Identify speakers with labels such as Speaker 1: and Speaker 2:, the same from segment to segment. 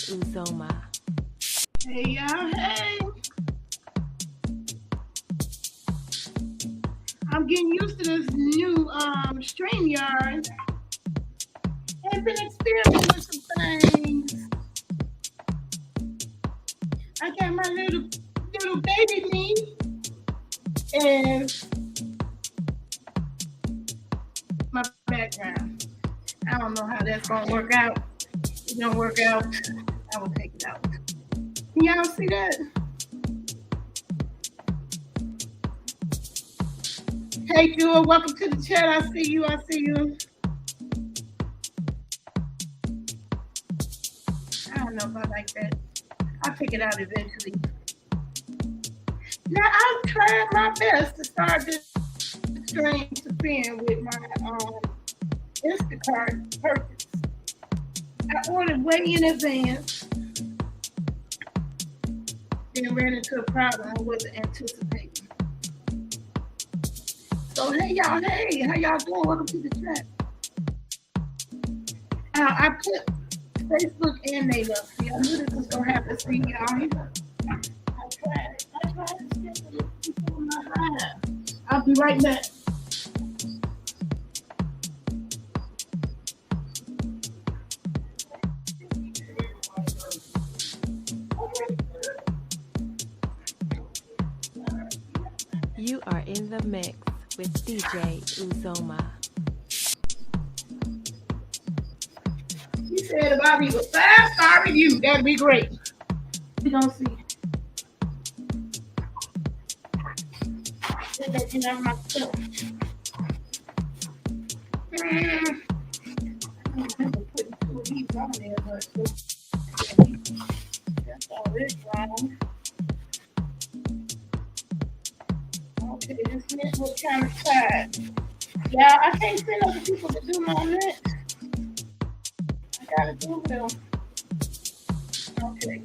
Speaker 1: Uzoma.
Speaker 2: Hey y'all, hey. I'm getting used to this new StreamYard. I've been experimenting with some things. I got my little baby me and my background. I don't know how that's gonna work out. If it don't work out, I will take it out. Can y'all see that? Hey Jewel, welcome to the chat. I see you. I don't know if I like that. I'll take it out eventually. Now I've tried my best to start this stream interfering with my Instacart purchase. I ordered way in advance, then ran into a problem I wasn't anticipating. So hey y'all, hey, how y'all doing? Welcome to the chat. I put Facebook and they love. See, I knew this was gonna happen. See y'all. I tried it. I tried to schedule it before my live. I'll be right back.
Speaker 1: You are in the mix with DJ Uzoma.
Speaker 2: He said if I leave a 5-star review, that'd be great. We gonna see. Let you know myself. I don't remember putting 2 of these on there, but that's all this wrong. Okay, this mint was kind of tight. Yeah, I can't send other people to do my mint. I gotta do them. Okay.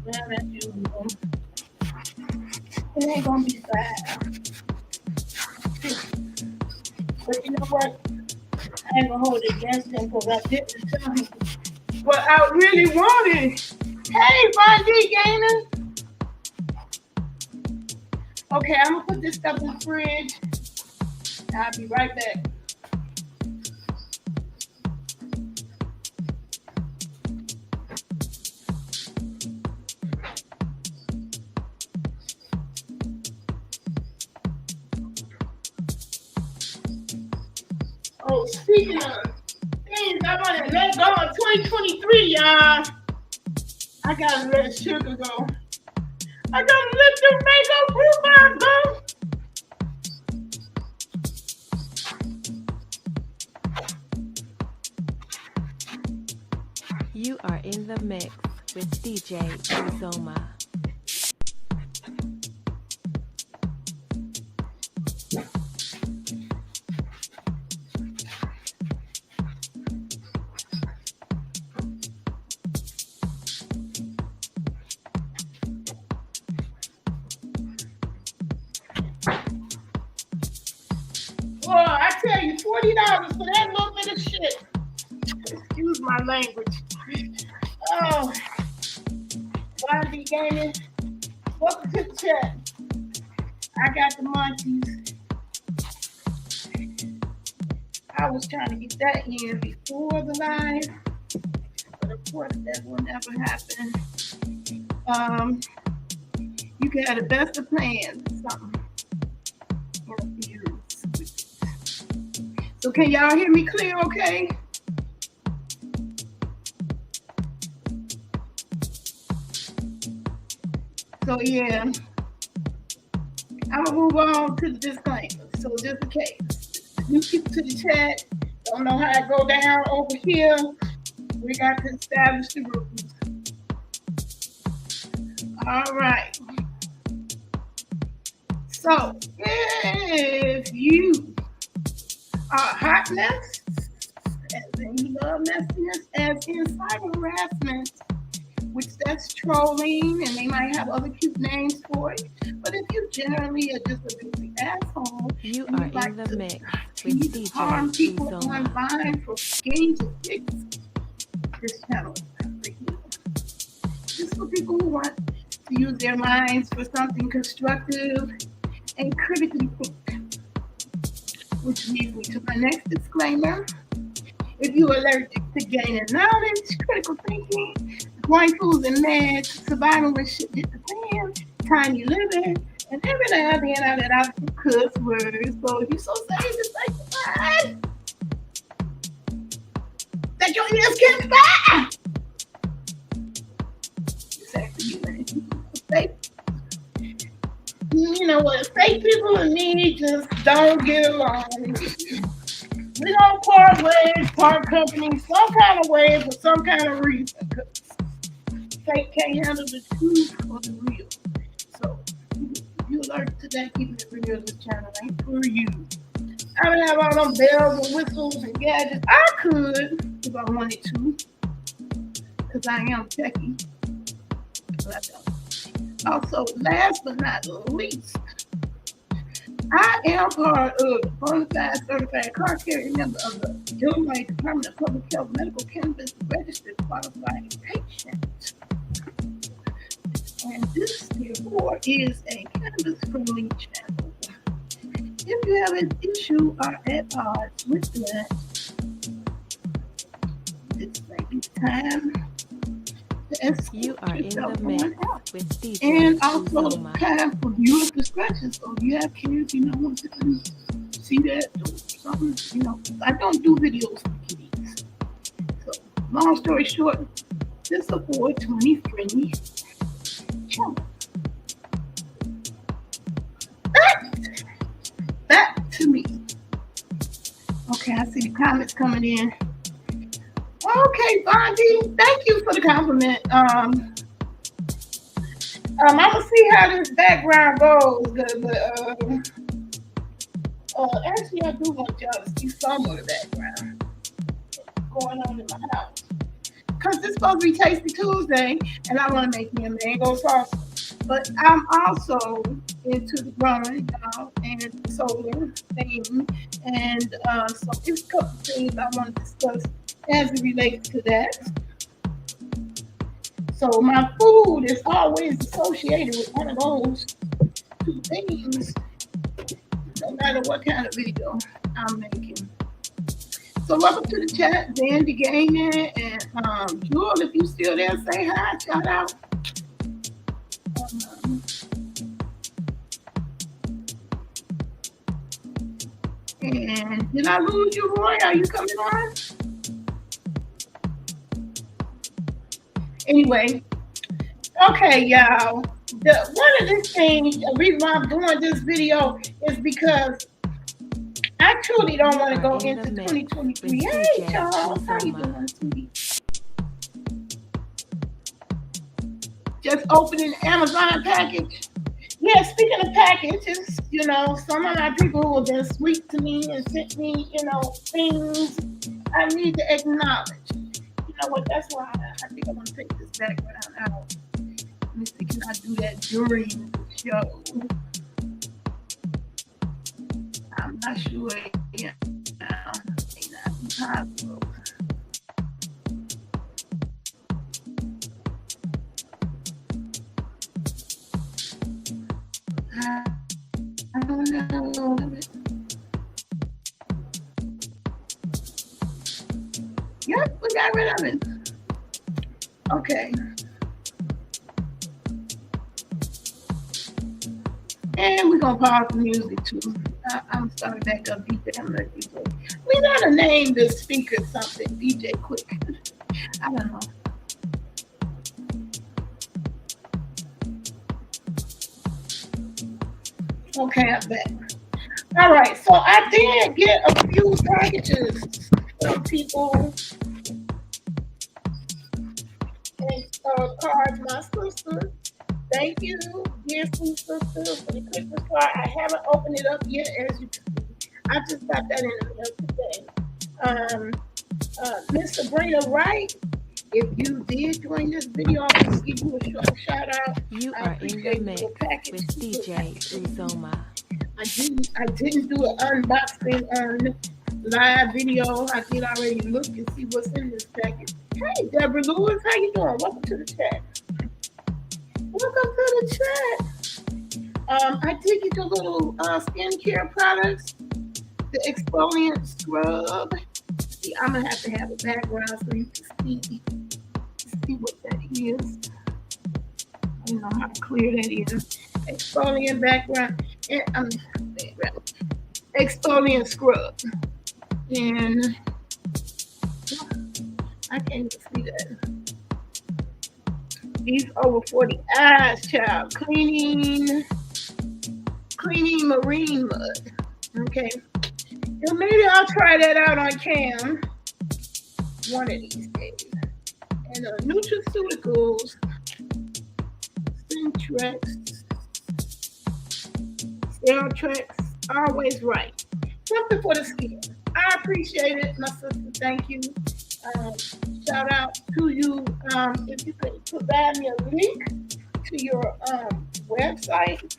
Speaker 2: Well, that's usual. It ain't gonna be sad. But you know what? I ain't gonna hold it against him because I didn't tell him what I really wanted. Hey, Von D. Gainer. Okay, I'm gonna put this stuff in the fridge. I'll be right back. Oh, speaking of things I want to let go in 2023, y'all. I gotta let sugar go. I gotta let the makeup rhubarb go.
Speaker 1: You are in the mix with DJ Uzoma.
Speaker 2: Well, I tell you, $40 for that little bit of shit. Excuse my language. Oh, Bondy Gaming, welcome to the chat. I got the munchies. I was trying to get that in before the live, but of course that will never happen. You can have the best of plans or something. So can y'all hear me clear, okay? So yeah, I'm gonna move on to the disclaimer. So just in case, new people to the chat don't know how to go down over here, we got to establish the rules. All right. So if you are hot mess, as in you love messiness, as in cyber harassment, which that's trolling, and they might have other cute names for it. But if you generally are just a big asshole,
Speaker 1: you are
Speaker 2: like
Speaker 1: in the mix with DJ
Speaker 2: harm people
Speaker 1: Uzoma.
Speaker 2: online for games of dicks, this channel is not for you. for people who want to use their minds for something constructive and critically think. Which leads me to my next disclaimer. If you're allergic to gaining knowledge, critical thinking, growing foods and meds, surviving when shit hit the fan, tiny living, and every now and then I let out some cuss words. So if you're so saved and sanctified that your ears can fly, it's actually you and fake. You know what? Fake people and me just don't get along. We don't part ways, part company, some kind of way for some kind of reason. Fake can't handle the truth or the real. So, if you're allergic to that, keeping it real, this channel ain't for you. I don't have all them bells and whistles and gadgets. I could if I wanted to, because I am techie. But I don't. Also, last but not least, I am part of the Bonafide Certified Card Carrier member of the Illinois Department of Public Health Medical Cannabis Registered Qualified Patient. And this, therefore, is a cannabis-friendly channel. If you have an issue or at odds with that, this may be time to escort
Speaker 1: You are in
Speaker 2: yourself
Speaker 1: the
Speaker 2: from
Speaker 1: mix
Speaker 2: one house.
Speaker 1: with DJ
Speaker 2: And also
Speaker 1: Uzoma.
Speaker 2: time for viewer discretion. So if you have kids, want to see that or something, I don't do videos for kids. So long story short, this is a 420 friendly channel. Back to me. Okay, I see the comments coming in. Okay, Bondi, thank you for the compliment. I'm gonna see how this background goes, but actually I do want y'all to see some of the background going on in my house. Cause it's supposed to be Tasty Tuesday, and I want to make me a mango salsa. But I'm also into the growing and solar thing, and so there's a couple things I want to discuss as it relates to that. So my food is always associated with one of those two things, no matter what kind of video I'm making. So welcome to the chat, Dandy Gaming, and Jewel, if you still there, say hi, shout out. And did I lose you, Roy? Are you coming on? Anyway, okay, y'all. One of these things, the reason why I'm doing this video is because I truly don't want to go into 2023. Hey, Charles, how you doing, sweetie? Just opening the Amazon package. Yeah, speaking of packages, some of my people who have been sweet to me and sent me, things I need to acknowledge. You know what? That's why I think I'm going to take this background out. Let me see, can I do that during the show? I'm not sure. Yeah, it may not be possible. I don't know. Yep, we got rid of it. Okay. And we're going to pause the music too. I'm starting back up DJ. I'm like, we got to name this speaker something, DJ Quick. I don't know. Okay, I'm back. All right, so I did get a few packages from people and cards. My sister, thank you, dear sister, for the Christmas card. I haven't opened it up yet, as you can see. I just got that in the mail today. Miss Sabrina Wright, if you did join this video, I will give you a short shout out.
Speaker 1: You are in the mix with DJ Uzoma.
Speaker 2: I didn't do an unboxing on live video. I did already look and see what's in this package. Hey, Deborah Lewis, how you doing? Welcome to the chat. Welcome to the chat. I did get your little skincare products, the exfoliant scrub. See, I'm gonna have a background so you can see what that is. I don't know how clear that is. Exfoliant background and exfoliant scrub. And I can't even see that. These over 40 eyes, child. Cleaning marine mud. Okay. So maybe I'll try that out on cam one of these days. And nutraceuticals, Steltrex, always right. Something for the skin. I appreciate it, my sister. Thank you. Shout out to you. If you could provide me a link to your website.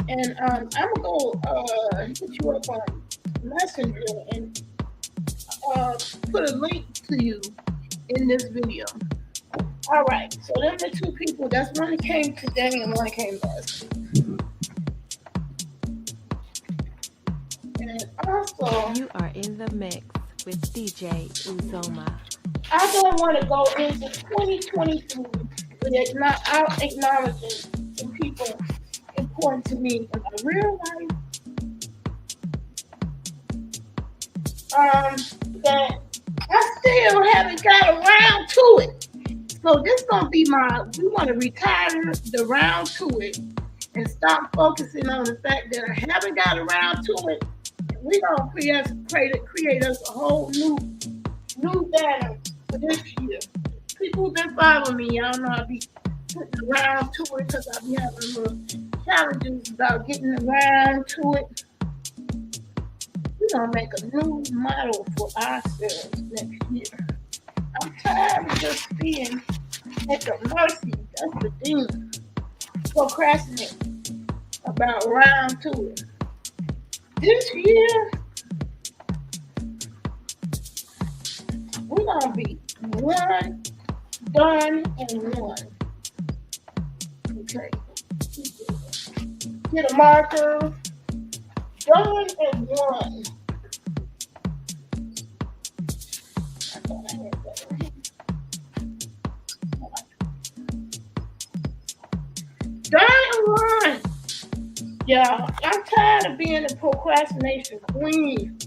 Speaker 2: And I'm gonna go hit you up on Messenger and put a link to you in this video. All right, so them are two people. That's one that came today and one that came last week. And also,
Speaker 1: You are in the mix with DJ Uzoma.
Speaker 2: I don't want to go into 2023 without acknowledging some people important to me in my real life. That I still haven't got around to it. So this gonna be we want to retire the round to it and stop focusing on the fact that I haven't got around to it. We're gonna create us a whole new banner for this year. People who've been following me, y'all know I'll be putting around to it because I'll be having little challenges about getting around to it. We're gonna make a new model for ourselves next year. I'm tired of just being at the mercy. That's the thing. Procrastinating about round to it. This year, we're gonna be one, done, and one. Okay. Get a marker. Done and one. I thought I had that right. Done and one. Yeah, I'm tired of being a procrastination queen.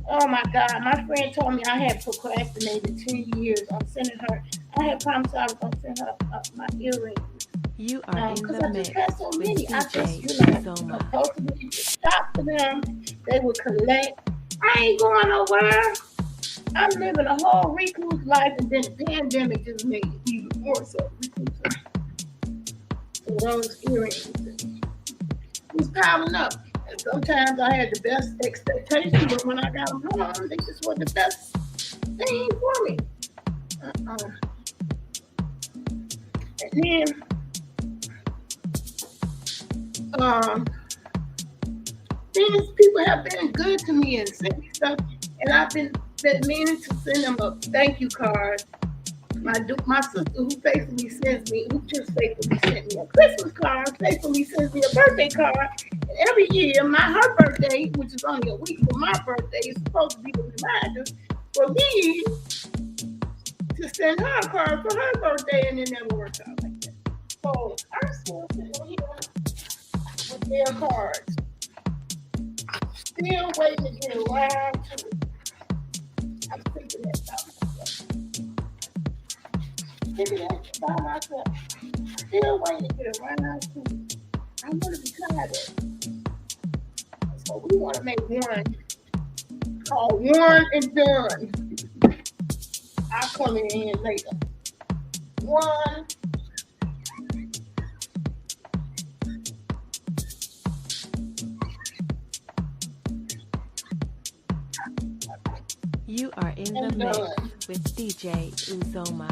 Speaker 2: Oh my God, my friend told me I had procrastinated 10 years. I had promised I was going to send her my earrings.
Speaker 1: You are in the mix
Speaker 2: so
Speaker 1: with
Speaker 2: many. I
Speaker 1: DJ Uzoma.
Speaker 2: supposedly shop for them. They would collect. I ain't going nowhere. I'm living a whole recluse life, and then the pandemic just made it even more so recluse. So those earrings was piling up. And sometimes I had the best expectations, but when I got them home, they just weren't the best thing for me. And then these people have been good to me and sent me stuff, and I've been meaning to send them a thank you card. My sister who just faithfully sent me a Christmas card, faithfully sends me a birthday card. And every year, her birthday, which is only a week from my birthday, is supposed to be the reminder for me to send her a card for her birthday, and it never works out like that. So I'm still sitting here with their cards. Still waiting to get around to it. I'm thinking that about myself. Still waiting to get around to it. I want to be tired of it. So we want to make one called One and Done. I'll come in later. One.
Speaker 1: You are in the mix with DJ Uzoma.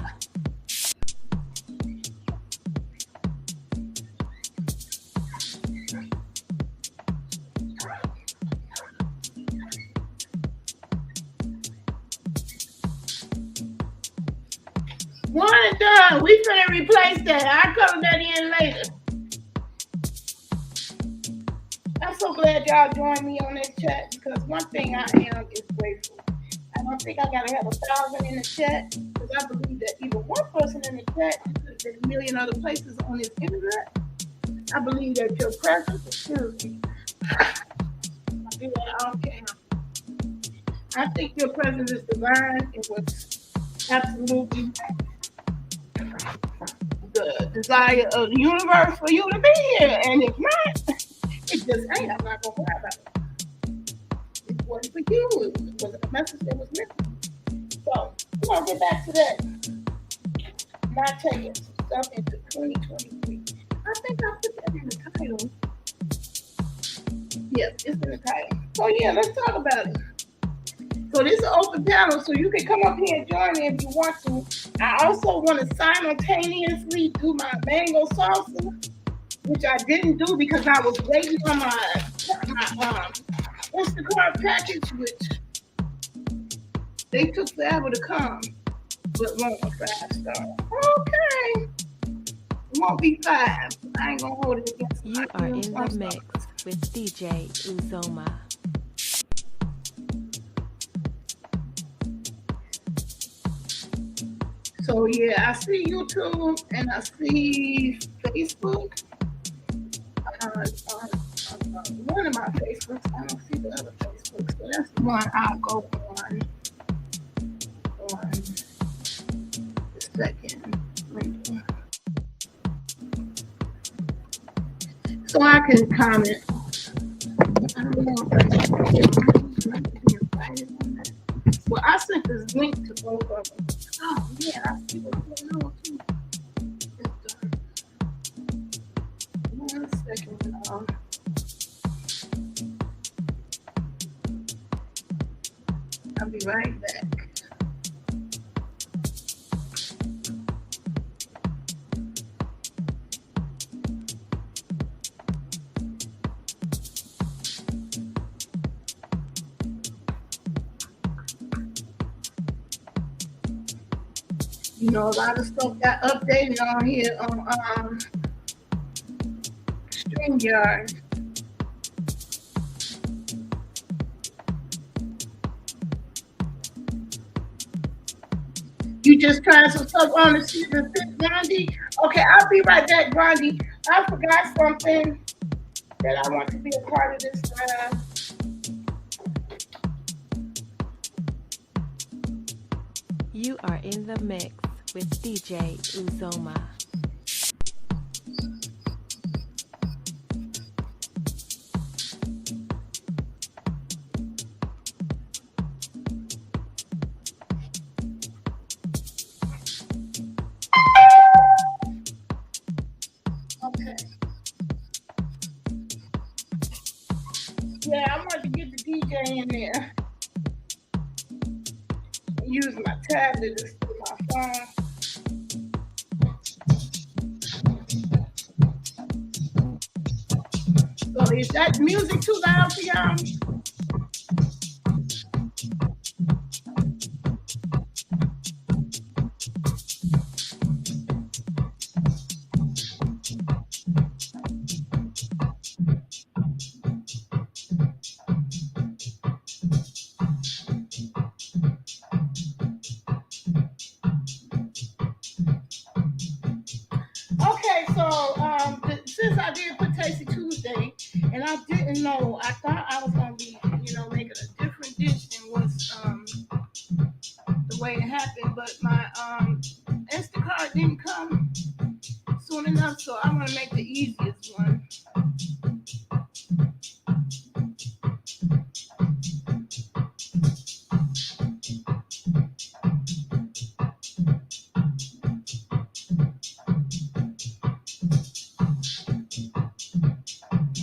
Speaker 2: One and done. We finna replace that. I'll cover that in later. I'm so glad y'all joined me on this chat because one thing I am is grateful. I don't think I gotta have 1,000 in the chat because I believe that even one person in the chat could have been a million other places on this internet. I believe that your presence is security. I do that. I don't care. I think your presence is divine. It was absolutely the desire of the universe for you to be here. And if not, it just ain't. I'm not gonna cry about it. It wasn't for you. It was a message that was missing. So we're gonna get back to that. Not taking some stuff into 2023. I think I put that in the title. Yep, it's in the title. So yeah, let's talk about it. So this is an open panel, so you can come up here and join me if you want to. I also want to simultaneously do my mango salsa, which I didn't do because I was waiting on my Instacart package, which they took forever to come, but won't a 5-star. Okay, it won't be 5. I ain't gonna hold it against
Speaker 1: you. Are in the mix with DJ Uzoma.
Speaker 2: So yeah, I see YouTube and I see Facebook. One of my Facebooks, I don't see the other Facebooks, so that's the one I'll go on the second link. So I can comment. I don't know if I should be invited on that. Well, I sent this link to both of them. Oh, yeah, I see what's going on too. It's done. 1 second. I'll be right back. You know, a lot of stuff got updated on here on StreamYard. You just trying some stuff on the season 6, Gandhi? Okay, I'll be right back, Gandhi. I forgot something that I want to be a part of this time.
Speaker 1: You are in the mix with DJ Uzoma.
Speaker 2: Okay. Yeah, I want to get the DJ in there. Use my tablet instead of my phone. So is that music too loud for y'all? Okay, so since I did put Tasty Tuesday, and I didn't know, I thought I was gonna be, making a different dish than what's the way it happened, but my Instacart didn't come soon enough, so I'm gonna make the easiest one.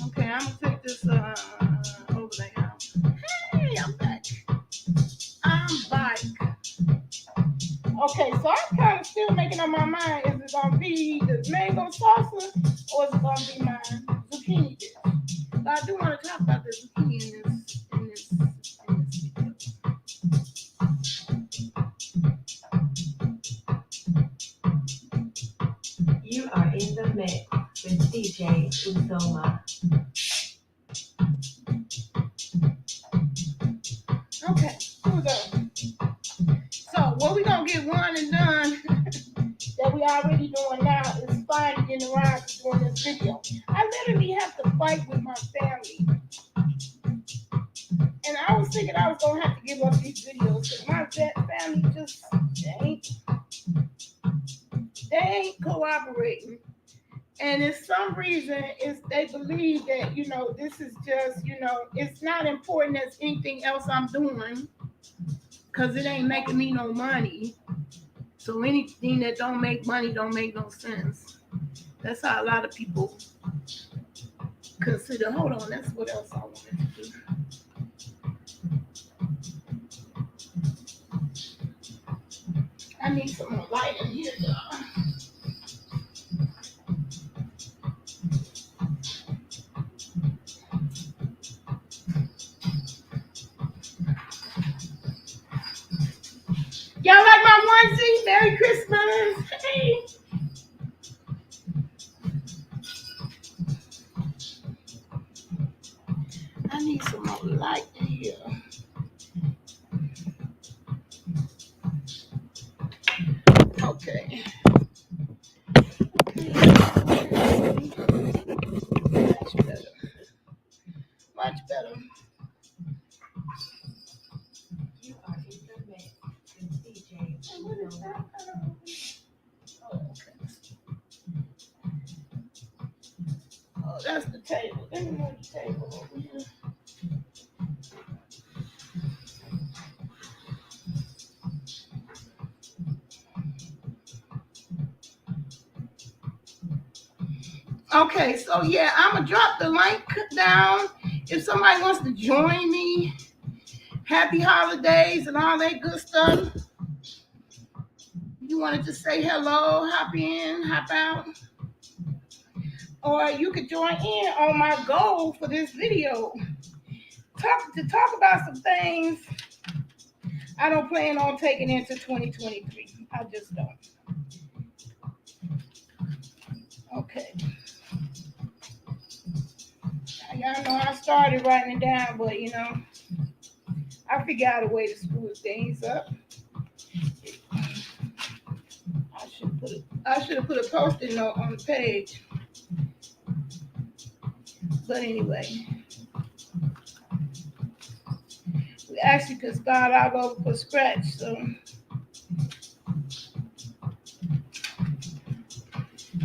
Speaker 2: Okay, I'm gonna take this overlay out. Hey, I'm back. Okay, so I'm kind of still making up my mind. Is it gonna be the mango salsa or is it gonna be my zucchini dish? But I do want to talk about the zucchini in this video.
Speaker 1: with DJ Uzoma.
Speaker 2: Okay, here we go. So what we gonna get one and done that we already doing now is finally getting around to doing this video. I literally have to fight with my family. And I was thinking I was gonna have to give up these videos because my family just they ain't cooperating. And it's some reason they believe that, this is just, it's not important as anything else I'm doing because it ain't making me no money. So anything that don't make money don't make no sense. That's how a lot of people consider. Hold on, that's what else I wanted to do. I need some more light in here, y'all. Y'all like my onesie? Merry Christmas. Hey. I need some more light in here. Okay. Much better. Much better.
Speaker 1: You are in the mix with DJ Uzoma.
Speaker 2: Oh, okay. Oh, that's the table. Let me move the table over here. Okay, so yeah, I'm gonna drop the link down. If somebody wants to join me, happy holidays and all that good stuff. You wanted to say hello, hop in, hop out. Or you could join in on my goal for this video. Talk about some things I don't plan on taking into 2023. I just don't. Okay. Y'all know I started writing it down, but I figured out a way to screw things up. I should have put a post-it note on the page. But anyway, we actually could start all over from scratch. So,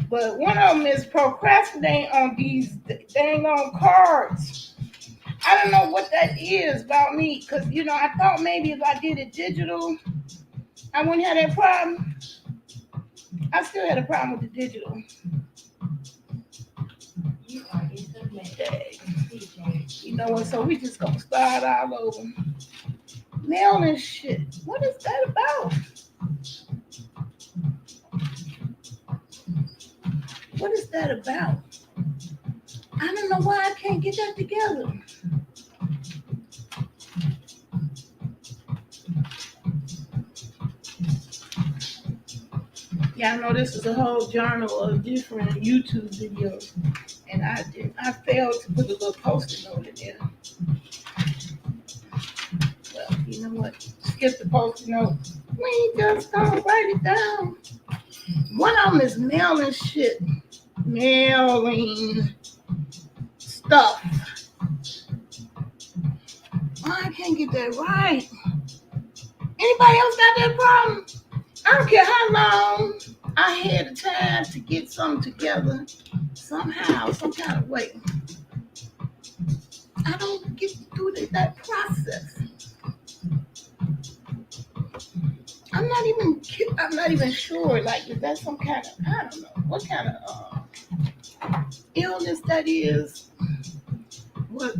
Speaker 2: but one of them is procrastinating on these dang on cards. I don't know what that is about me, because I thought maybe if I did it digital, I wouldn't have that problem. I still had a problem with the digital.
Speaker 1: You are in the mix with DJ.
Speaker 2: You know what? So we just gonna start all over. Mailing shit. What is that about? What is that about? I don't know why I can't get that together. Yeah, I know this is a whole journal of different YouTube videos, and I failed to put a little post-it note in there. Well, you know what? Skip the post-it note. We just gonna write it down. One of them is mailing shit. Mailing stuff. Oh, I can't get that right. Anybody else got that problem? I don't care how long I had the time to get something together. Somehow, some kind of way. I don't get through that process. I'm not even sure. Like, is that some kind of, I don't know, what kind of illness that is? What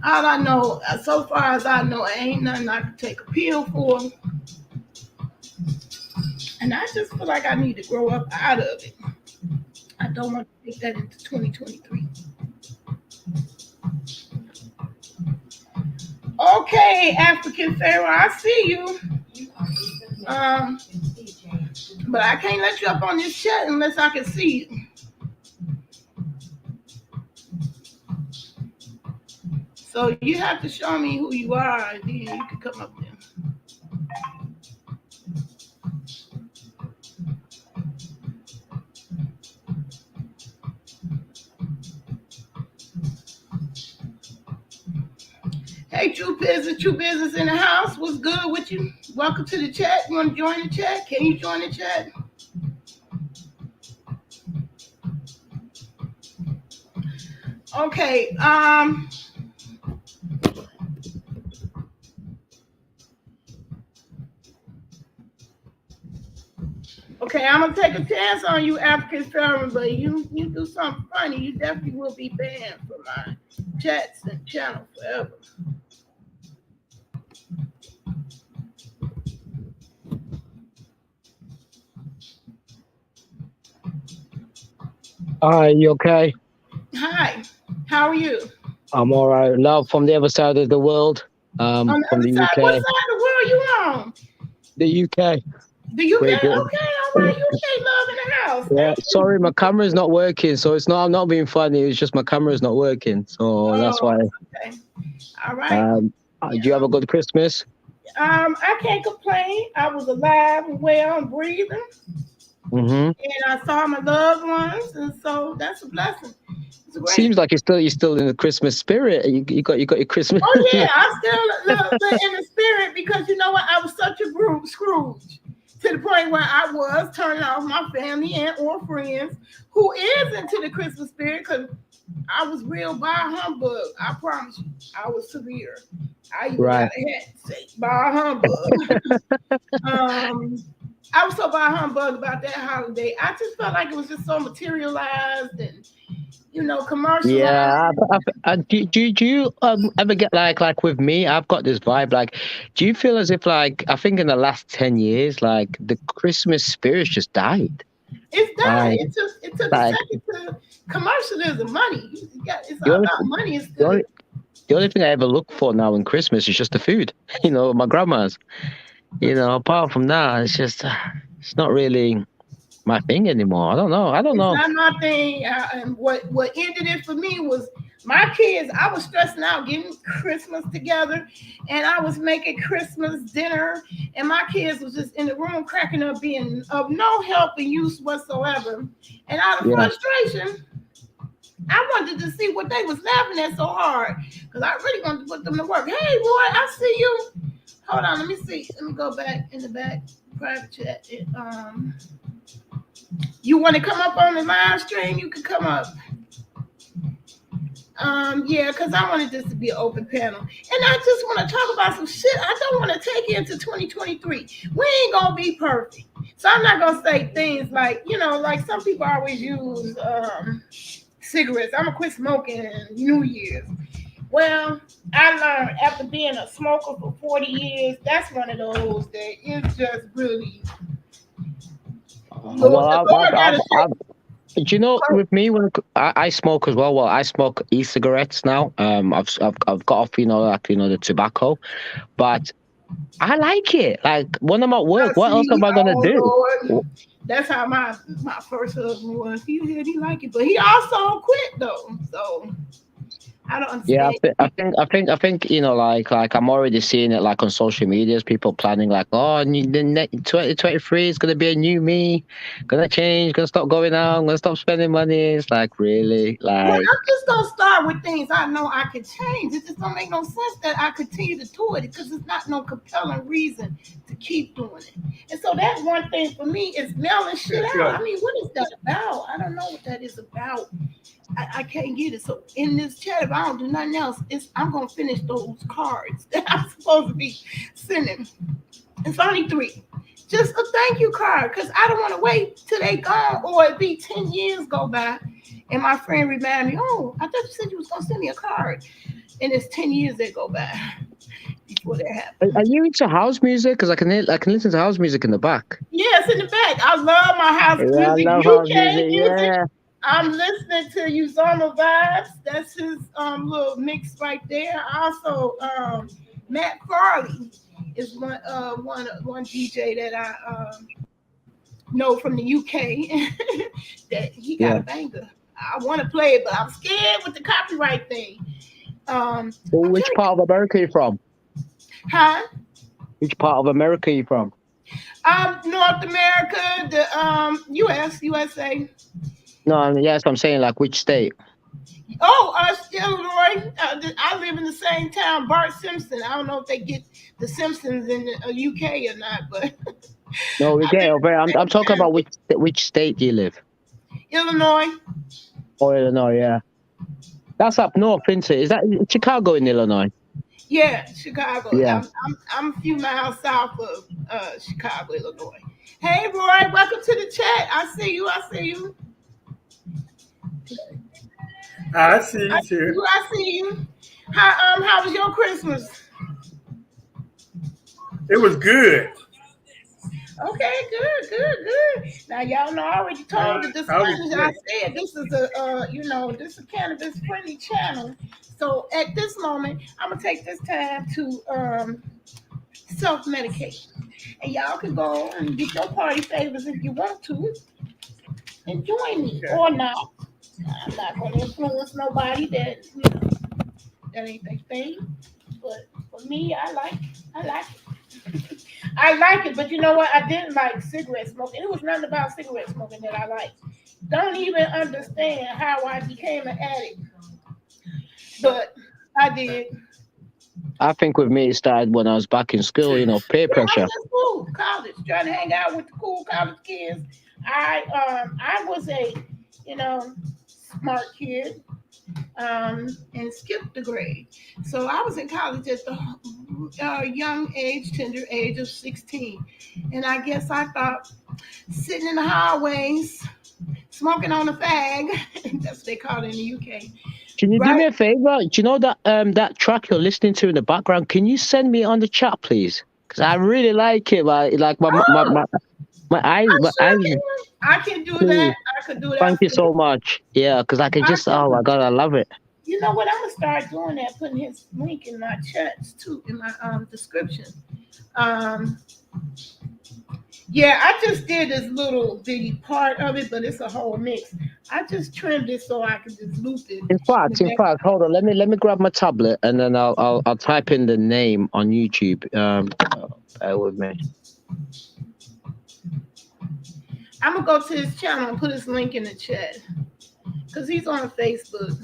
Speaker 2: all I know, so far as I know, ain't nothing I can take a pill for. And I just feel like I need to grow up out of it. I don't want to take that into 2023. Okay, African Pharaoh, I see you. But I can't let you up on this chat unless I can see you. So you have to show me who you are, and then you can come up there. Hey, True Business in the house. What's good with you? Welcome to the chat. You want to join the chat? Can you join the chat? Okay. Okay, I'm gonna take a chance on you, African Pharaoh, but you do something funny, you definitely will be banned from my chats and channel forever.
Speaker 3: Hi, you okay?
Speaker 2: Hi, how are you?
Speaker 3: I'm all right. Love from the other side of the world.
Speaker 2: On the
Speaker 3: From
Speaker 2: other
Speaker 3: the
Speaker 2: side,
Speaker 3: UK.
Speaker 2: what side of the world you on?
Speaker 3: The UK.
Speaker 2: The UK?
Speaker 3: Great
Speaker 2: Okay,
Speaker 3: Britain.
Speaker 2: all right, UK love in the house.
Speaker 3: Yeah.
Speaker 2: Thank you.
Speaker 3: Sorry, my camera's not working, so it's not. I'm not being funny. It's just my camera's not working, so that's why.
Speaker 2: Okay. All right.
Speaker 3: Do you have a good Christmas?
Speaker 2: I can't complain. I was alive and well and breathing,
Speaker 3: Mm-hmm.
Speaker 2: and I saw my loved ones, and so that's a blessing. It's great.
Speaker 3: Seems like you're still in the Christmas spirit. You got your Christmas.
Speaker 2: Oh yeah, I still live in the spirit because you know what? I was such a Scrooge to the point where I was turning off my family and or friends who is into the Christmas spirit because I was real by humbug. I promise you, I was severe. I even got a hat to say by humbug. I was so by humbug about that holiday. I just felt like it was just so materialized and commercialized.
Speaker 3: Yeah. Do you ever get like with me? I've got this vibe. Like, do you feel as if like I think in the last 10 years, like the Christmas spirit's just died?
Speaker 2: It's died. It took a second to commercialism. Money. It's all about money.
Speaker 3: The only thing I ever look for now in Christmas is just the food. My grandma's. Apart from that, it's not really my thing anymore. I don't know.
Speaker 2: It's not my thing. And what ended it for me was my kids. I was stressing out getting Christmas together, and I was making Christmas dinner, and my kids was just in the room cracking up, being of no help and use whatsoever. And out of frustration, I wanted to see what they was laughing at so hard because I really wanted to put them to work. Hey, boy, I see you. Hold on, let me see. Let me go back in the back private chat. You want to come up on the live stream? You can come up. Yeah, because I wanted this to be an open panel. And I just want to talk about some shit I don't want to take into 2023. We ain't going to be perfect. So I'm not going to say things like, like some people always use cigarettes. I'm going to quit smoking New Year's. Well, I learned after being a smoker for 40 years, that's one of those that is just really...
Speaker 3: Do you know, with me, when I smoke as well. Well, I smoke e-cigarettes now. I've got off, the tobacco, but I like it. Like when I'm at work, what else am I gonna do?
Speaker 2: Lord. That's how my first husband was. He said he liked it, but he also quit though. So I don't understand.
Speaker 3: Yeah, I think like I'm already seeing it like on social media, people planning like, oh, 2023 is gonna be a new me, gonna change, gonna stop going out, gonna stop spending money. It's like really like.
Speaker 2: Well, I'm just gonna start with things I know I could change. It just don't make no sense that I continue to do it because it's not no compelling reason to keep doing it. And so that one thing for me is mailing shit out. I mean, what is that about? I don't know what that is about. I can't get it. So in this chat, if I don't do nothing else, I'm gonna finish those cards that I'm supposed to be sending. It's only 3. Just a thank you card, because I don't want to wait till they gone or it be 10 years go by. And my friend reminded me, oh, I thought you said you was gonna send me a card. And it's 10 years that go by before that happens.
Speaker 3: Are you into house music? Because I can listen to house music in the back.
Speaker 2: Yes, in the back. I love my house music.
Speaker 3: I love
Speaker 2: UK
Speaker 3: house music. Yeah.
Speaker 2: I'm listening to Uzoma Vibes. That's his little mix right there. Also, Matt Farley is one DJ that know from the UK that he got
Speaker 3: Yeah.
Speaker 2: a banger. I want to play it, but I'm scared with the copyright thing.
Speaker 3: Well,
Speaker 2: I'm
Speaker 3: which
Speaker 2: trying to
Speaker 3: part of America are you from?
Speaker 2: huh?
Speaker 3: Which part of America are you from?
Speaker 2: North America, the US, USA.
Speaker 3: No, yes, I'm saying like which state?
Speaker 2: Oh, Illinois. I live in the same town, Bart Simpson. I don't know if they get the Simpsons in the UK or not, but
Speaker 3: No, we
Speaker 2: I
Speaker 3: get
Speaker 2: live
Speaker 3: it
Speaker 2: in
Speaker 3: over.
Speaker 2: the
Speaker 3: I'm
Speaker 2: same
Speaker 3: talking
Speaker 2: town.
Speaker 3: about which state do you live?
Speaker 2: Illinois.
Speaker 3: Oh, Illinois. Yeah, that's up north, isn't it? Is that Chicago in Illinois?
Speaker 2: Yeah, Chicago.
Speaker 3: Yeah.
Speaker 2: I'm a few miles south of Chicago, Illinois. Hey, Roy, welcome to the chat. I see you. I see you.
Speaker 4: I see
Speaker 2: I
Speaker 4: you
Speaker 2: see
Speaker 4: too.
Speaker 2: you. I see you. How was your Christmas?
Speaker 4: It was good.
Speaker 2: Okay, good, good, good. Now y'all know I already told the
Speaker 4: I was
Speaker 2: disclaimers. I
Speaker 4: great.
Speaker 2: said this is a this is a cannabis friendly channel. So at this moment, I'm gonna take this time to self medicate, and y'all can go and get your party favors if you want to, and join me
Speaker 4: Okay.
Speaker 2: or not. I'm not gonna influence nobody that that ain't their thing. But for me, I like it. I like it, but you know what? I didn't like cigarette smoking. It was nothing about cigarette smoking that I liked. Don't even understand how I became an addict, but I did.
Speaker 3: I think with me it started when I was back in school. Peer
Speaker 2: Yeah, I was
Speaker 3: pressure.
Speaker 2: in school, college, trying to hang out with the cool college kids. I was a you know smart kid, and skipped the grade. So I was in college at the young age, tender age of 16. And I guess I thought sitting in the hallways, smoking on a fag, that's what they call it in the UK,
Speaker 3: Can you do me
Speaker 2: right?
Speaker 3: a favor? Do you know that track you're listening to in the background? Can you send me on the chat, please? Because I really like it. Like
Speaker 2: Oh,
Speaker 3: my eyes,
Speaker 2: I
Speaker 3: my
Speaker 2: sure
Speaker 3: eyes.
Speaker 2: can. I can do
Speaker 3: Please,
Speaker 2: that. I could do that
Speaker 3: thank you
Speaker 2: for you.
Speaker 3: so much. Yeah, because I can
Speaker 2: I
Speaker 3: just.
Speaker 2: can
Speaker 3: Oh my
Speaker 2: do.
Speaker 3: god, I love it.
Speaker 2: You know what? I'm gonna start doing that, putting his link in my chats too, in my description. Um, Yeah, I just did this little bitty part of it, but it's a whole mix. I just trimmed it so I could just loop it
Speaker 3: In
Speaker 2: in the
Speaker 3: fact,
Speaker 2: back.
Speaker 3: hold on. Let me grab my tablet and then I'll type in the name on YouTube. Bear with me.
Speaker 2: I'm gonna go to his channel and put his link in the chat because he's on Facebook.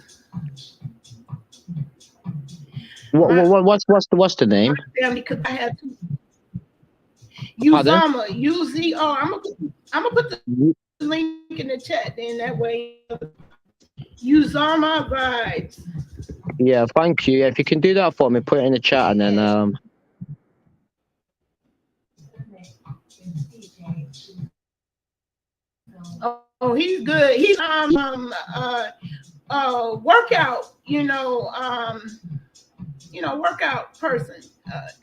Speaker 2: My
Speaker 3: What's the
Speaker 2: my
Speaker 3: name?
Speaker 2: family, because I had to
Speaker 3: Pardon?
Speaker 2: Uzama UZO. I'm gonna put the link in the chat. Then that way, Uzama vibes.
Speaker 3: Yeah, thank you. Yeah, if you can do that for me, put it in the chat and then
Speaker 2: Yeah. Oh, he's good. He's workout. Workout person.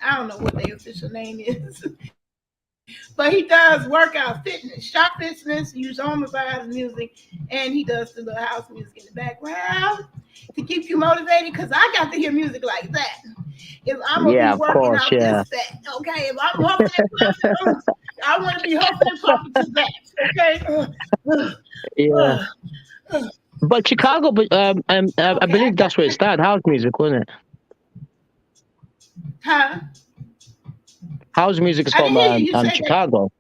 Speaker 2: I don't know what the official name is, but he does workout fitness, shop fitness, use home vibes music, and he does the little house music in the background to keep you motivated. Because I got to hear music like that if I'm gonna be
Speaker 3: yeah, of
Speaker 2: working
Speaker 3: course,
Speaker 2: out
Speaker 3: yeah.
Speaker 2: this fat. Okay, if I'm huffing and puffing, I want to be huffing and puffing to that. Okay.
Speaker 3: Yeah. But Chicago, but I
Speaker 2: Okay, I
Speaker 3: believe
Speaker 2: got
Speaker 3: that's where it started. House music, wasn't it?
Speaker 2: huh?
Speaker 3: House music is
Speaker 2: I
Speaker 3: from
Speaker 2: didn't hear you. You said that.
Speaker 3: Chicago.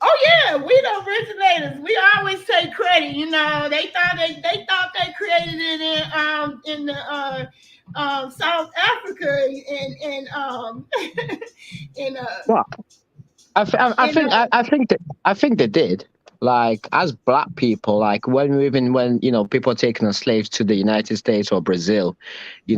Speaker 2: Oh yeah, we the originators. We always take credit. They thought they created it in the South Africa and in
Speaker 3: What?
Speaker 2: in
Speaker 3: I think they did. Like as black people, like when people are taking as slaves to the United States or Brazil,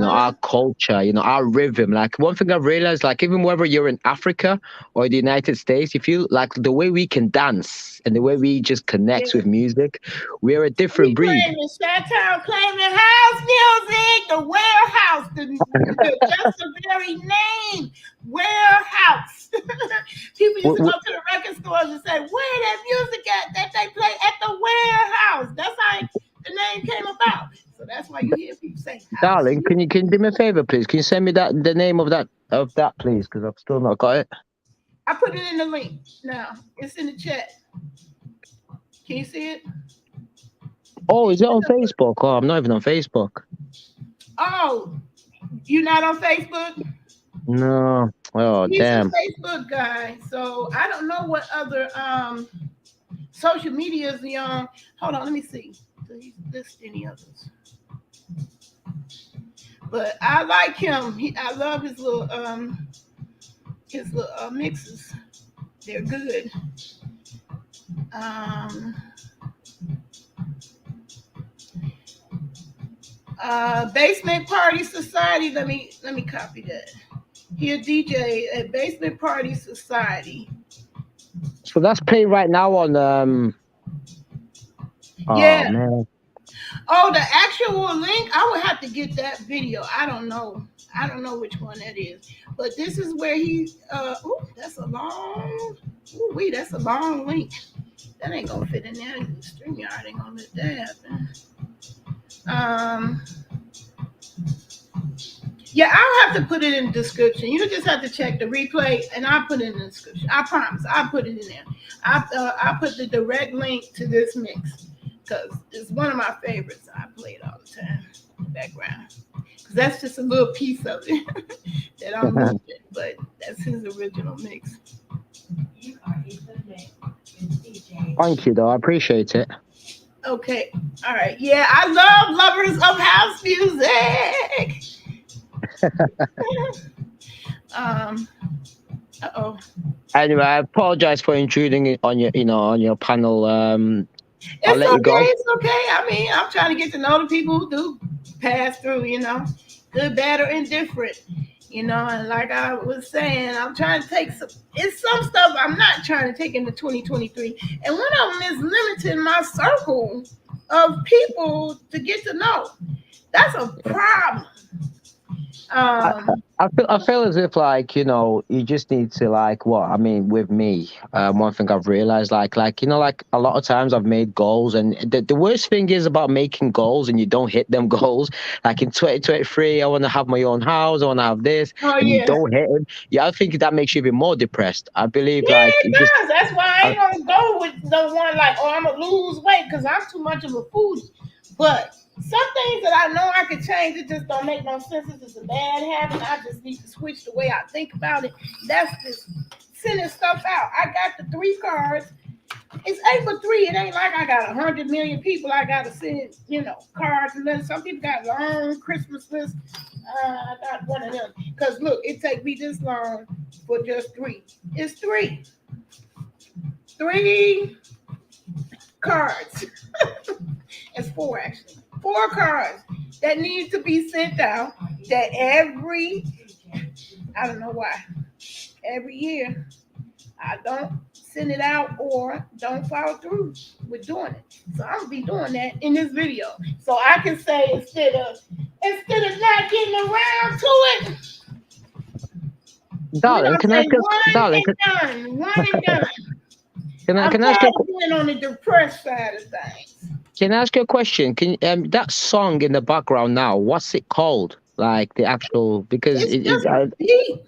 Speaker 3: our
Speaker 2: uh,
Speaker 3: culture, our rhythm. Like one thing I've realized, like even whether you're in Africa or the United States, if you like the way we can dance and the way we just connect
Speaker 2: yeah.
Speaker 3: with music, we're a
Speaker 2: We
Speaker 3: different breed.
Speaker 2: claiming Chi-Town, claiming house music, the warehouse, just the very name, warehouse. People used
Speaker 3: We-
Speaker 2: to
Speaker 3: we-
Speaker 2: go to the record stores and say, where that music at that they play at the warehouse. That's how the name came about. So that's why you hear people say house
Speaker 3: Darling,
Speaker 2: music.
Speaker 3: can you do me a favor, please? Can you send me the name of that please? Because I've still not got it.
Speaker 2: I put it in the link now. It's in the chat. Can you see it?
Speaker 3: Oh, is it on Facebook? Oh, I'm not even on Facebook.
Speaker 2: Oh, you not on Facebook?
Speaker 3: No. Oh,
Speaker 2: He's
Speaker 3: damn.
Speaker 2: a Facebook guy, so I don't know what other social media is he on. Hold on, let me see. Do he list any others? But I like him. I love his little mixes. They're good. Basement Party Society. Let me copy that. He a DJ at Basement Party Society.
Speaker 3: So that's playing right now on
Speaker 2: Yeah.
Speaker 3: Oh man.
Speaker 2: Oh, the actual link. I would have to get that video. I don't know which one that is. But this is where he that's a long that's a long link. That ain't gonna fit in there. StreamYard ain't gonna let that happen. Yeah, I'll have to put it in the description. You just have to check the replay, and I'll put it in the description. I promise, I'll put it in there. I'll put the direct link to this mix because it's one of my favorites. I play it all the time in the background because that's just a little piece of it that I'm moving, but that's his original mix.
Speaker 3: Thank you, though. I appreciate it.
Speaker 2: Okay, all right. Yeah, I love lovers of house music.
Speaker 3: Anyway, I apologize for intruding on your panel. I'll let you go.
Speaker 2: It's okay. I mean, I'm trying to get to know the people who do pass through, good, bad, or indifferent, and like I was saying, I'm trying to take some stuff I'm not trying to take into 2023. And one of them is limiting my circle of people to get to know. That's a problem.
Speaker 3: I feel as if you just need to with me, one thing I've realized like a lot of times I've made goals, and the worst thing is about making goals and you don't hit them goals. Like in 2023, I want to have my own house, I want to have this, and you don't hit it. Yeah, I think that makes you even more depressed. I believe
Speaker 2: it does. That's why I ain't gonna go with the one I'm gonna lose weight because I'm too much of a foodie. But some things that I know I could change, it just don't make no sense. It's just a bad habit. I just need to switch the way I think about it. That's just sending stuff out. I got the 3 cards. It's 8 for 3. It ain't like I got 100 million people I got to send, cards. And then some people got long Christmas lists. I got one of them. Because, look, it take me this long for just 3. It's 3. 3 cards. It's 4, actually. 4 cards that need to be sent out that I don't know why, every year I don't send it out or don't follow through with doing it. So I'm gonna be doing that in this video. So I can say instead of not getting around to it,
Speaker 3: darling, can I
Speaker 2: one and done. Can I ask you on the depressed side of things?
Speaker 3: Can I ask you a question? Can that song in the background now? What's it called? Like the actual because
Speaker 2: it's just deep,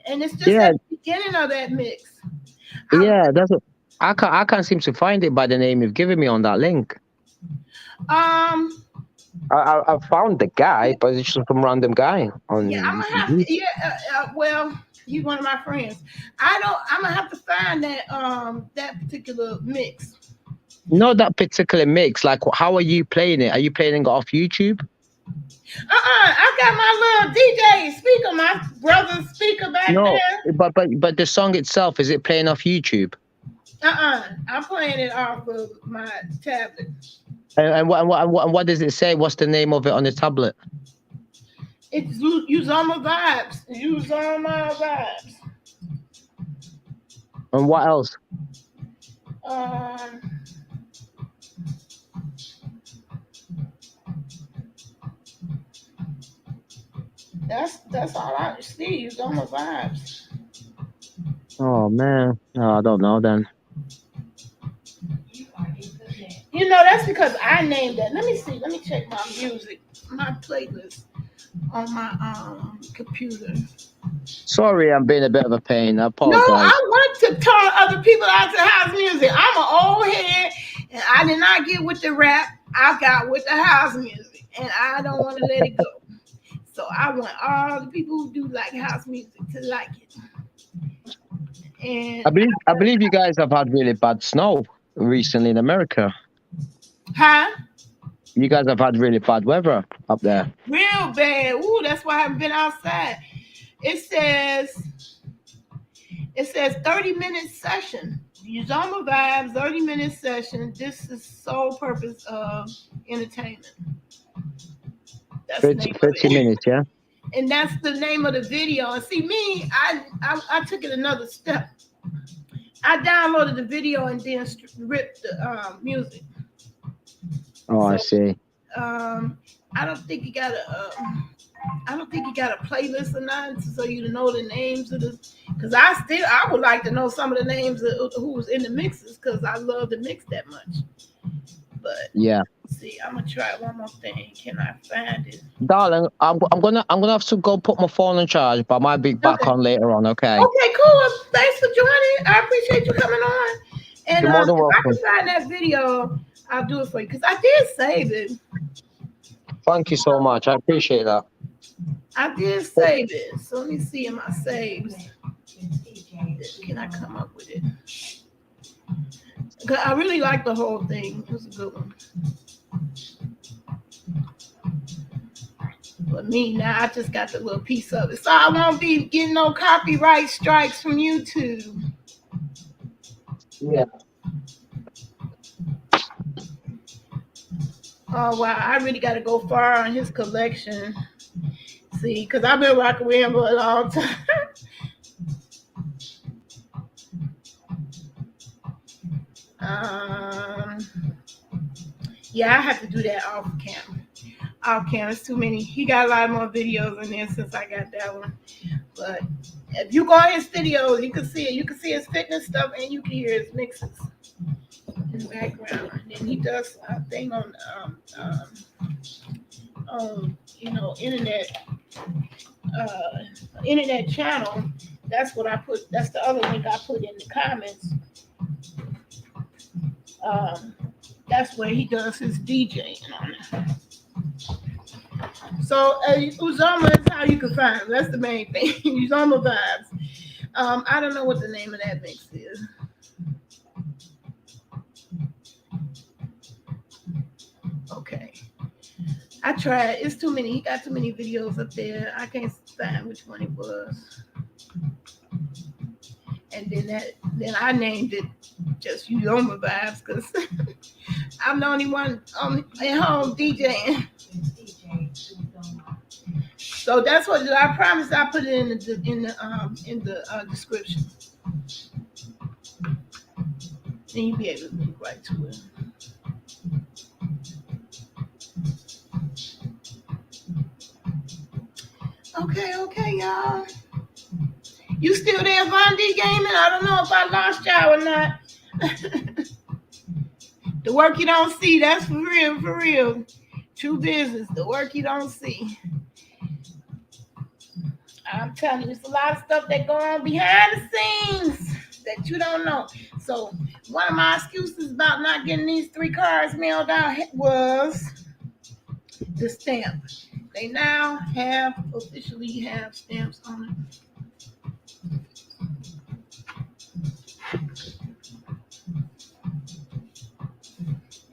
Speaker 2: and it's just at the beginning of that mix.
Speaker 3: That's what I can't seem to find it by the name you've given me on that link. I found the guy, but it's just some random guy on.
Speaker 2: Yeah, I'm gonna have to. Well, he's one of my friends. I'm gonna have to find that that particular mix.
Speaker 3: Not that particular mix. Like, how are you playing it? Are you playing it off YouTube?
Speaker 2: I got my little DJ speaker, my brother's speaker back there.
Speaker 3: But the song itself, is it playing off YouTube?
Speaker 2: I'm playing it off of my tablet.
Speaker 3: And what does it say? What's the name of it on the tablet?
Speaker 2: It's Use All My Vibes. Use All My Vibes.
Speaker 3: And what else?
Speaker 2: That's all I see. Use All My Vibes.
Speaker 3: Oh man, I don't know then.
Speaker 2: That's because I named that. Let me see. Let me check my music, my playlist on my computer.
Speaker 3: Sorry, I'm being a bit of a pain. I apologize.
Speaker 2: No, I want to turn other people out to house music. I'm an old head, and I did not get with the rap. I got with the house music, and I don't want to let it go. So I want all the people who do like house music to like it. And
Speaker 3: I believe you guys have had really bad snow recently in America.
Speaker 2: huh?
Speaker 3: You guys have had really bad weather up there.
Speaker 2: Real bad. Ooh, that's why I haven't been outside. It says 30-minute session. Uzoma Vibes, 30-minute session. This is sole purpose of entertainment. That's the
Speaker 3: 30,
Speaker 2: name of
Speaker 3: 30
Speaker 2: it.
Speaker 3: minutes, yeah?
Speaker 2: And that's the name of the video. And see, me, I took it another step. I downloaded the video and then ripped the music.
Speaker 3: Oh, I see.
Speaker 2: I don't think you got a playlist or nothing so you to know the names of the. Because I would like to know some of the names of who was in the mixes because I love to mix that much. But
Speaker 3: yeah,
Speaker 2: see, I'm gonna try one more thing. Can I find it,
Speaker 3: darling? I'm gonna have to go put my phone on charge, but I might be back on later on. Okay.
Speaker 2: Okay, cool. Thanks for joining. I appreciate you coming on. And
Speaker 3: You're more than
Speaker 2: if I
Speaker 3: welcome.
Speaker 2: can find that video, I'll do it for you because I did save it.
Speaker 3: Thank you so much. I appreciate that.
Speaker 2: I did save it. So let me see in my saves. Can I come up with it? Because I really like the whole thing. It was a good one. But me now, I just got the little piece of it. So I won't be getting no copyright strikes from YouTube.
Speaker 3: Yeah.
Speaker 2: Oh, wow. I really got to go far on his collection. See, because I've been rocking with him for a long time. Yeah, I have to do that off camera. Off camera, it's too many. He got a lot more videos in there since I got that one. But if you go on his videos, you can see it. You can see his fitness stuff, and you can hear his mixes in the background. And then he does a thing on internet channel. That's what I put. That's the other link I put in the comments. That's where he does his DJing on it. So Uzoma is how you can find him. That's the main thing. Uzoma Vibes. I don't know what the name of that mix is. Okay. I tried. It's too many. He got too many videos up there. I can't find which one it was. And then I named it just Uzoma Vibes because I'm the only one at home DJing. So that's what I promised. I put it in the description. Then you'll be able to link right to it. Okay, y'all. You still there, Von D Gaming? I don't know if I lost y'all or not. The work you don't see, that's for real. True business, the work you don't see. I'm telling you, there's a lot of stuff that go on behind the scenes that you don't know. So one of my excuses about not getting these 3 cards mailed out was the stamp. They now officially have stamps on it.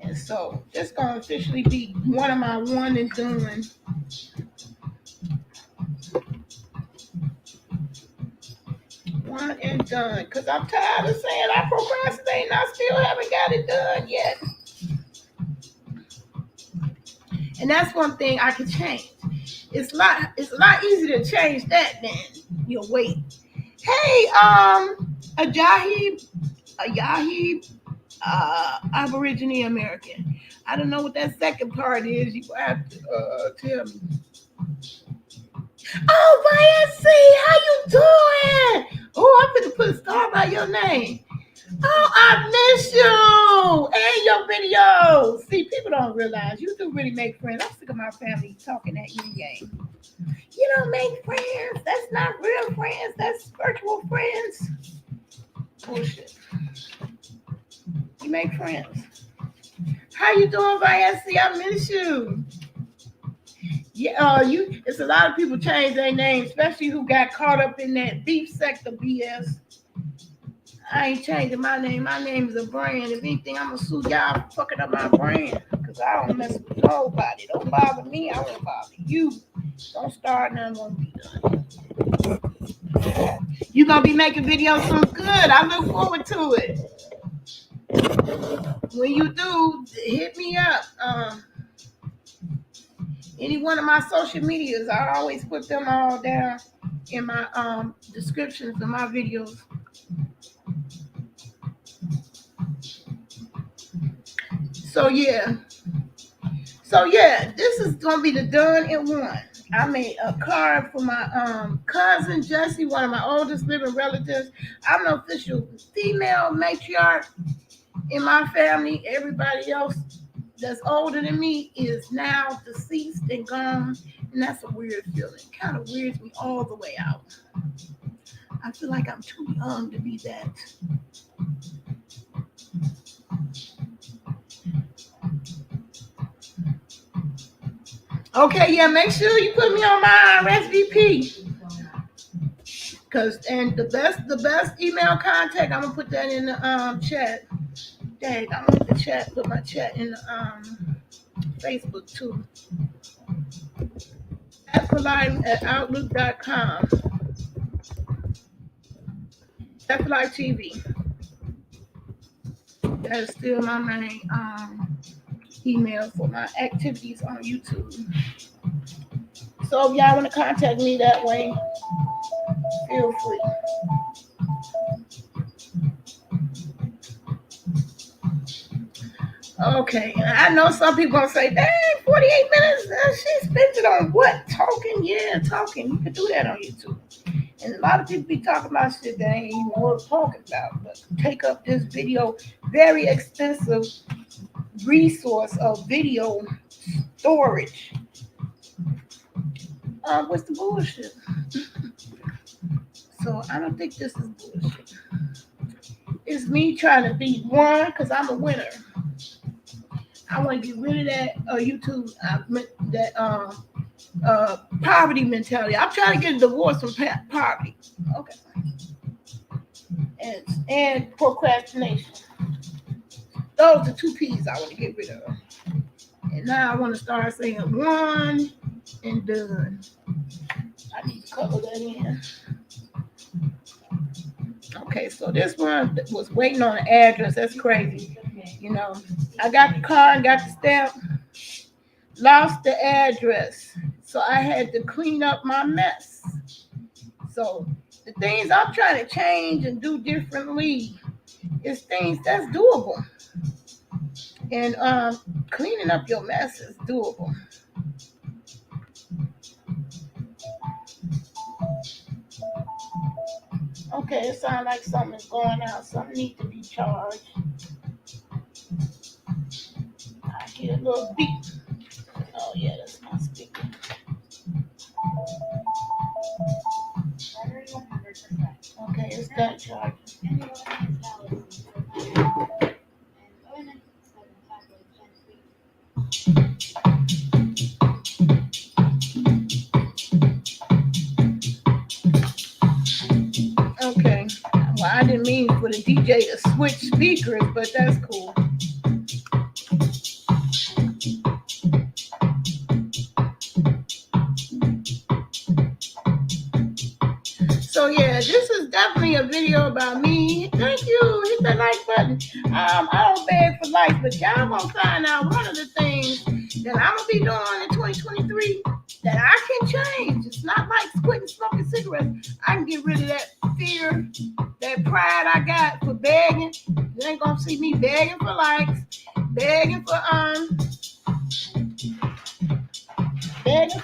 Speaker 2: And so that's going to officially be one of my one and done. One and done. Because I'm tired of saying I procrastinate and I still haven't got it done yet. And that's one thing I could change. It's a lot easier to change that than your weight. Hey, Ajahi, Aborigine American. I don't know what that second part is. You have to tell me. Oh, Viancy, how you doing? Oh, I'm gonna put a star by your name. Oh, I miss you and your videos. See, people don't realize you do really make friends. I'm sick of my family talking that yin yang. You don't make friends. That's not real friends. That's virtual friends. Bullshit. You make friends. How you doing, Viancy? I miss you. Yeah, it's a lot of people change their name, especially who got caught up in that beef sector BS. I ain't changing my name. My name is a brand. If anything, I'm gonna sue y'all for fucking up my brand. Cause I don't mess with nobody. Don't bother me. I won't bother you. Don't start none won't be done. You gonna be making videos soon? Good. I look forward to it. When you do, hit me up. Any one of my social medias, I always put them all down in my descriptions of my videos. So yeah, this is gonna be the done in one. I made a card for my cousin Jessie, one of my oldest living relatives. I'm the official female matriarch in my family. Everybody else that's older than me is now deceased and gone, and that's a weird feeling. Kind of weirds me all the way out. I feel like I'm too young to be that. Okay, yeah, make sure you put me on my RSVP. And the best email contact, I'm gonna put that in the chat. Dang, I want the chat, put my chat in the Facebook too. @outlook.com. That's Life TV. That is still my main email for my activities on YouTube. So if y'all want to contact me that way, feel free. Okay, I know some people gonna say, dang, 48 minutes, she spent it on what? Talking? Yeah, talking. You can do that on YouTube. And a lot of people be talking about shit that ain't even worth talking about, but take up this video, very expensive resource of video storage. What's the bullshit? So I don't think this is bullshit. It's me trying to be one, because I'm a winner. I want to get rid of that YouTube, that poverty mentality. I'm trying to get a divorce from poverty. Okay. And procrastination. Those are two P's I want to get rid of. And now I want to start saying one and done. I need to cover that in. Okay, so this one was waiting on an address. That's crazy. You know, I got the card, got the stamp, lost the address. So I had to clean up my mess. So the things I'm trying to change and do differently is things that's doable. And cleaning up your mess is doable. Okay, it sounds like something's going out. Something needs to be charged. I hear a little beep. Oh yeah, that's my speaker. Okay, it's done charging. Okay. Well, I didn't mean for the DJ to switch speakers, but that's cool. So yeah, this is definitely a video about me. Thank you. Hit that like button. I don't beg for likes, but y'all gonna find out one of the things that I'm gonna be doing in 2023 that I can change. It's not like quitting smoking cigarettes. I can get rid of that fear, that pride I got for begging. You ain't gonna see me begging for likes, begging for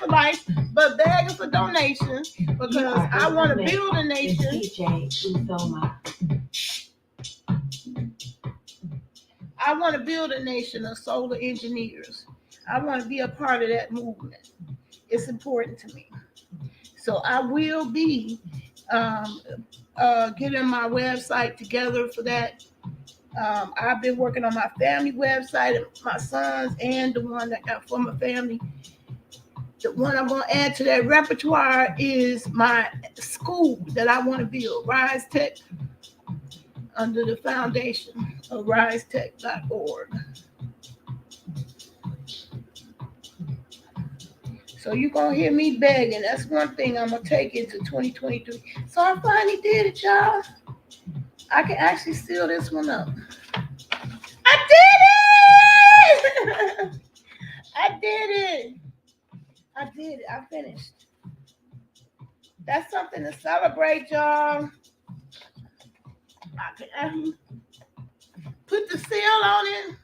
Speaker 2: likes, but begging for donations because I want to build a nation. I want to build a nation of solar engineers. I want to be a part of that movement. It's important to me. So I will be um, getting my website together for that. I've been working on my family website, my son's, and the one that got for my family. The one I'm going to add to that repertoire is my school that I want to build, Rise Tech, under the foundation of risetech.org. So you're going to hear me begging. That's one thing I'm going to take into 2023. So I finally did it, y'all. I can actually seal this one up. I did it! I did it. I did it. I finished. That's something to celebrate, y'all. I can put the seal on it.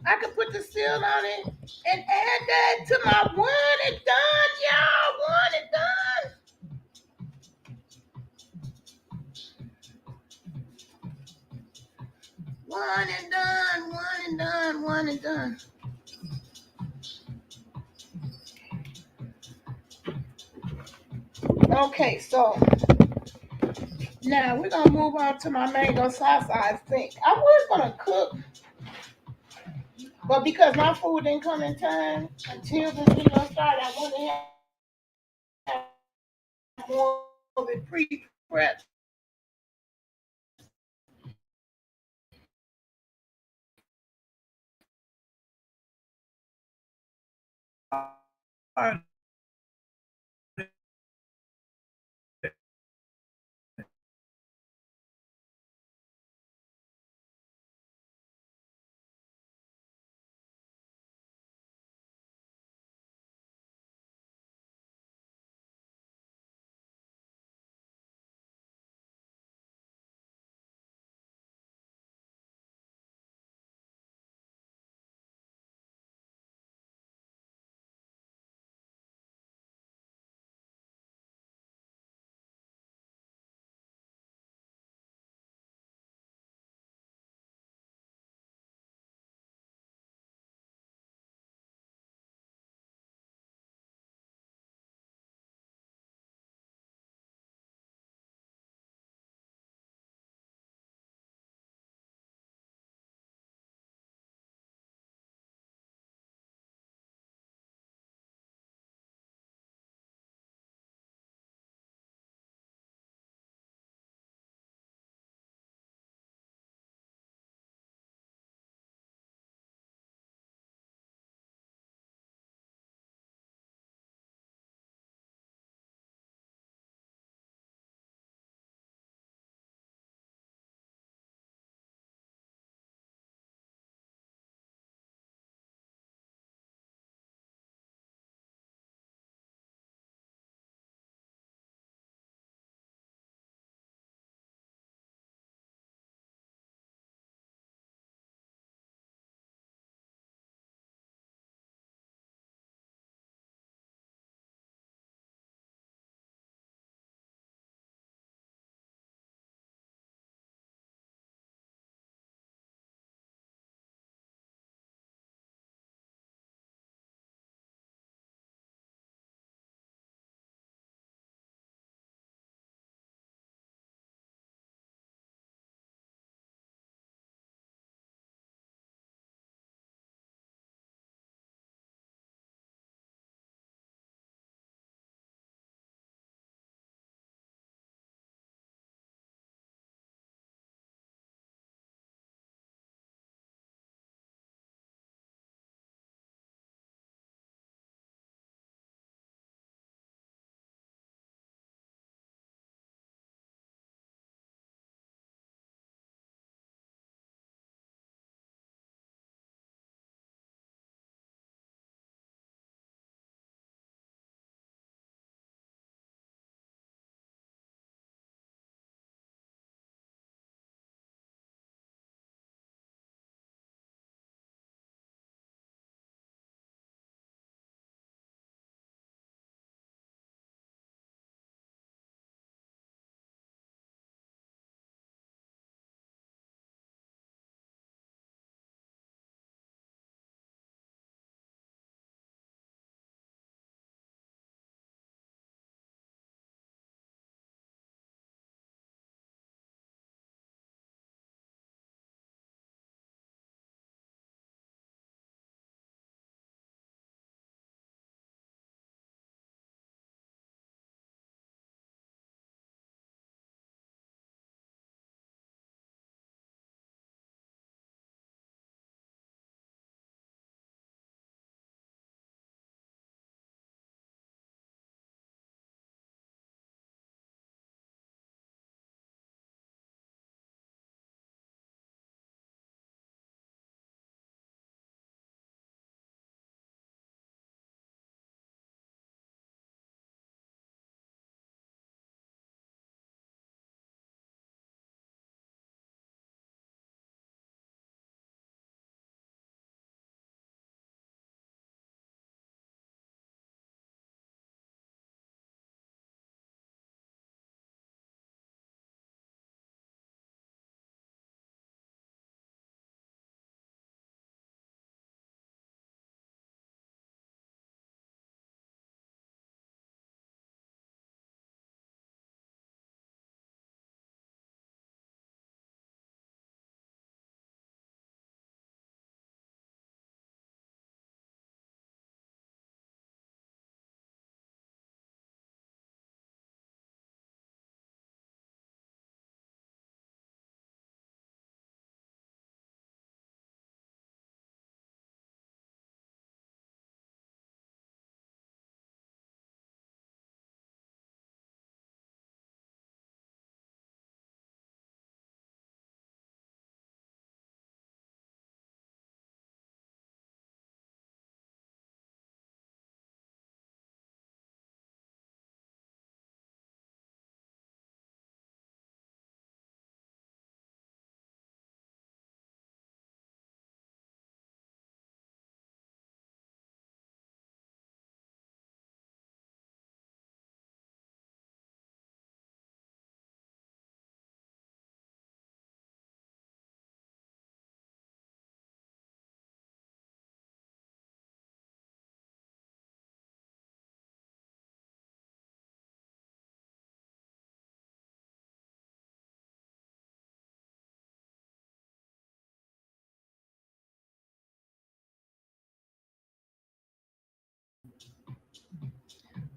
Speaker 2: I can put the seal on it and add that to my one and done, y'all. One and done. One and done. One and done. One and done. Okay, so now we're gonna move on to my mango salsa. I think I was gonna cook, but because my food didn't come in time until the video started, I want to have more of it pre-prepped.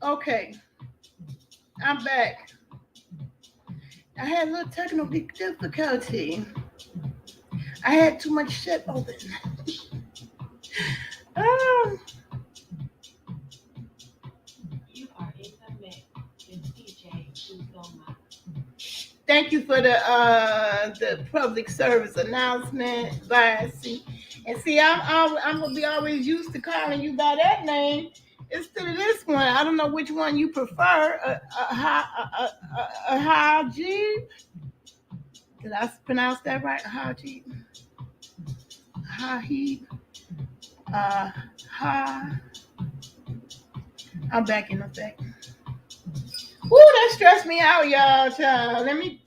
Speaker 2: Okay, I'm back. I had a little technical difficulty. I had too much shit open. Um,
Speaker 1: You are in the mix with DJ ZUCCHINI.
Speaker 2: Thank you for the public service announcement, Vice. And see, I'm gonna be always used to calling you by that name instead of this one. I don't know which one you prefer. Haji. Did I pronounce that right? Haji. Haji. Ha. I'm back in effect. Ooh, that stressed me out, y'all. Child. Let me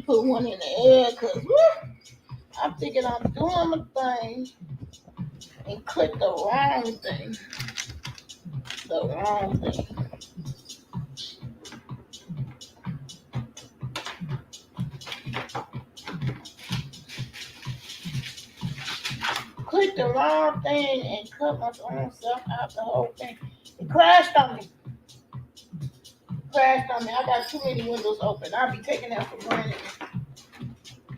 Speaker 2: put one in the air, cause I'm thinking I'm doing my thing and click the wrong thing. The wrong thing. Click the wrong thing and cut my own self out the whole thing. It crashed on me. I got too many windows open. I'll be taking that for granted.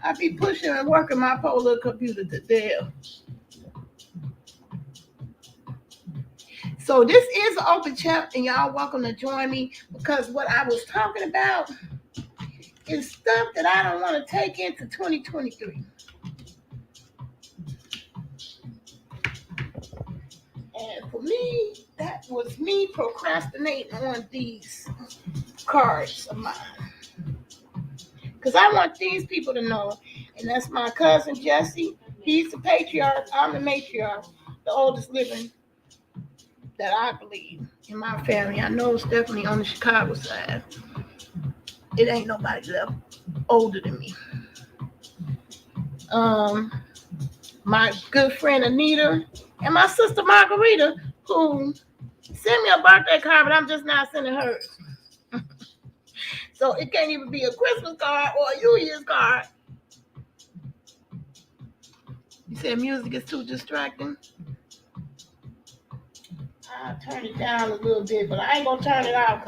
Speaker 2: I be pushing and working my poor little computer to death. So this is an open chat, and y'all welcome to join me, because what I was talking about is stuff that I don't want to take into 2023. And for me, that was me procrastinating on these cards of mine. Because I want these people to know, and that's my cousin Jesse. He's the patriarch, I'm the matriarch, the oldest living that I believe in my family. I know it's definitely on the Chicago side. It ain't nobody left older than me. My good friend Anita and my sister Margarita, who sent me a birthday card, but I'm just not sending hers. So it can't even be a Christmas card or a New Year's card. You said music is too distracting? I'll turn it down a little bit, but I ain't gonna turn it off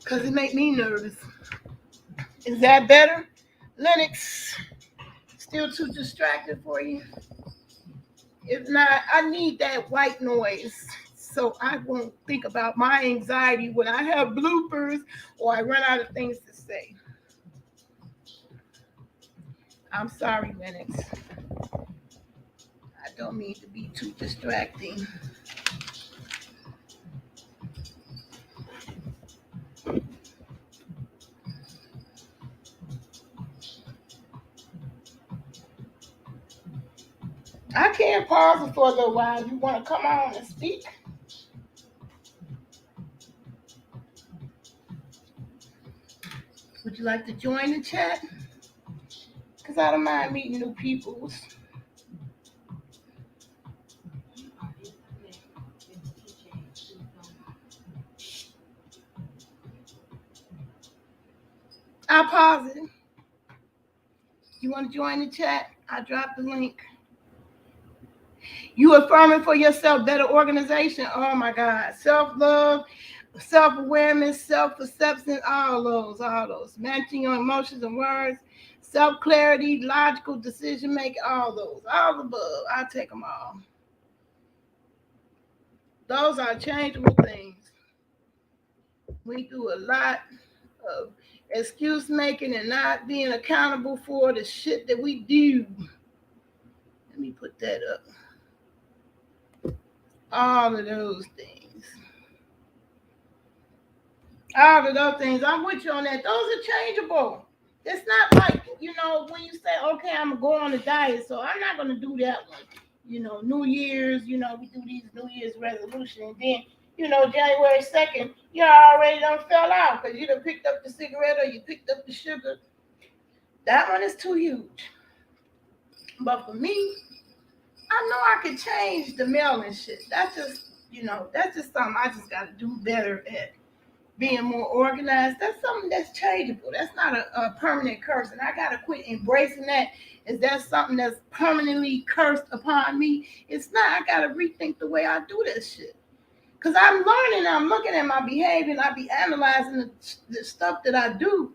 Speaker 2: because it make me nervous. Is that better? Lennox, still too distracted for you? If not, I need that white noise so I won't think about my anxiety when I have bloopers or I run out of things to say. I'm sorry, Lennox. I don't mean to be too distracting. I can't pause it for a little while. You want to come on and speak? Would you like to join the chat? Because I don't mind meeting new people.
Speaker 1: You are in the mix with DJ ZUCCHINI.
Speaker 2: I'll pause it. You want to join the chat? I dropped the link. You affirming for yourself better organization. Oh my God. Self-love, self-awareness, self-perception, all those. Matching your emotions and words, self-clarity, logical decision making, all those. All above. I take them all. Those are changeable things. We do a lot of excuse making and not being accountable for the shit that we do. Let me put that up. All of those things. All of those things. I'm with you on that. Those are changeable. It's not like, when you say, okay, I'm going to go on a diet, so I'm not going to do that one. New Year's, we do these New Year's resolutions. And then, January 2nd, you already done fell out because you done picked up the cigarette or you picked up the sugar. That one is too huge. But for me, I know I could change the mailing shit. That's just something I just got to do better at. being more organized. That's something that's changeable. That's not a permanent curse. And I got to quit embracing that. Is that something that's permanently cursed upon me? It's not. I got to rethink the way I do this shit. Because I'm learning, I'm looking at my behavior, and I be analyzing the stuff that I do.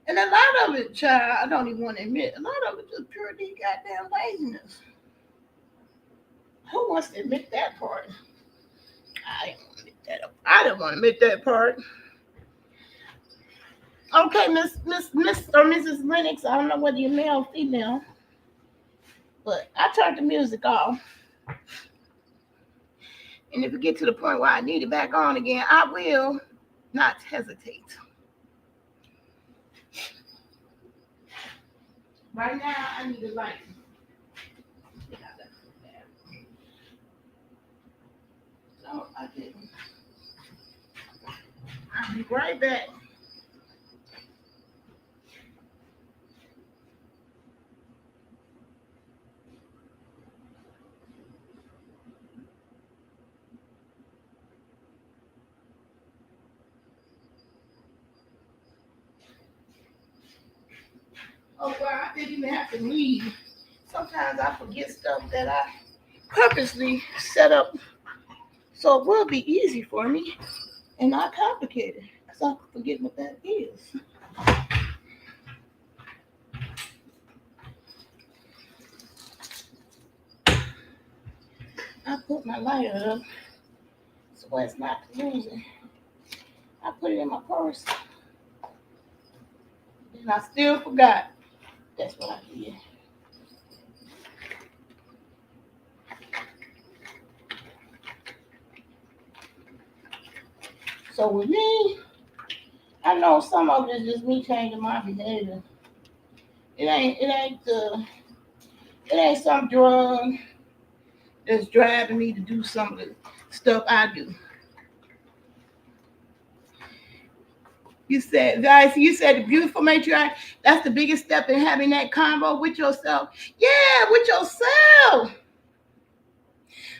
Speaker 2: And a lot of it, child, I don't even want to admit, a lot of it just pure goddamn laziness. Who wants to admit that part? I didn't want to admit that. I didn't want to admit that part. Okay, Miss or Mrs. Lennox, I don't know whether you're male or female, but I turned the music off. And if it get to the point where I need it back on again, I will not hesitate. Right now, I need a light. No, I didn't. I'll be right back. Oh, well, I didn't even have to leave. Sometimes I forget stuff that I purposely set up so it will be easy for me and not complicated. Because I forget what that is. I put my lighter up so it's not losing. I put it in my purse. And I still forgot. That's what I did. So with me, I know some of it is just me changing my behavior. It ain't some drug that's driving me to do some of the stuff I do. You said, guys, you said the beautiful matriarch, that's the biggest step in having that convo with yourself. Yeah, with yourself.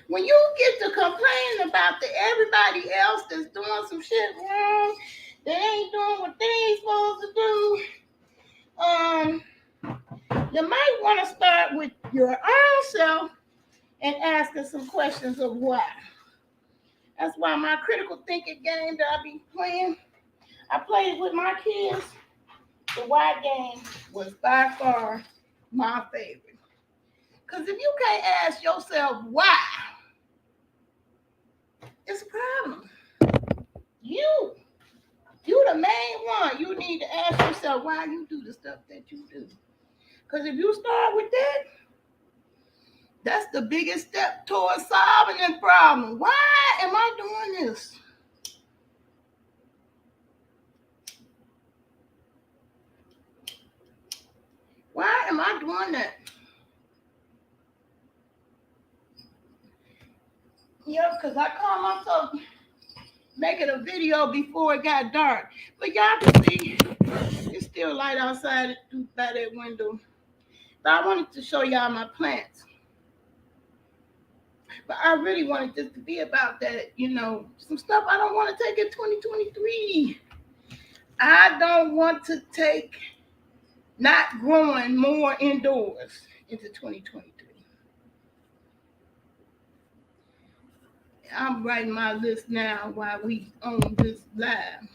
Speaker 2: When you get to complaining about everybody else that's doing some shit wrong, they ain't doing what they ain't supposed to do, you might want to start with your own self and asking some questions of why. That's why my critical thinking game that I be playing, I played with my kids. The why game was by far my favorite. Because if you can't ask yourself why, it's a problem. You the main one. You need to ask yourself why you do the stuff that you do. Because if you start with that, that's the biggest step towards solving the problem. Why am I doing this? Why am I doing that? Yeah, because I caught myself making a video before it got dark. But y'all can see it's still light outside by that window. But I wanted to show y'all my plants. But I really wanted this to be about that, some stuff I don't want to take in 2023. I don't want to take not growing more indoors into 2023. I'm writing my list now while we on this live.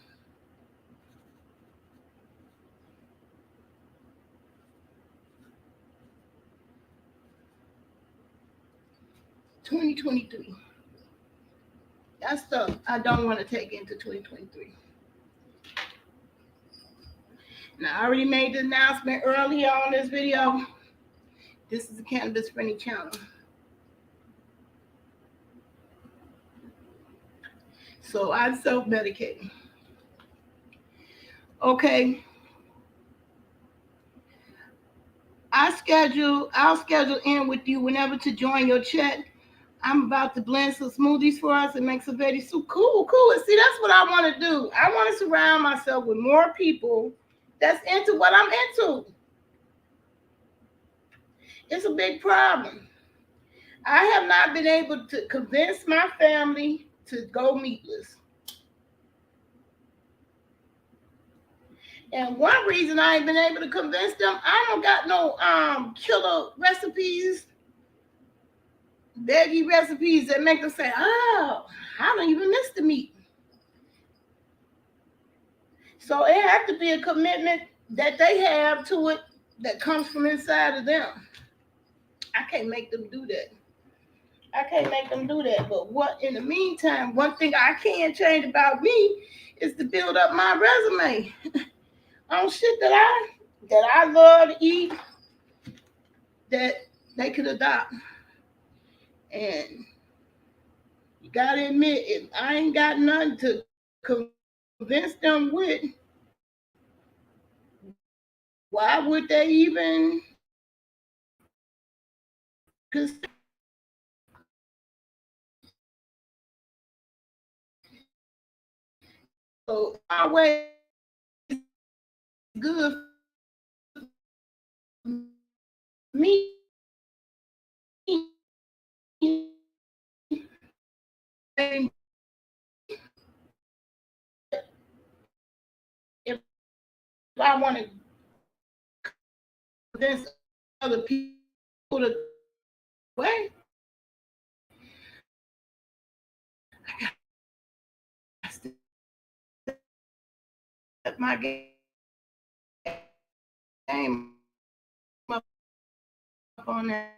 Speaker 2: $2023. That's stuff I don't want to take into 2023. Now, I already made the announcement earlier on this video. This is a cannabis-friendly channel. So I'm self-medicating. Okay. I'll schedule in with you whenever to join your chat. I'm about to blend some smoothies for us and make some very cool. And see, that's what I want to do. I want to surround myself with more people that's into what I'm into. It's a big problem. I have not been able to convince my family to go meatless. And one reason I ain't been able to convince them, I don't got no killer recipes, veggie recipes that make them say, "Oh, I don't even miss the meat." So it has to be a commitment that they have to it that comes from inside of them. I can't make them do that. I can't make them do that. But what in the meantime, one thing I can change about me is to build up my resume on shit that I love to eat that they could adopt. And you gotta admit, if I ain't got nothing to convince them with, why would they even consider? So always good for me. If I want to convince other people to way, I step my game up on that.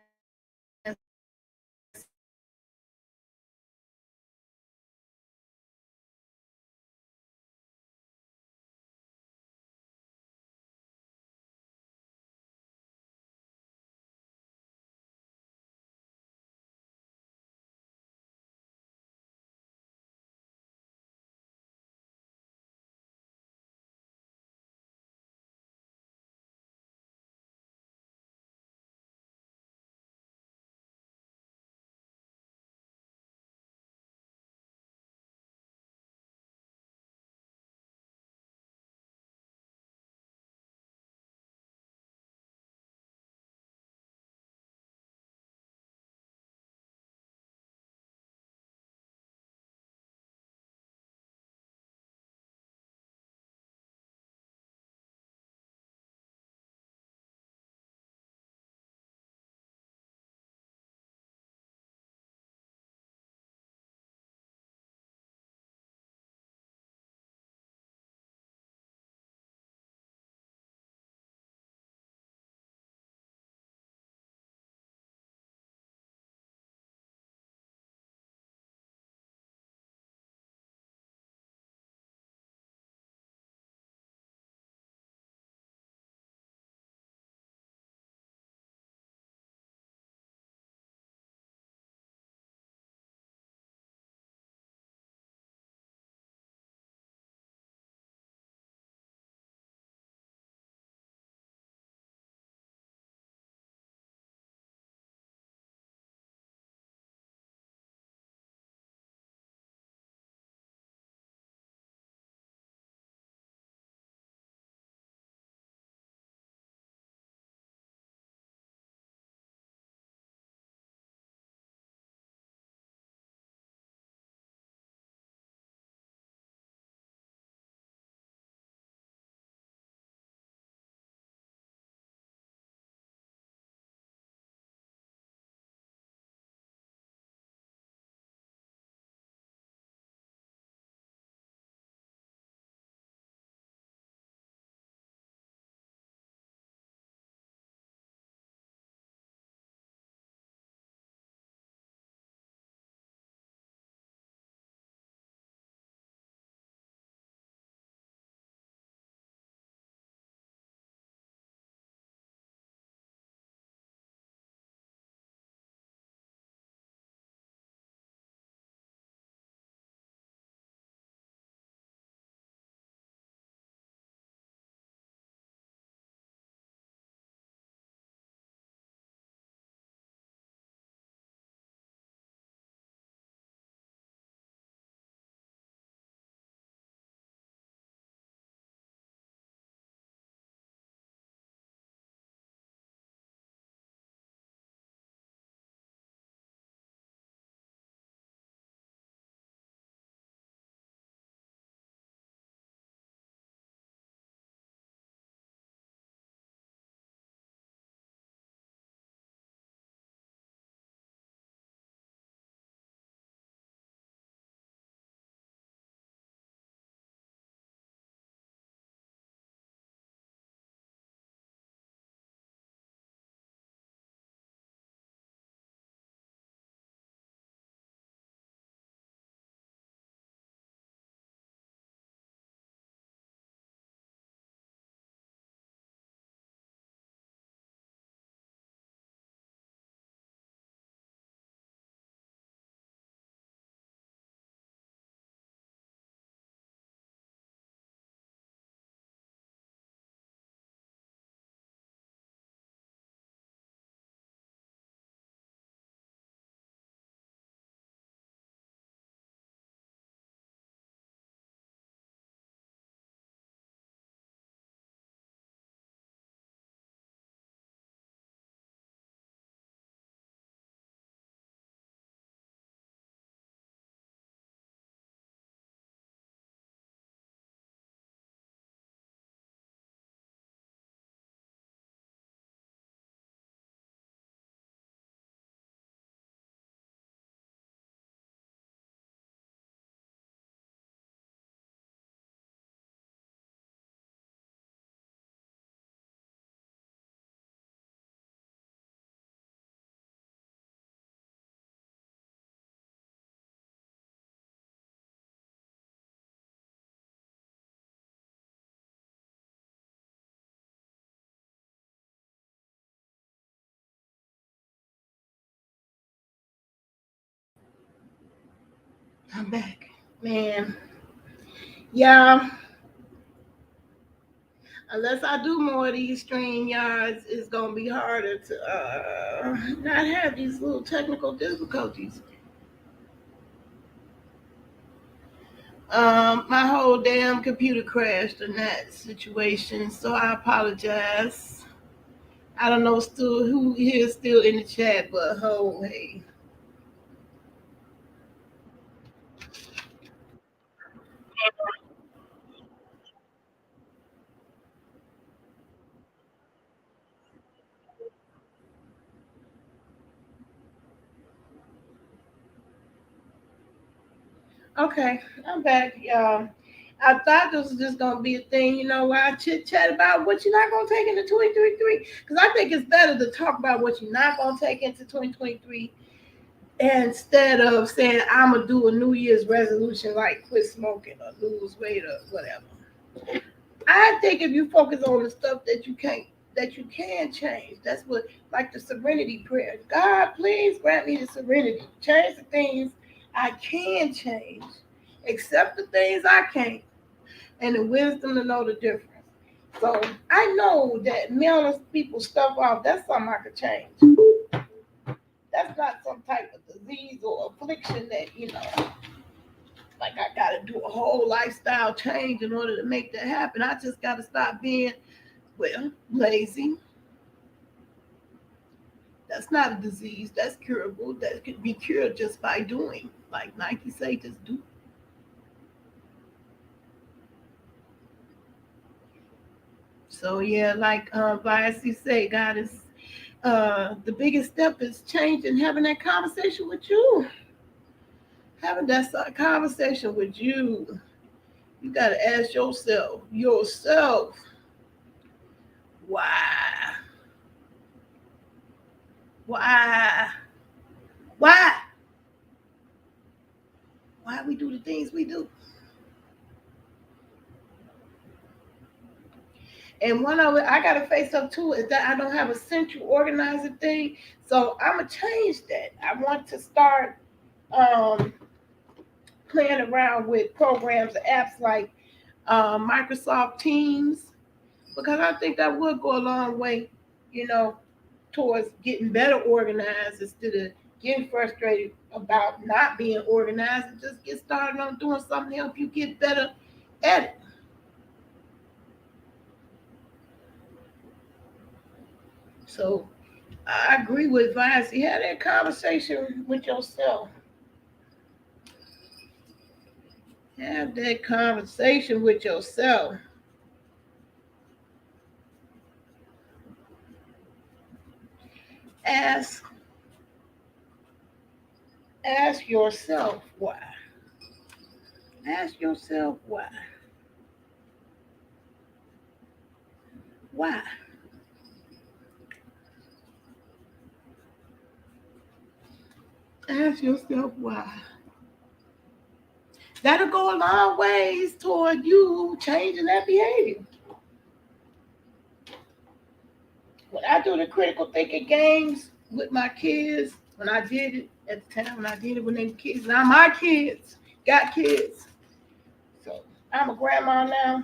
Speaker 2: I'm back. Man, yeah, unless I do more of these stream yards, it's gonna be harder to not have these little technical difficulties. My whole damn computer crashed in that situation, so I apologize. I don't know still who here is still in the chat, but oh hey. Okay, I'm back, y'all. I thought this was just gonna be a thing, where I chit chat about what you're not gonna take into 2023. Because I think it's better to talk about what you're not gonna take into 2023 instead of saying I'm gonna do a New Year's resolution like quit smoking or lose weight or whatever. I think if you focus on the stuff that you can change, that's what like the serenity prayer. God, please grant me the serenity. Change the things I can change, accept the things I can't, and the wisdom to know the difference. So I know that mailing people stuff off, that's something I could change. That's not some type of disease or affliction that, like I gotta do a whole lifestyle change in order to make that happen. I just gotta stop being, well, lazy. That's not a disease. That's curable. That could be cured just by doing. Like Nike say, just do. So yeah, like Biasy say, God is the biggest step is changing, having that conversation with you. Having that conversation with you. You gotta ask yourself, why? Why? Why? Why we do the things we do? And one of it, I got to face up to is that I don't have a central organizer thing. So I'm going to change that. I want to start um, playing around with programs and apps like Microsoft Teams, because I think that would go a long way, you know, towards getting better organized instead of getting frustrated about not being organized and just get started on doing something to help you get better at it. So I agree with Vance. You had that conversation with yourself. Have that conversation with yourself. Ask ask yourself why. Ask yourself why. Why? Ask yourself why. That'll go a long ways toward you changing that behavior. When I do the critical thinking games with my kids, when I did it at the time, when I did it when they were kids, now my kids got kids. So I'm a grandma now.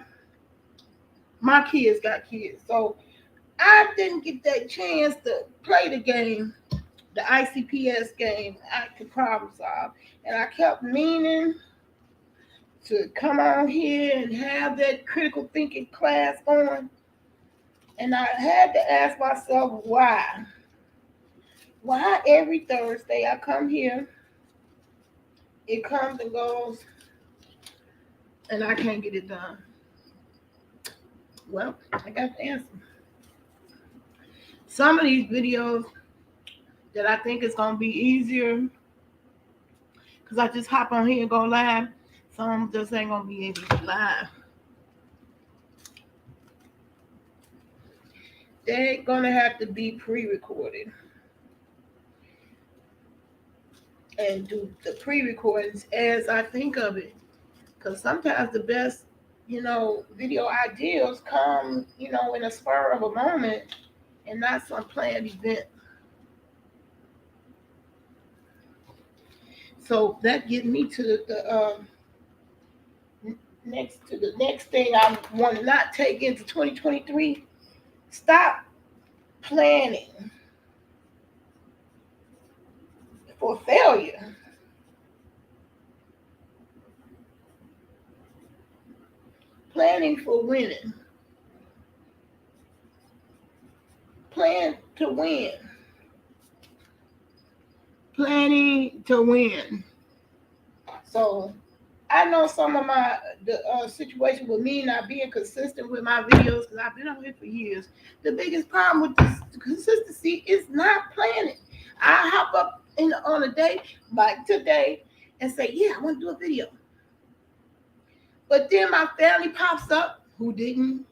Speaker 2: My kids got kids. So I didn't get that chance to play the game, the ICPS game. I could problem solve. And I kept meaning to come on here and have that critical thinking class on. And I had to ask myself why. Why every Thursday I come here, it comes and goes, and I can't get it done? Well, I got the answer. Some of these videos that I think is gonna be easier, because I just hop on here and go live. Some just ain't gonna be able to live. They're gonna have to be pre-recorded and do the pre-recordings as I think of it. Because sometimes the best, video ideas come, in a spur of a moment and not some planned event. So that gets me to the next thing I want to not take into 2023. Stop planning for failure. Planning for winning. Plan to win. Planning to win. So I know some of the situation with me not being consistent with my videos because I've been on here for years. The biggest problem with this consistency is not planning. I hop up on a day like today and say, yeah, I want to do a video. But then my family pops up who didn't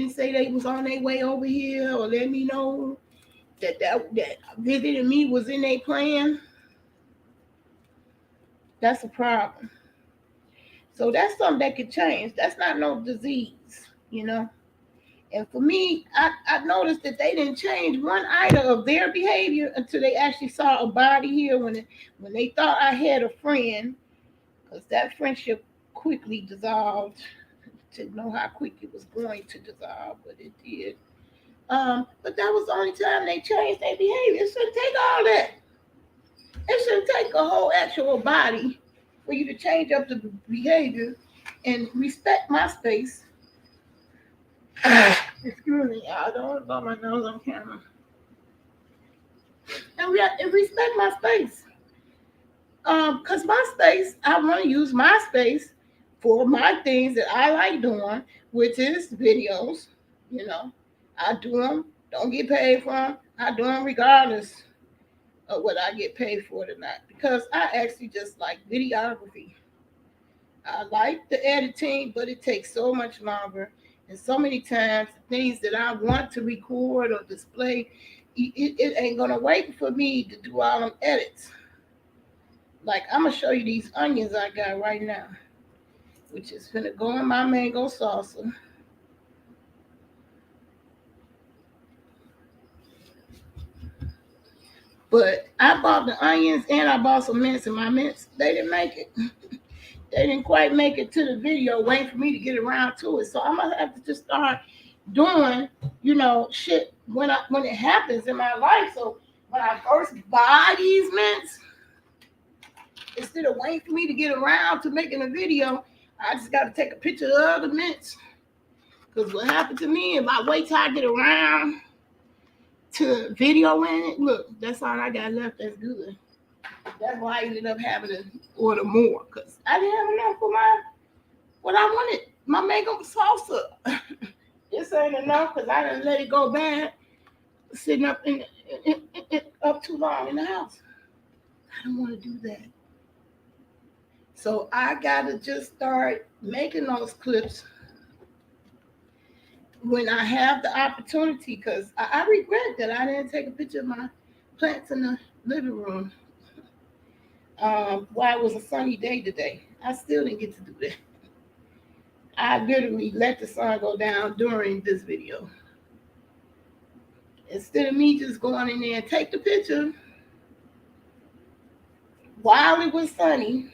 Speaker 2: say they was on their way over here or let me know that visiting me was in their plan. That's a problem. So that's something that could change. That's not no disease, you know. And for me, I noticed that they didn't change one item of their behavior until they actually saw a body here when they thought I had a friend, because that friendship quickly dissolved. To know how quick it was going to dissolve, but it did. But that was the only time they changed their behavior. It shouldn't take all that. It shouldn't take a whole actual body for you to change up the behavior and respect my space. Excuse me, I don't want to blow my nose on camera. And respect my space. Because my space, I want to use my space for my things that I like doing, which is videos. You know, I do them, don't get paid for them. I do them regardless of what I get paid for it or not, because I actually just like videography. I like the editing, but it takes so much longer. And so many times, things that I want to record or display, it ain't going to wait for me to do all them edits. Like, I'm going to show you these onions I got right now, which is going to go in my mango salsa. But I bought the onions and I bought some mints, and my mints, they didn't make it. They didn't quite make it to the video, waiting for me to get around to it. So I'm gonna have to just start doing, shit when it happens in my life. So when I first buy these mints, instead of waiting for me to get around to making a video, I just got to take a picture of the mints. Because what happened to me, if I wait till I get around to videoing it, look, that's all I got left that's good. That's why I ended up having to order more, because I didn't have enough for what I wanted, my mango salsa. This ain't enough because I didn't let it go bad sitting up up too long in the house. I don't want to do that. So I got to just start making those clips when I have the opportunity, because I regret that I didn't take a picture of my plants in the living room while it was a sunny day today. I still didn't get to do that. I literally let the sun go down during this video. Instead of me just going in there and take the picture while it was sunny,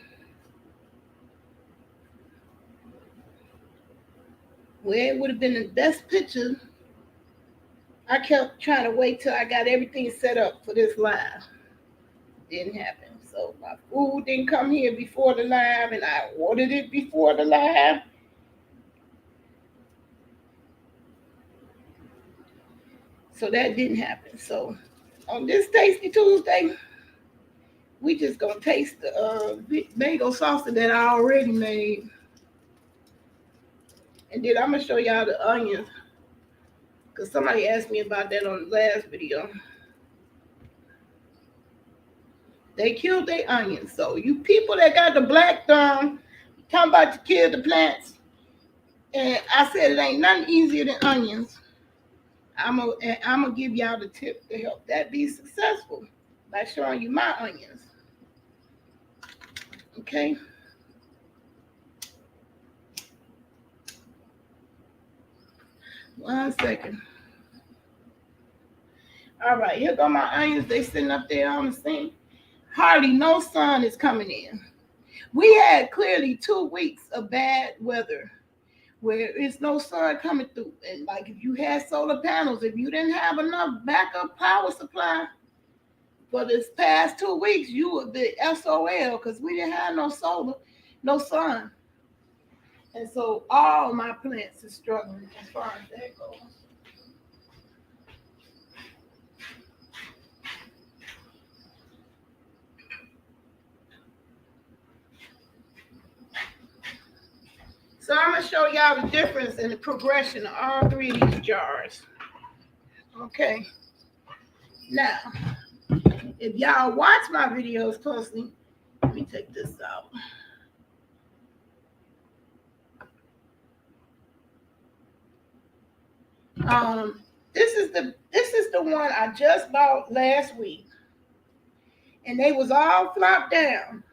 Speaker 2: where it would have been the best picture, I kept trying to wait till I got everything set up for this live. Didn't happen. So my food didn't come here before the live, and I ordered it before the live. So that didn't happen. So on this Tasty Tuesday, we just gonna taste the mango salsa that I already made. And then I'm gonna show y'all the onions, because somebody asked me about that on the last video. They killed their onions. So you people that got the black thumb, talking about to kill the plants. And I said it ain't nothing easier than onions. I'm gonna give y'all the tip to help that be successful by showing you my onions. Okay. One second. All right, here go my onions. They sitting up there on the sink. hardly no sun is coming in. We had clearly 2 weeks of bad weather where it's no sun coming through. And like if you had solar panels, if you didn't have enough backup power supply for this past 2 weeks, you would be SOL because we didn't have no solar, no sun. And so all my plants are struggling as far as that goes. So I'm going to show y'all the difference in the progression of all three of these jars. Okay. Now, if y'all watch my videos closely, let me take this out. This is the one I just bought last week, and they was all flopped down,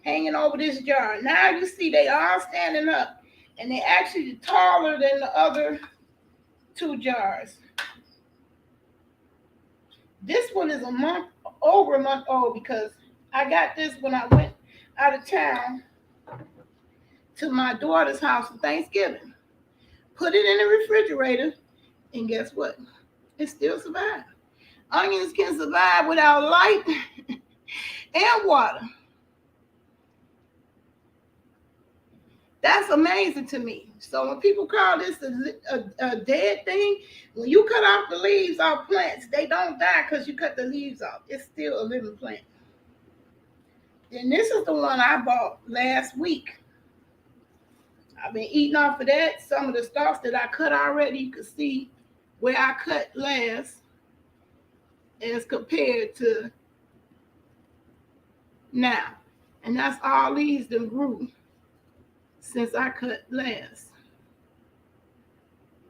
Speaker 2: hanging over this jar. Now you see they all standing up, and they actually taller than the other 2 jars. This one is over a month old because I got this when I went out of town to my daughter's house for Thanksgiving. Put it in the refrigerator, and guess what? It still survived. Onions can survive without light and water. That's amazing to me. So when people call this a dead thing, when you cut off the leaves off plants, they don't die because you cut the leaves off. It's still a living plant. And this is the one I bought last week. I've been eating off of that. Some of the stalks that I cut already, you can see where I cut last as compared to now. And that's all these that grew since I cut last.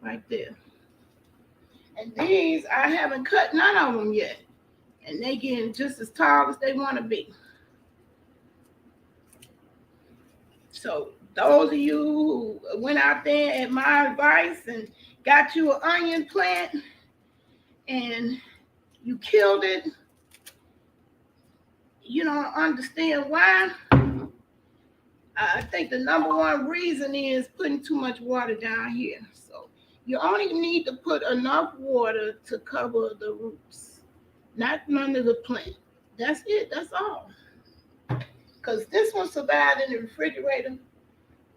Speaker 2: Right there. And these, I haven't cut none of them yet. And they getting just as tall as they want to be. So those of you who went out there at my advice and got you an onion plant and you killed it, you don't understand why. I think the number one reason is putting too much water down here. So you only need to put enough water to cover the roots, not none of the plant. That's it. That's all. Because this one survived in the refrigerator.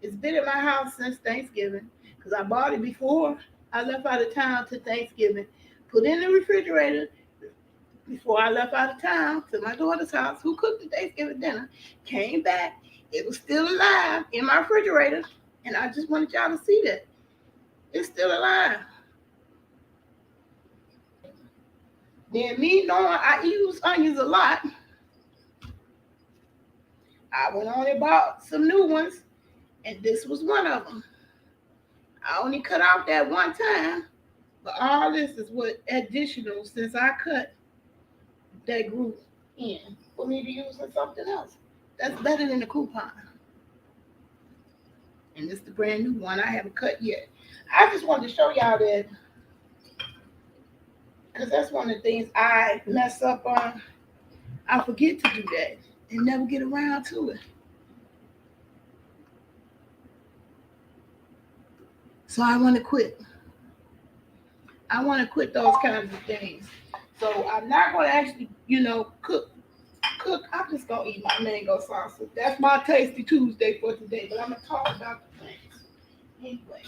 Speaker 2: It's been in my house since Thanksgiving because I bought it before I left out of town to Thanksgiving. Put it in the refrigerator before I left out of town to my daughter's house, who cooked the Thanksgiving dinner. Came back. It was still alive in my refrigerator, and I just wanted y'all to see that. It's still alive. Then me knowing I use onions a lot, I went on and bought some new ones, and this was one of them. I only cut off that one time, but all this is what additional since I cut that grew in for me to use in something else. That's better than the coupon. And this is the brand new one I haven't cut yet. I just wanted to show y'all that because that's one of the things I mess up on. I forget to do that and never get around to it. So I want to quit. I want to quit those kinds of things. So I'm not going to actually, cook. I'm just going to eat my mango salsa. That's my Tasty Tuesday for today. But I'm going to talk about the plants. Anyway.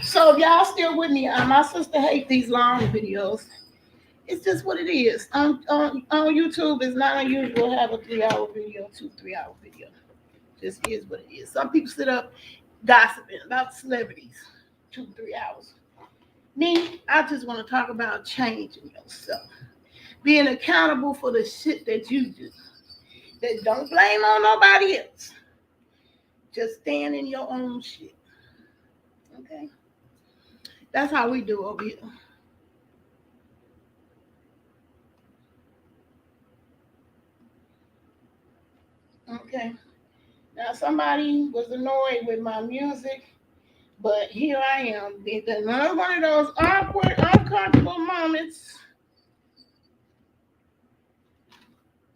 Speaker 2: So if y'all still with me, my sister hates these long videos. It's just what it is. On YouTube, it's not unusual to have a 3-hour video, 2-3-hour video. Just is what it is. Some people sit up gossiping about celebrities 2-3 hours. Me, I just want to talk about changing yourself. Being accountable for the shit that you do. That don't blame on nobody else. Just stand in your own shit. Okay? That's how we do over here. Okay. Now somebody was annoyed with my music, but here I am. It's another one of those awkward, uncomfortable moments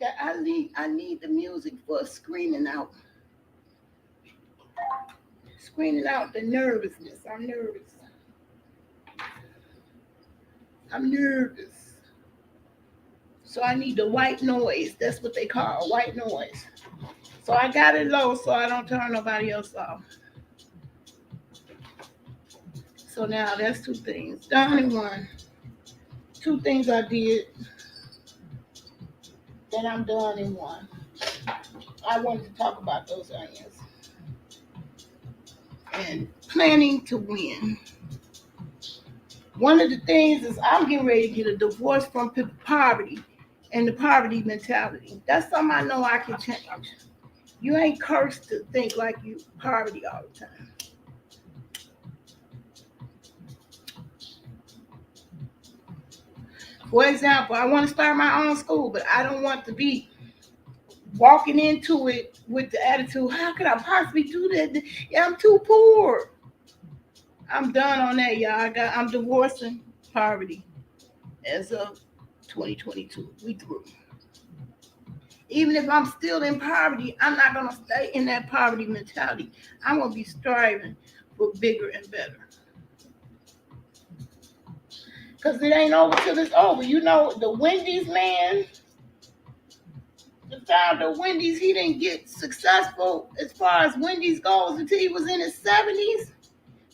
Speaker 2: that I need the music for screening out the nervousness. I'm nervous. I'm nervous. So I need the white noise. That's what they call white noise. So I got it low so I don't turn nobody else off. So now that's two things. Done in one. Two things I did that I'm done in one. I wanted to talk about those areas. And planning to win. One of the things is I'm getting ready to get a divorce from poverty and the poverty mentality. That's something I know I can change. You ain't cursed to think like you poverty all the time. For example, I want to start my own school, but I don't want to be walking into it with the attitude, how could I possibly do that? Yeah, I'm too poor. I'm done on that, y'all. I'm divorcing poverty as of 2022. We through. Even if I'm still in poverty, I'm not gonna stay in that poverty mentality. I'm gonna be striving for bigger and better. Cause it ain't over till it's over. You know, the Wendy's man, the founder of Wendy's, he didn't get successful as far as Wendy's goes until he was in his 70s.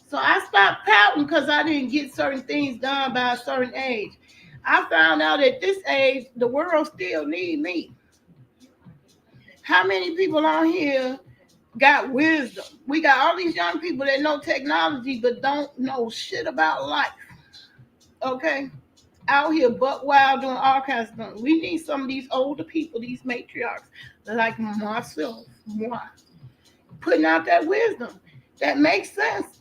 Speaker 2: So I stopped pouting because I didn't get certain things done by a certain age. I found out at this age, the world still need me. How many people on here got wisdom? We got all these young people that know technology but don't know shit about life. Okay? Out here buck wild doing all kinds of things. We need some of these older people, these matriarchs, like myself, putting out that wisdom that makes sense.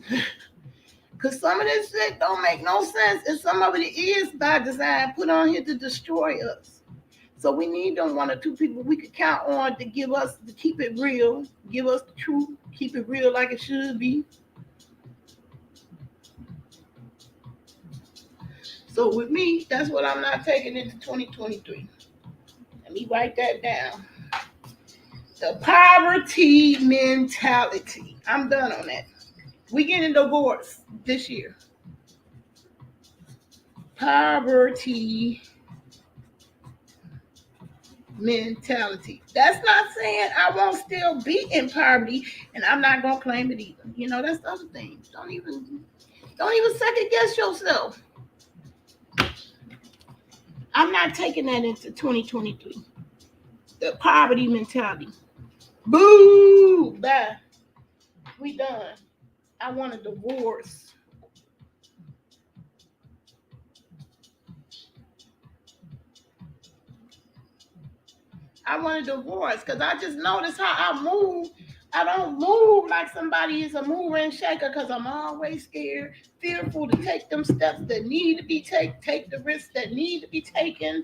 Speaker 2: Because some of this shit don't make no sense, and some of it is by design put on here to destroy us. So we need them one or two people we could count on to give us, to keep it real, give us the truth, keep it real like it should be. So with me, that's what I'm not taking into 2023. Let me write that down. The poverty mentality. I'm done on that. We getting a divorce this year. Poverty mentality. That's not saying I won't still be in poverty and I'm not gonna claim it either. You know, that's the other thing. Don't even second guess yourself. I'm not taking that into 2023. The poverty mentality. Boo! Bye. We done. I want a divorce. I want a divorce because I just notice how I move. I don't move like somebody is a mover and shaker because I'm always scared, fearful to take them steps that need to be taken, take the risks that need to be taken,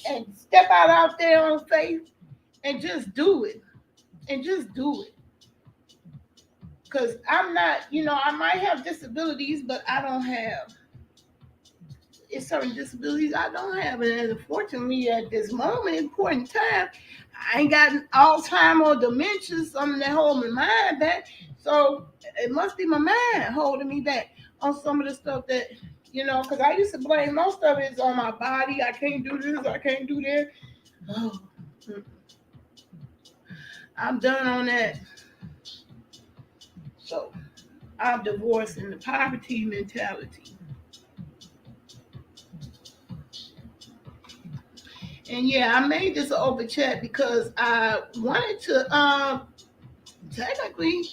Speaker 2: and step out there on faith and just do it. And just do it. Because I'm not, I might have disabilities, but I don't have. It's certain disabilities I don't have. And unfortunately, at this moment, important time, I ain't got Alzheimer's or dementia, something that hold my mind back. So it must be my mind holding me back on some of the stuff that, because I used to blame most of it on my body. I can't do this, I can't do that. Oh, I'm done on that. So I'm divorcing the poverty mentality. And yeah, I made this an open chat because I wanted to technically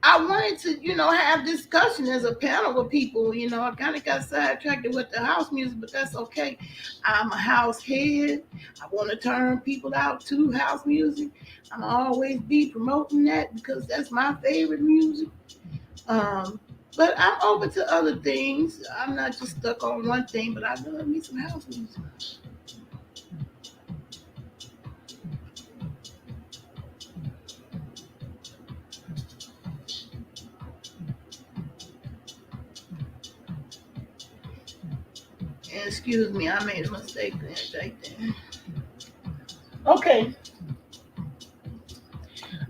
Speaker 2: I wanted to, have discussion as a panel with people. I kind of got sidetracked with the house music, but that's okay. I'm a house head. I want to turn people out to house music. I'm always be promoting that because that's my favorite music. But I'm open to other things. I'm not just stuck on one thing, but I love me some house music. Excuse me, I made a mistake right there. Okay.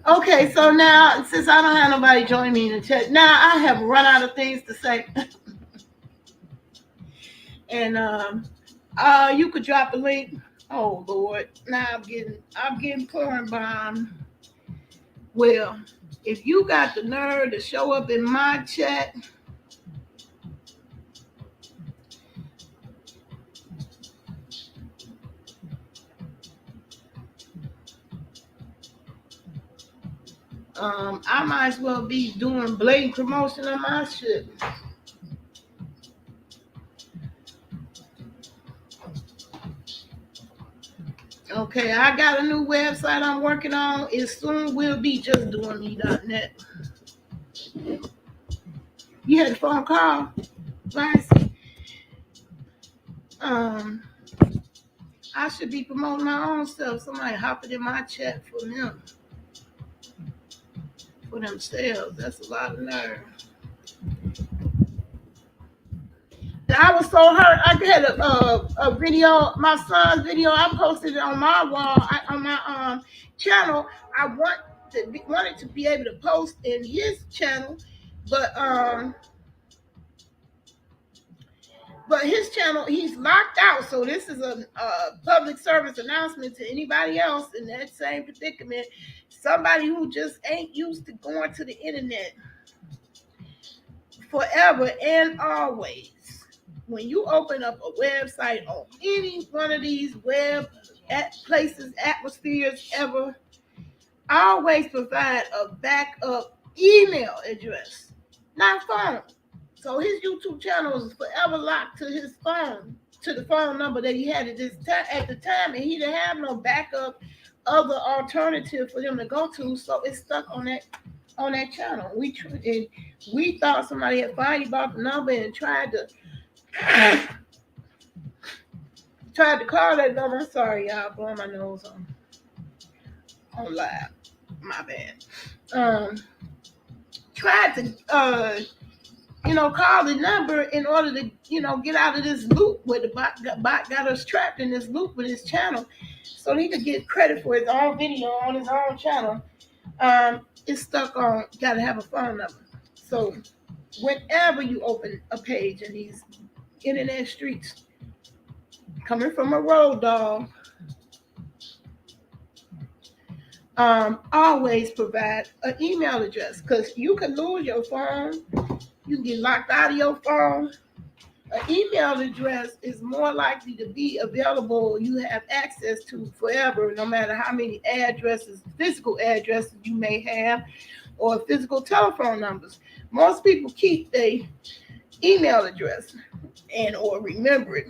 Speaker 2: Okay, so now since I don't have nobody join me in the chat, now I have run out of things to say. And you could drop a link. Oh Lord, now I'm getting porn bomb. Well, if you got the nerve to show up in my chat, I might as well be doing blatant promotion on my shit. Okay, I got a new website I'm working on. It soon will be justdoingme.net. You had a phone call, right? I should be promoting my own stuff. Somebody hopping in my chat for them, for themselves. That's a lot of nerve. I was so hurt. I had a video, my son's video. I posted it on my wall, on my channel. I wanted to be able to post in his channel, but his channel, he's locked out. So this is a public service announcement to anybody else in that same predicament. Somebody who just ain't used to going to the internet forever and always. When you open up a website on any one of these web places, atmospheres ever, always provide a backup email address, not phone. So his YouTube channel is forever locked to his phone, to the phone number that he had at the time, and he didn't have no backup other alternative for them to go to. So it's stuck on that channel. We thought somebody had finally bought the number and tried to call that number. I'm sorry, y'all, blowing my nose on live. My bad. Tried to call the number in order to get out of this loop where the bot got us trapped in this loop with his channel, so he could get credit for his own video on his own channel. It's stuck on gotta have a phone number. So whenever you open a page in these internet streets, coming from a road dog, always provide an email address, because you can lose your phone, you can get locked out of your phone. An email address is more likely to be available, you have access to forever, no matter how many physical addresses you may have, or physical telephone numbers. Most people keep their email address or remember it,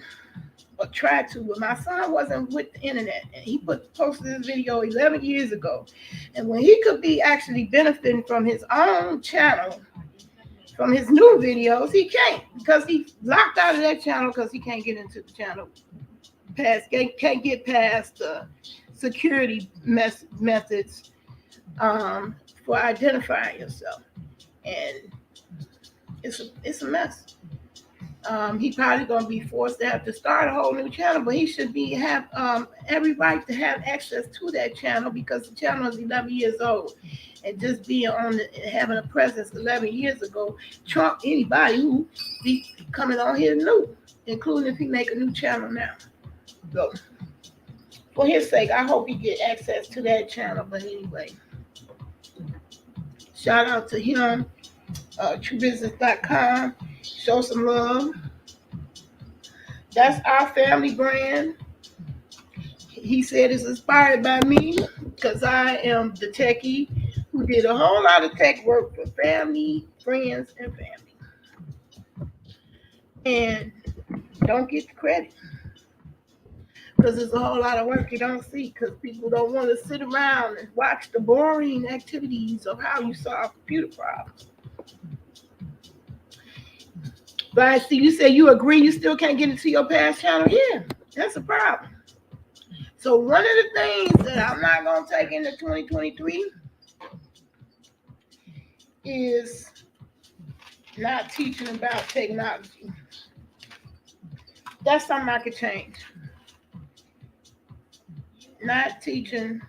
Speaker 2: or try to. But my son wasn't with the internet, and he posted this video 11 years ago. And when he could be actually benefiting from his own channel, from his new videos, he can't, because he's locked out of that channel, because he can't get into the channel can't get past the security methods for identifying yourself. And it's a mess. He probably going to be forced to have to start a whole new channel, but he should have every right to have access to that channel, because the channel is 11 years old. And just being having a presence 11 years ago, trump anybody who be coming on here new, including if he make a new channel now. So for his sake, I hope he get access to that channel. But anyway, shout out to him, truebusiness.com. Show some love. That's our family brand. He said it's inspired by me, because I am the techie who did a whole lot of tech work for family, friends, and family. And don't get the credit, because there's a whole lot of work you don't see, because people don't want to sit around and watch the boring activities of how you solve computer problems. But I see you say you agree you still can't get into your past channel. Yeah, that's a problem. So one of the things that I'm not going to take into 2023 is not teaching about technology. That's something I could change. Not teaching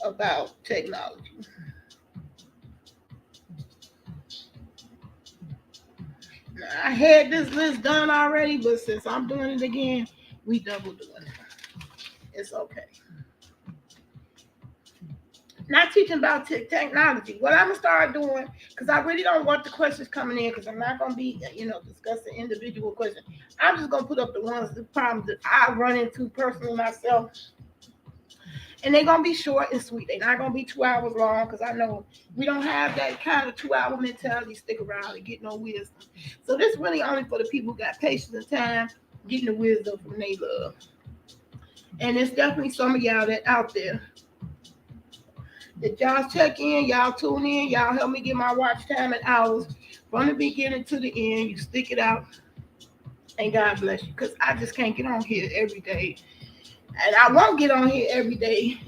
Speaker 2: about technology. Now, I had this list done already, but since I'm doing it again, we double doing it. It's okay. Not teaching about technology. What I'm gonna start doing, because I really don't want the questions coming in, because I'm not gonna be, discussing individual questions. I'm just gonna put up the problems that I run into personally myself, and they're gonna be short and sweet. They're not gonna be 2 hours long, because I know we don't have that kind of 2 hour mentality. Stick around and get no wisdom. So this really only for the people who got patience and time, getting the wisdom from they love. And it's definitely some of y'all that out there that y'all check in, y'all tune in, y'all help me get my watch time and hours from the beginning to the end. You stick it out, and God bless you, because I just can't get on here every day, and I won't get on here every day,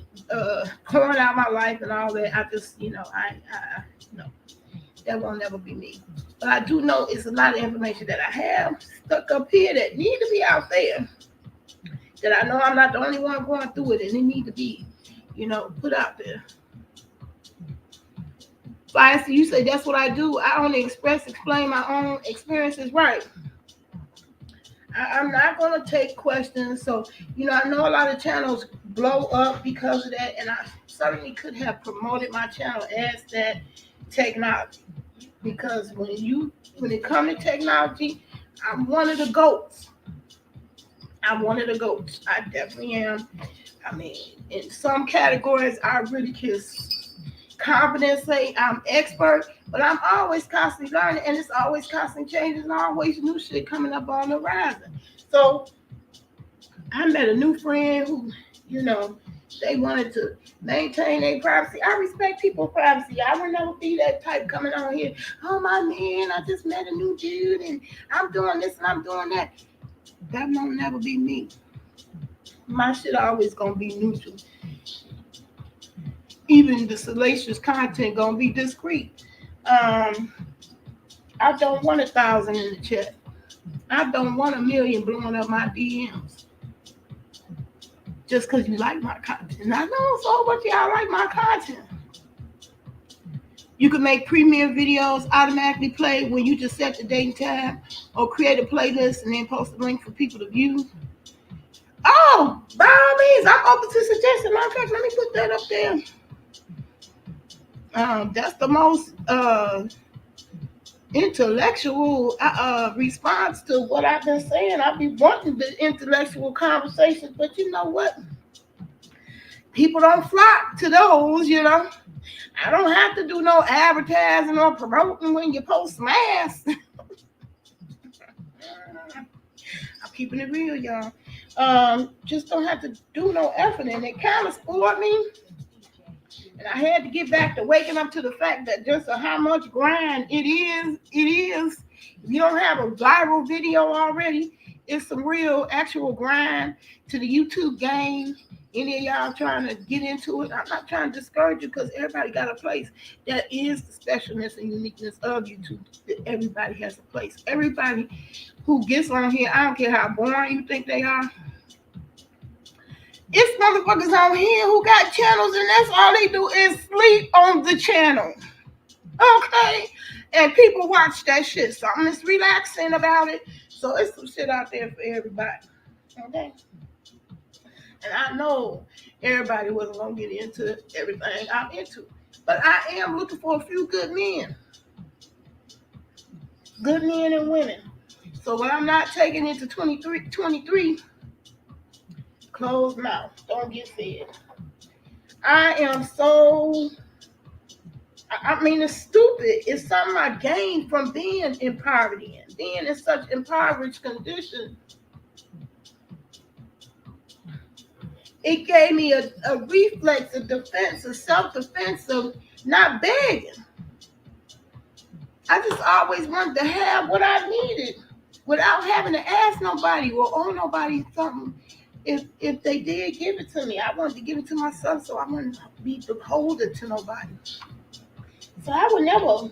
Speaker 2: pouring out my life and all that. I just, I no, that won't never be me. But I do know it's a lot of information that I have stuck up here that need to be out there. That I know I'm not the only one going through it, and it need to be, put out there. So you say that's what I do. I only explain my own experiences, right? I'm not going to take questions. So, I know a lot of channels blow up because of that, and I certainly could have promoted my channel as that technology. Because when it comes to technology, I'm one of the goats. I'm one of the goats. I definitely am. I mean, in some categories, I really can confidently say I'm expert, but I'm always constantly learning, and it's always constantly changing, and always new shit coming up on the horizon. So I met a new friend who, they wanted to maintain their privacy. I respect people's privacy. I would never be that type coming on here. Oh my man, I just met a new dude, and I'm doing this and I'm doing that. That won't never be me. My shit always gonna be neutral. Even the salacious content gonna be discreet. I don't want 1,000 in the chat. I don't want 1,000,000 blowing up my DMs just because you like my content. And I know so much y'all like my content. You can make premium videos automatically play when you just set the date and time, or create a playlist and then post a link for people to view. Oh, by all means, I'm open to suggestions. Okay, let me put that up there. That's the most intellectual response to what I've been saying. I be wanting the intellectual conversations, but you know what? People don't flock to those, I don't have to do no advertising or promoting when you post masks. I'm keeping it real, y'all. Just don't have to do no effort, and it kind of spoiled me. And I had to get back to waking up to the fact that just how much grind it is. If you don't have a viral video already, it's some real actual grind to the YouTube game. Any of y'all trying to get into it, I'm not trying to discourage you, because everybody got a place. That is the specialness and uniqueness of YouTube. Everybody has a place. Everybody who gets on here, I don't care how boring you think they are, it's motherfuckers on here who got channels, and that's all they do is sleep on the channel. Okay? And people watch that shit. Something is relaxing about it. So it's some shit out there for everybody. Okay? And I know everybody wasn't going to get into everything I'm into. But I am looking for a few good men. Good men and women. So when I'm not taking it to 23, closed mouth. Don't get fed. I am so... it's stupid. It's something I gained from being in poverty and being in such impoverished conditions. It gave me a reflex, a defense, a self-defense of not begging. I just always wanted to have what I needed without having to ask nobody or owe nobody something. If they did give it to me, I wanted to give it to myself, so I wouldn't be beholden to nobody. So I would never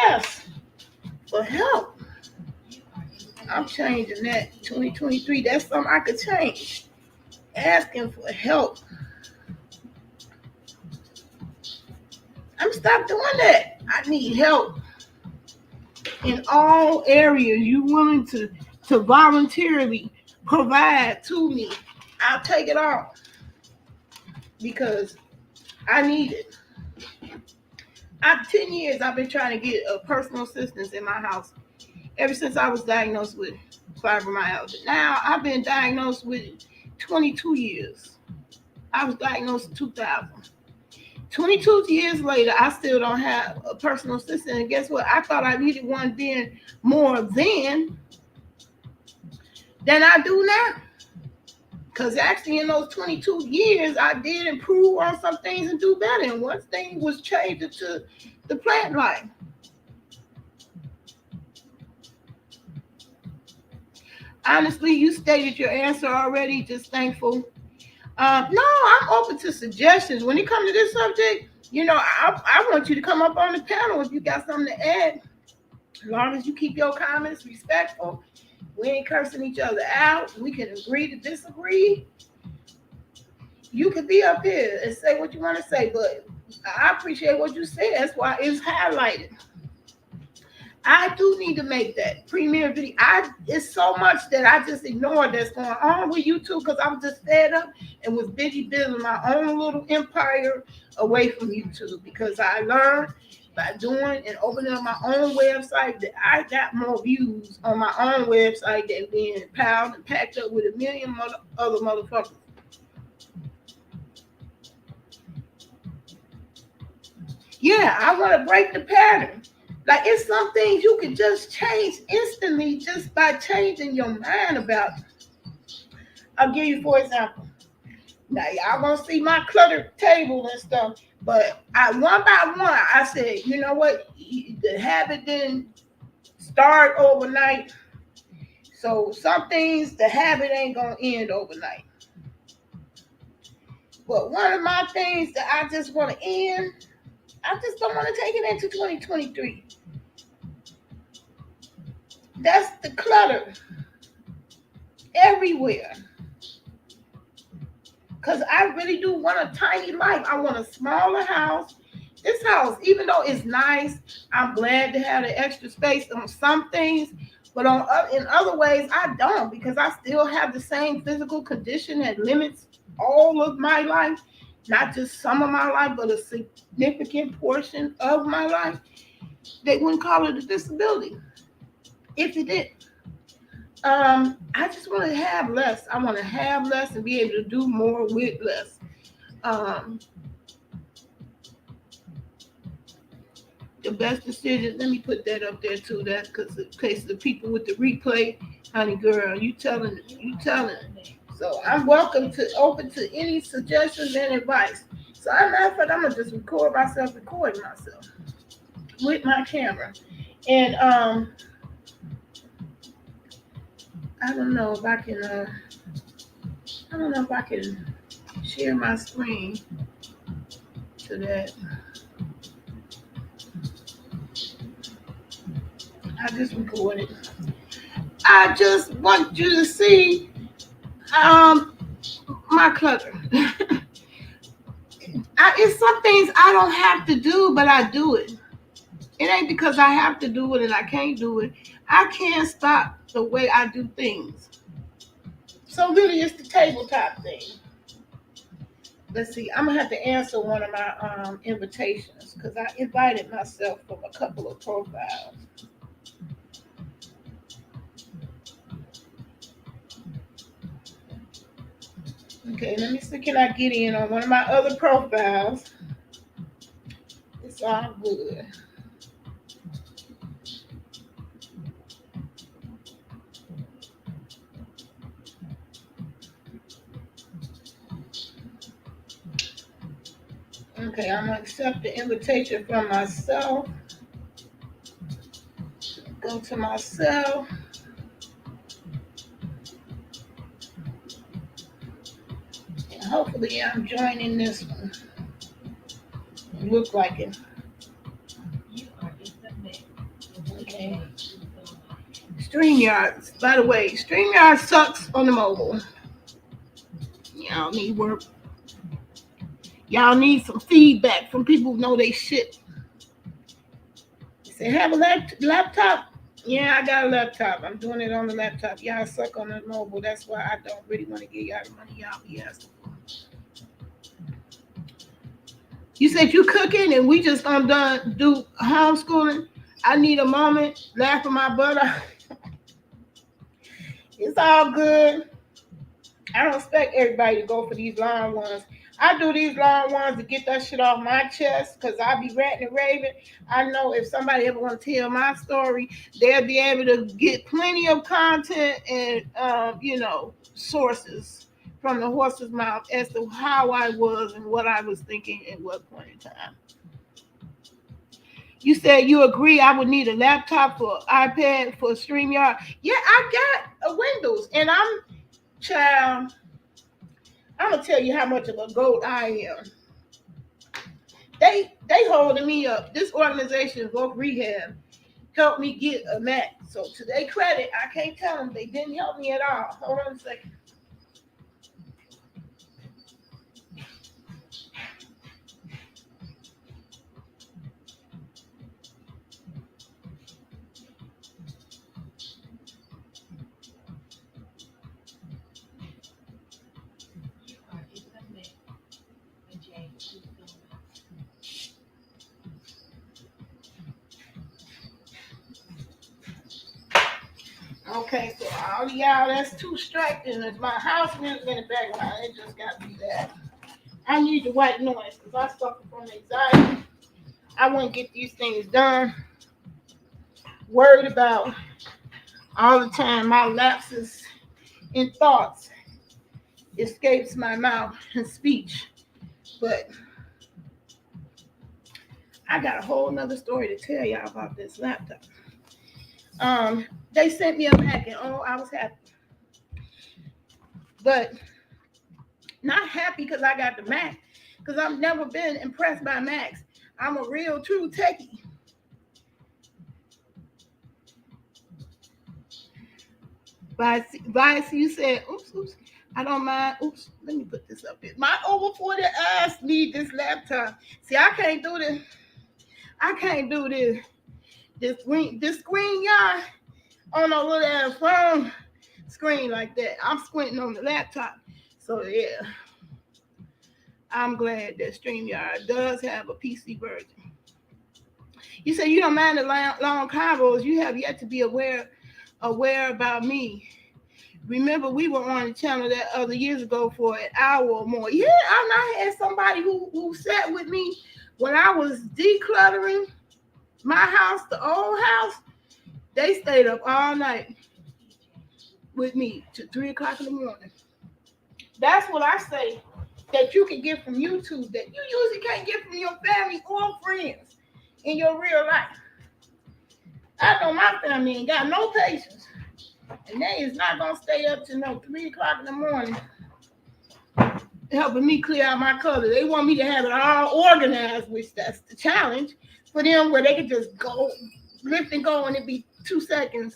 Speaker 2: ask for help. I'm changing that. 2023, that's something I could change. Asking for help. I'm stop doing that. I need help in all areas. You willing to voluntarily provide to me? I'll take it all because I need it. 10 years I've been trying to get a personal assistant in my house ever since I was diagnosed with fibromyalgia. Now I've been diagnosed with 22 years. I was diagnosed in 2000. 22 years later, I still don't have a personal assistant. And guess what? I thought I needed one then more then than I do now. Because actually in those 22 years, I did improve on some things and do better. And one thing was changing to the plant life. Honestly, you stated your answer already. Just thankful. No, I'm open to suggestions. When it comes to this subject, I want you to come up on the panel if you got something to add. As long as you keep your comments respectful, we ain't cursing each other out. We can agree to disagree. You can be up here and say what you want to say, but I appreciate what you said. That's why it's highlighted. I do need to make that premiere video. It's so much that I just ignored that's going on with YouTube because I was just fed up and was busy building my own little empire away from YouTube because I learned by doing and opening up my own website that I got more views on my own website than being piled and packed up with a million other motherfuckers. Yeah, I want to break the pattern. Like, it's some things you can just change instantly just by changing your mind about it. I'll give you, for example. Now, y'all gonna see my cluttered table and stuff, but one by one, I said, you know what? The habit didn't start overnight. So some things, the habit ain't gonna end overnight. But one of my things that I just want to end, I just don't want to take it into 2023. That's the clutter everywhere. Because I really do want a tiny life. I want a smaller house. This house, even though it's nice, I'm glad to have the extra space on some things. But in other ways, I don't, because I still have the same physical condition that limits all of my life. Not just some of my life, but a significant portion of my life. They wouldn't call it a disability if it did. I just want to have less. I want to have less and be able to do more with less. The best decision, let me put that up there too, that because in case the people with the replay, honey girl, you telling. So I'm open to any suggestions and advice. So as a matter of fact, I'm gonna just recording myself with my camera. And I don't know if I can share my screen to that. I just recorded. I just want you to see my clutter. It's some things I don't have to do, but I do it. It ain't because I have to do it and I can't do it. I can't stop the way I do things. So really, it's the tabletop thing. Let's see. I'm gonna have to answer one of my invitations because I invited myself from a couple of profiles. Okay, let me see. Can I get in on one of my other profiles? It's all good. Okay, I'm going to accept the invitation from myself. Go to myself. And hopefully I'm joining this one. It looks like it. Okay. StreamYard. StreamYard. By the way, StreamYard sucks on the mobile. Y'all need work. Y'all need some feedback from people who know they shit. They say, have a laptop? Yeah, I got a laptop. I'm doing it on the laptop. Y'all suck on the mobile. That's why I don't really want to give y'all the money y'all be asking for. You said you cooking and we just done do homeschooling. I need a moment, laughing my butt off. It's all good. I don't expect everybody to go for these long ones. I do these long ones to get that shit off my chest because I be ranting and raving. I know if somebody ever want to tell my story, they'll be able to get plenty of content and, sources from the horse's mouth as to how I was and what I was thinking at what point in time. You said you agree I would need a laptop for iPad for StreamYard. Yeah, I got a Windows, and I'm gonna tell you how much of a goat I am. They holding me up. This organization, Woke Rehab, helped me get a Mac. So to their credit, I can't tell them they didn't help me at all. Hold on a second. Okay, so all y'all that's too distracting is my house music in the background. It just got to be that. I need the white noise because I suffer from anxiety. I want to get these things done. Worried about all the time my lapses in thoughts escapes my mouth and speech. But I got a whole nother story to tell y'all about this laptop. They sent me a Mac and I was happy. But not happy because I got the Mac, because I've never been impressed by Macs. I'm a real true techie. Vice, you said, oops, I don't mind. Oops, let me put this up here. My over 40 ass need this laptop. See, I can't do this. This screen, y'all, on a little ass phone screen like that. I'm squinting on the laptop. So yeah, I'm glad that StreamYard does have a PC version. You said you don't mind the long combos. You have yet to be aware about me. Remember, we were on the channel that other years ago for an hour or more. Yeah, I had somebody who sat with me when I was decluttering my house, the old house. They stayed up all night with me to 3 o'clock in the morning. That's what I say that you can get from YouTube that you usually can't get from your family or friends in your real life. I know my family ain't got no patience. And they is not going to stay up to 3 o'clock in the morning helping me clear out my color. They want me to have it all organized, which that's the challenge for them, where they can just go, lift and go, and it be 2 seconds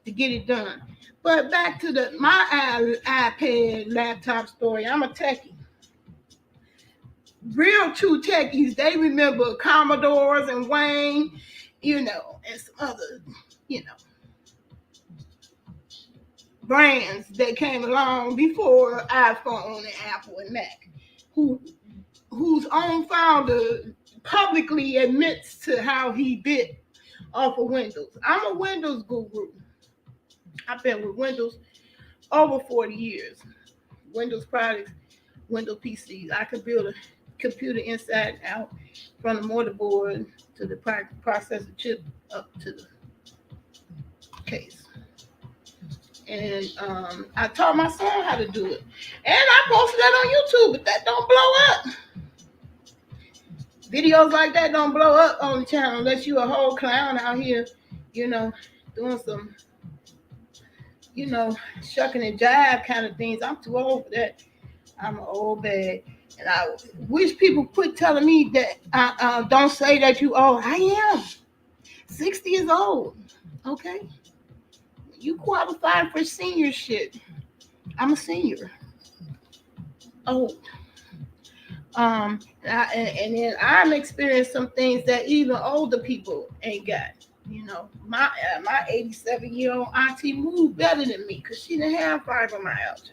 Speaker 2: to get it done. But back to my iPad laptop story. I'm a techie. Real true techies, they remember Commodores and Wayne, and some other, brands that came along before iPhone and Apple and Mac, whose own founder publicly admits to how he bit off of Windows. I'm a Windows guru. I've been with Windows over 40 years. Windows products, Windows PCs. I can build a computer inside out, from the motherboard to the processor chip up to the case. And I taught my son how to do it. And I posted that on YouTube, but that don't blow up. Videos like that don't blow up on the channel unless you a whole clown out here, doing some, shucking and jive kind of things. I'm too old for that. I'm an old bag. And I wish people quit telling me that don't say that you old. I am. 60 is old. Okay? You qualify for senior shit. I'm a senior. Oh, and then I'm experiencing some things that even older people ain't got. You know, my 87-year-old auntie moved better than me because she didn't have fibromyalgia.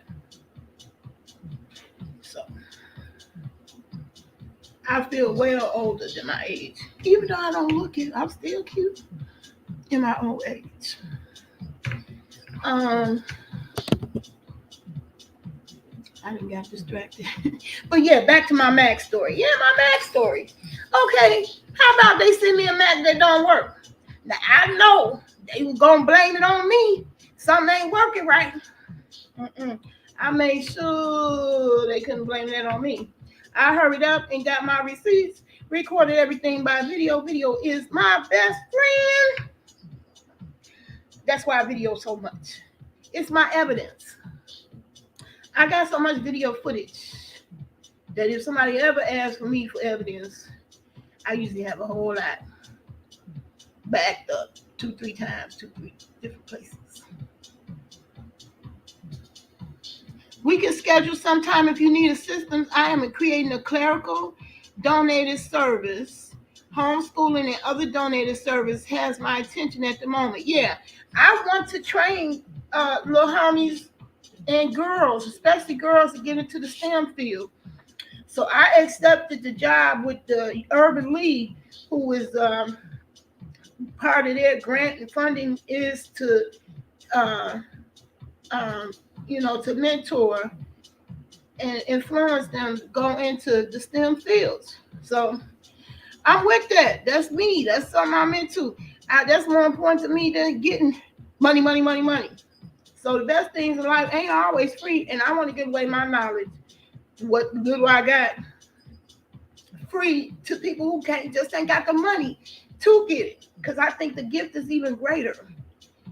Speaker 2: So I feel well older than my age, even though I don't look it. I'm still cute in my old age. Um, I didn't get distracted. But yeah, back to my Mac story. Yeah, my Mac story. Okay, how about they send me a Mac that don't work? Now I know they were gonna blame it on me. Something ain't working right. Mm-mm. I made sure they couldn't blame that on me. I hurried up and got my receipts, recorded everything by video. Video is my best friend. That's why I video so much. It's my evidence. I got so much video footage that if somebody ever asks for me for evidence, I usually have a whole lot backed up 2-3 times, 2-3 different places. We can schedule sometime if you need assistance. I am creating a clerical donated service. Homeschooling and other donated service has my attention at the moment. Yeah, I want to train little homies and girls, especially girls, to get into the STEM field. So I accepted the job with the Urban League, who is part of their grant and funding is to, uh, to mentor and influence them to go into the STEM fields. So I'm with that. That's me. That's something I'm into. That's more important to me than getting money, money, money, money. So the best things in life ain't always free, and I want to give away my knowledge, what little I got, free to people who just ain't got the money to get it. Because I think the gift is even greater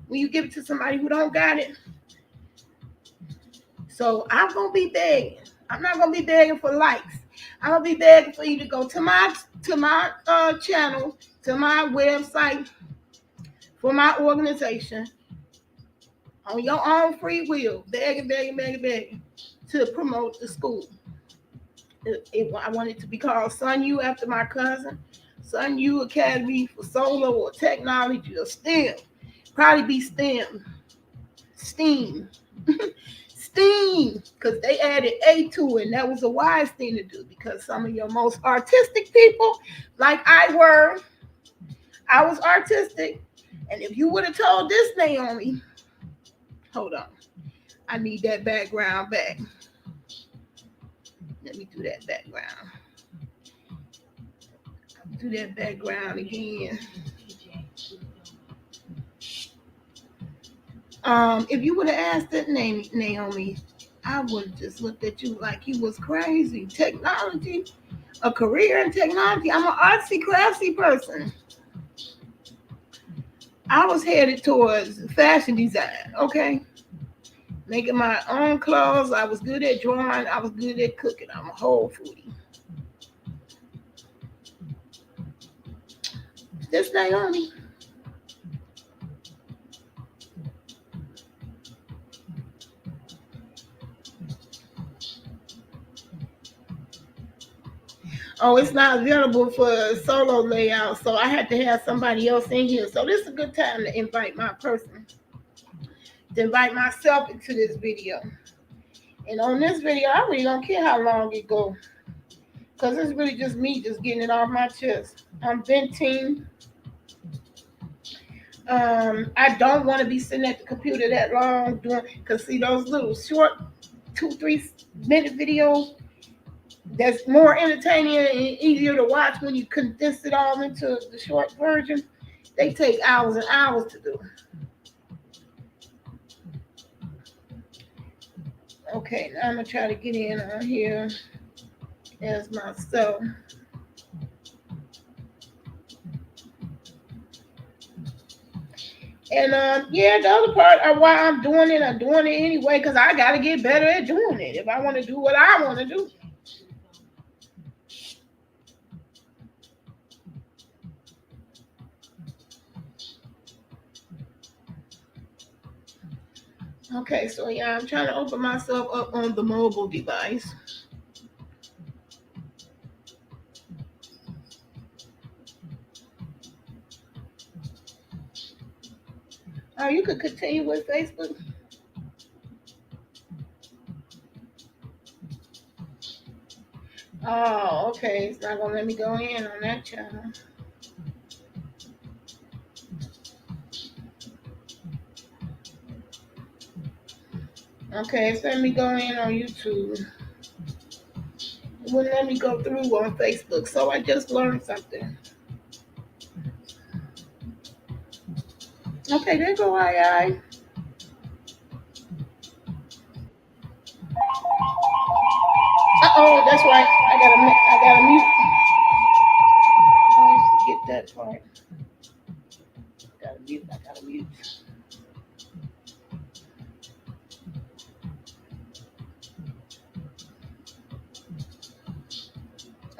Speaker 2: when you give it to somebody who don't got it. So I'm gonna be begging. I'm not gonna be begging for likes. I'm gonna be begging for you to go to my channel, to my website, for my organization, on your own free will, begging, to promote the school. I want it to be called Sun U after my cousin. Sun U Academy for Solar or Technology or STEM. Probably be STEM. STEAM. STEAM. Because they added A to it, and that was a wise thing to do, because some of your most artistic people, like I was artistic. And if you would have told this Naomi, hold on, I need that background back. Let me do that background. Do that background again. If you would have asked that name, Naomi, I would have just looked at you like you was crazy. Technology, a career in technology. I'm an artsy, craftsy person. I was headed towards fashion design, okay? Making my own clothes. I was good at drawing. I was good at cooking. I'm a whole foodie. This Naomi. Oh, it's not available for solo layout, so I had to have somebody else in here. So this is a good time to invite my person, to invite myself into this video. And on this video, I really don't care how long it goes, because it's really just me just getting it off my chest. I'm venting. I don't want to be sitting at the computer that long doing, because see those little short 2-3 minute videos, that's more entertaining and easier to watch when you condense it all into the short version. They take hours and hours to do. Okay, now I'm going to try to get in on here as myself. And the other part of why I'm doing it anyway, because I got to get better at doing it if I want to do what I want to do. Okay, so yeah, I'm trying to open myself up on the mobile device. Oh, you could continue with Facebook. Oh, okay. It's not gonna let me go in on that channel. Okay, it's letting me go in on YouTube. It wouldn't let me go through on Facebook, so I just learned something. Okay, there go I. Oh, that's right. I gotta mute. I always forget that part. Gotta mute. I gotta mute.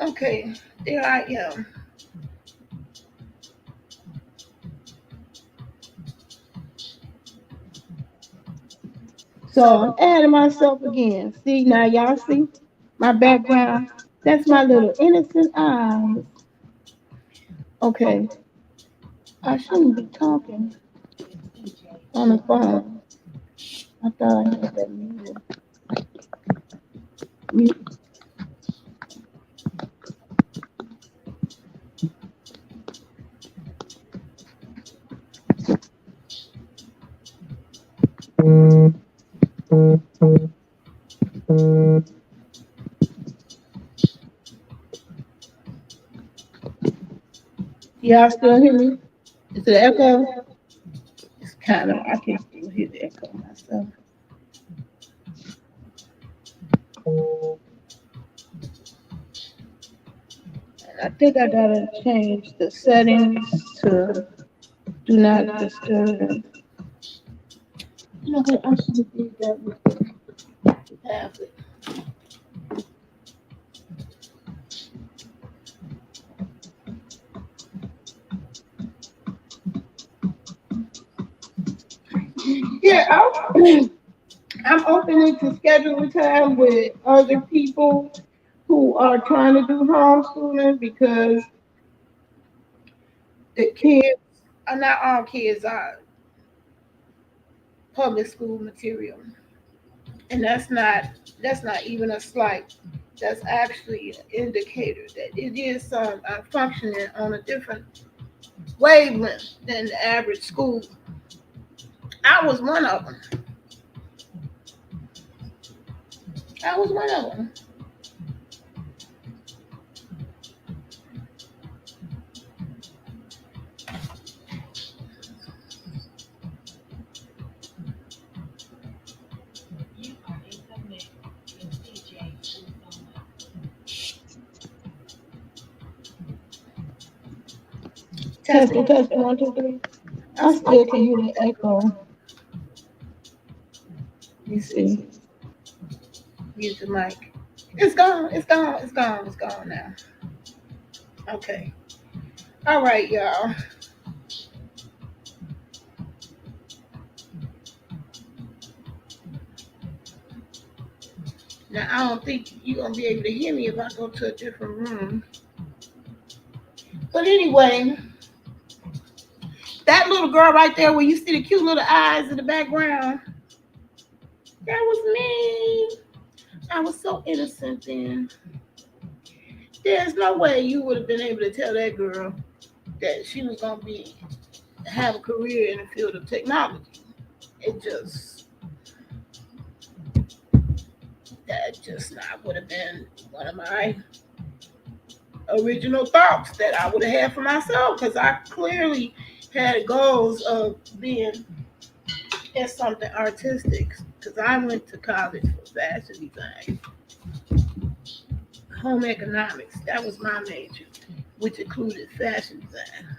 Speaker 2: Okay, there I am. So I'm adding myself again. See now, y'all see my background. That's my little innocent eyes. Okay, I shouldn't be talking on the phone. I thought I had that muted. Mute. Y'all still hear me? Is it echo? It's kind of, I can still hear the echo myself. I think I gotta change the settings to do not disturb. You know what? I should have did that with the tablet. Yeah, I'm opening to schedule time with other people who are trying to do homeschooling because the kids are not all kids are public school material, and that's not even a slight. That's actually an indicator that it is functioning on a different wavelength than the average school. I was one of them. I was one of them.
Speaker 1: You are in the mix with DJ Uzoma.
Speaker 2: Testing, testing, 1, 2, 3. I still can hear the echo. You see, use the mic. It's gone. It's gone. It's gone. It's gone now. Okay. All right, y'all. Now I don't think you're gonna be able to hear me if I go to a different room. But anyway, that little girl right there, where you see the cute little eyes in the background, that was me. I was so innocent then. There's no way you would have been able to tell that girl that she was gonna have a career in the field of technology. It just that just not would have been one of my original thoughts that I would have had for myself, because I clearly had goals of being in something artistic, because I went to college for fashion design, home economics. That was my major, which included fashion design.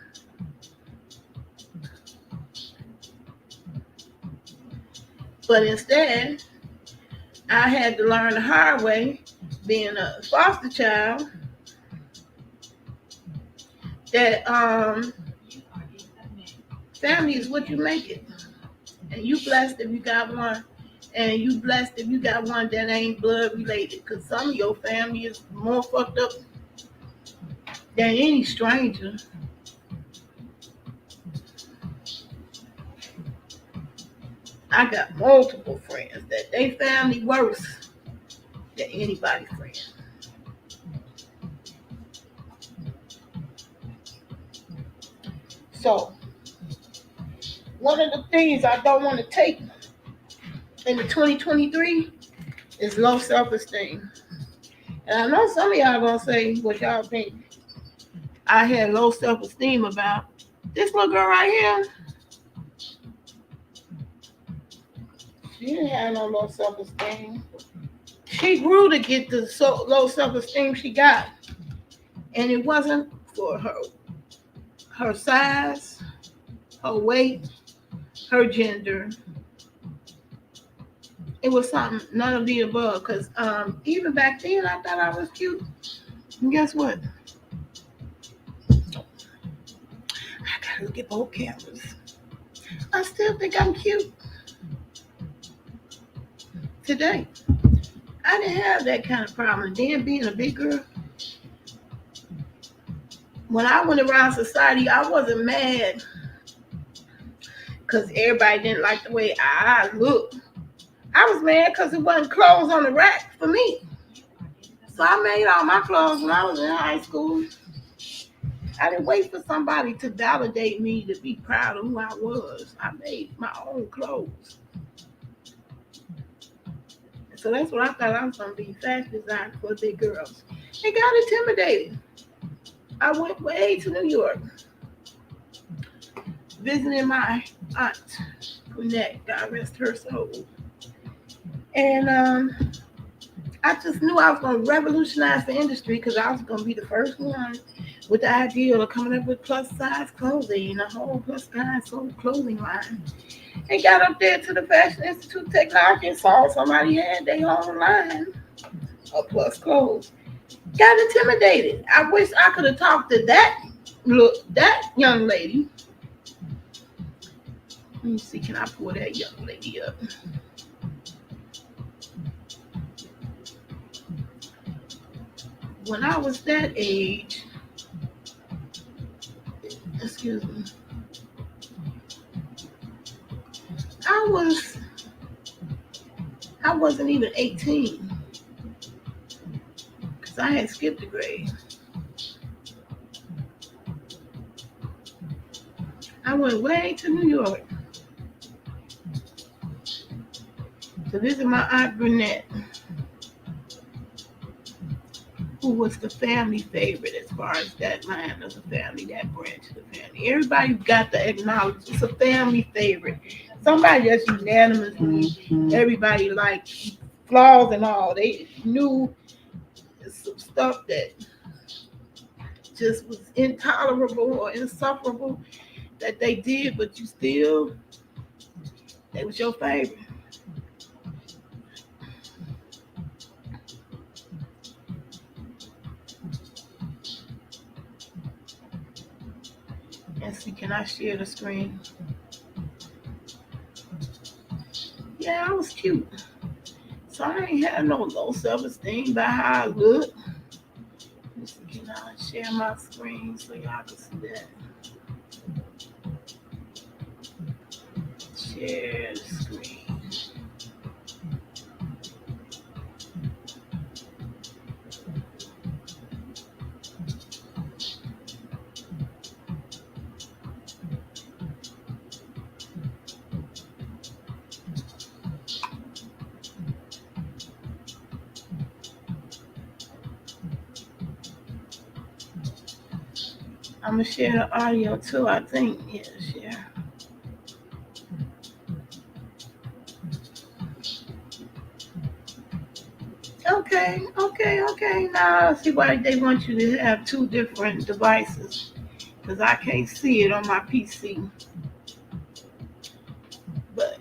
Speaker 2: But instead, I had to learn the hard way, being a foster child, that
Speaker 1: You are in the mix.
Speaker 2: family is what you make it. And you blessed if you got one. And you blessed if you got one that ain't blood related. Because some of your family is more fucked up than any stranger. I got multiple friends that they family worse than anybody's friend. So one of the things I don't want to take in the 2023 is low self-esteem. And I know some of y'all gonna say what y'all think I had low self-esteem about. This little girl right here, she didn't have no low self-esteem. She grew to get the low self-esteem she got. And it wasn't for her size, her weight, her gender. It was something, none of the above. Because even back then, I thought I was cute. And guess what? I gotta look at both cameras. I still think I'm cute today. I didn't have that kind of problem. Then being a big girl, when I went around society, I wasn't mad because everybody didn't like the way I looked. I was mad because it wasn't clothes on the rack for me. So I made all my clothes when I was in high school. I didn't wait for somebody to validate me to be proud of who I was. I made my own clothes. So that's what I thought I was going to be, fashion design for big girls. They got intimidated. I went way to New York, visiting my aunt, Brunette, God rest her soul. And I just knew I was going to revolutionize the industry because I was going to be the first one with the idea of coming up with plus size clothing, a whole plus size clothing line. And got up there to the Fashion Institute of Technology and saw somebody had their own line of plus clothes. Got intimidated. I wish I could have talked to that young lady. Let me see, can I pull that young lady up? When I was that age, excuse me, I wasn't even 18 because I had skipped a grade. I went way to New York to visit my Aunt Brunette, who was the family favorite as far as that line of the family, that branch of the family. Everybody got to acknowledge it's a family favorite. Somebody that's unanimously, everybody liked, flaws and all. They knew some stuff that just was intolerable or insufferable that they did, but you still, they was your favorite. Let's see, can I share the screen? Yeah, I was cute. So I ain't had no low self-esteem by how I look. Let's see, can I share my screen so y'all can see that? Share the screen. I'm gonna share the audio too, I think. Yeah, share. Okay. Now I see why they want you to have two different devices. Because I can't see it on my PC. But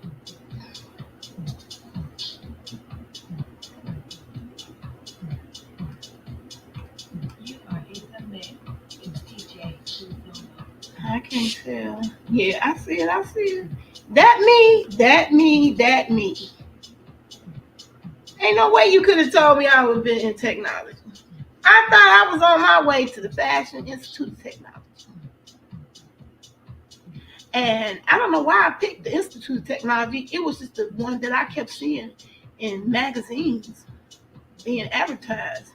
Speaker 1: You are in the mix with DJ Suzuki.
Speaker 2: I can't tell. Yeah, I see it. That me. Ain't no way you could have told me I would have been in technology. I thought I was on my way to the Fashion Institute of Technology. And I don't know why I picked the Institute of Technology. It was just the one that I kept seeing in magazines being advertised.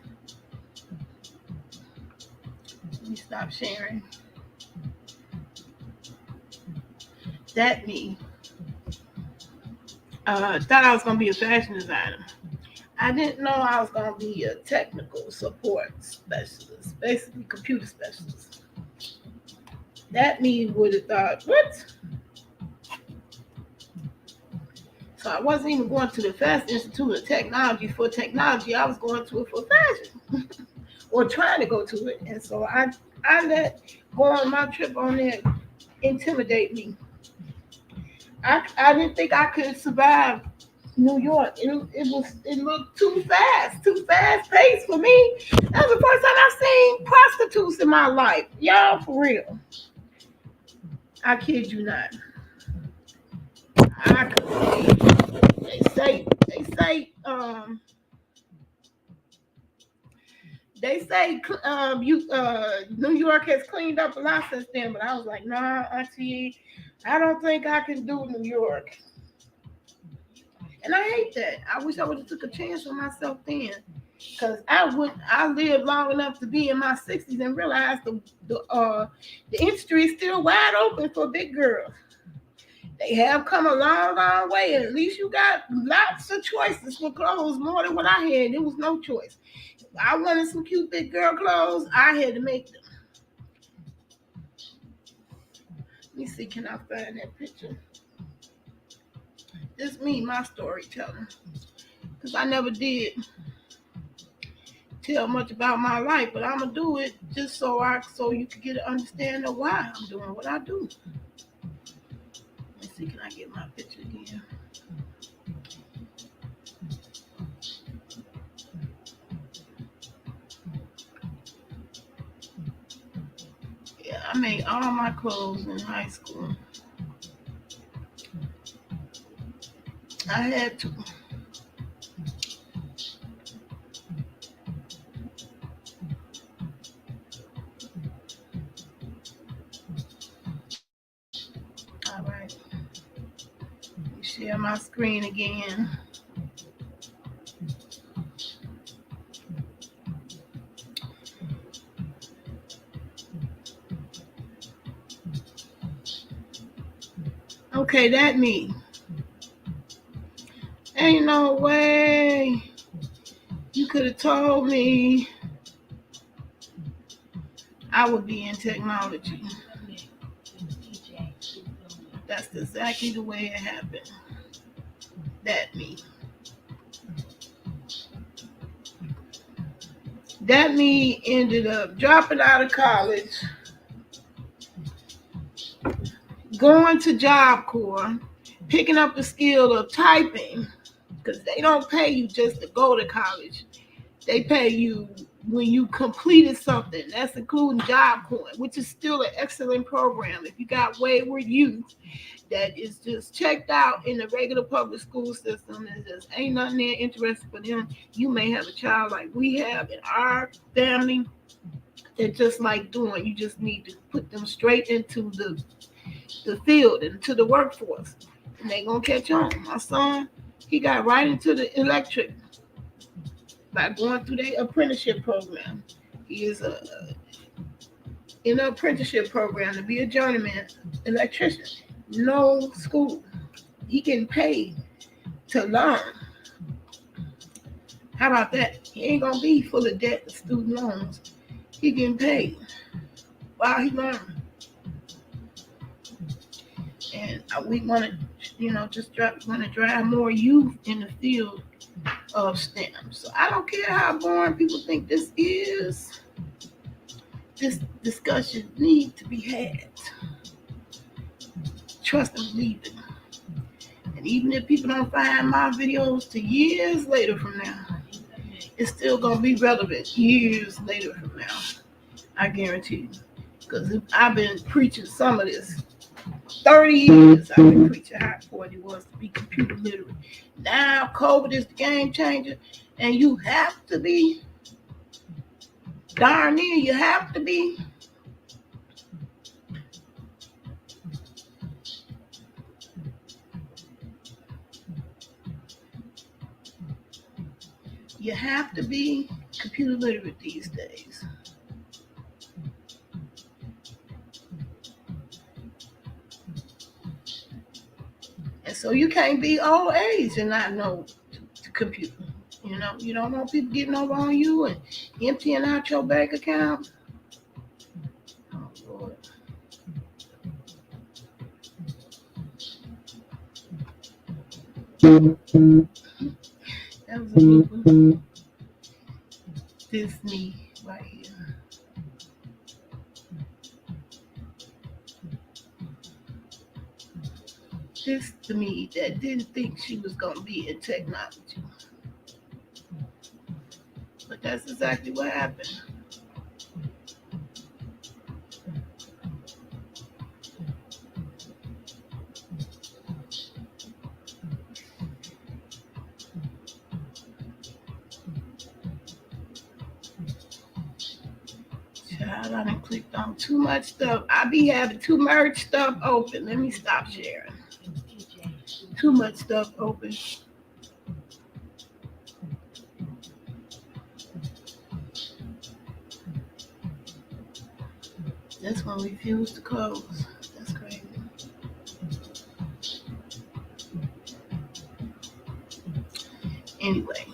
Speaker 2: Let me stop sharing. That me. Thought I was going to be a fashion designer. I didn't know I was going to be a technical support specialist, basically computer specialist. That me would have thought, what? So I wasn't even going to the Fashion Institute of Technology for technology. I was going to it for fashion or trying to go to it. And so I let going on my trip on there intimidate me. I didn't think I could survive New York. It looked too fast paced for me. That was the first time I've seen prostitutes in my life. Y'all, for real. I kid you not. They say New York has cleaned up a lot since then, but I was like, nah, Auntie, I don't think I can do New York. And I hate that. I wish I would have took a chance on myself then. Because I lived long enough to be in my 60s and realize the industry is still wide open for big girls. They have come a long, long way. At least you got lots of choices for clothes, more than what I had. There was no choice. If I wanted some cute big girl clothes, I had to make them. Let me see, can I find that picture? This me, my storytelling. Because I never did tell much about my life, but I'm gonna do it just so you can get an understanding of why I'm doing what I do. Let's see, can I get my picture again? Yeah, I made all my clothes in high school. I had to. All right. Let me share my screen again. Okay, that me. Ain't no way you could have told me I would be in technology. That's exactly the way it happened. That me. That me ended up dropping out of college, going to Job Corps, picking up the skill of typing, because they don't pay you just to go to college. They pay you when you completed something. That's including Job Corps, which is still an excellent program. If you got wayward youth that is just checked out in the regular public school system and just ain't nothing there interested for them, you may have a child like we have in our family that just like doing. You just need to put them straight into the field, into the workforce, and they gonna catch on. My son, he got right into the electric by going through the apprenticeship program. He is in an apprenticeship program to be a journeyman electrician. No school. He getting paid to learn. How about that? He ain't gonna be full of debt and student loans. He getting paid while he learning. And we want to, want to drive more youth in the field of STEM. So I don't care how boring people think this is. This discussion needs to be had. Trust and believe it. And even if people don't find my videos to years later from now, it's still going to be relevant years later from now. I guarantee you. Because I've been preaching some of this 30 years I've been preaching how important it was to be computer literate. Now COVID is the game changer, and you have to be. Darn near, you have to be. You have to be computer literate these days. And so you can't be old age and not know the computer. You know, you don't want people getting over on you and emptying out your bank account. Oh Lord. That was a good one. This me right here. This to me that didn't think she was gonna be in technology. But that's exactly what happened. Child, I done clicked on too much stuff. I be having too much stuff open. Let me stop sharing. Too much stuff open. This one refused to close. That's crazy. Anyway,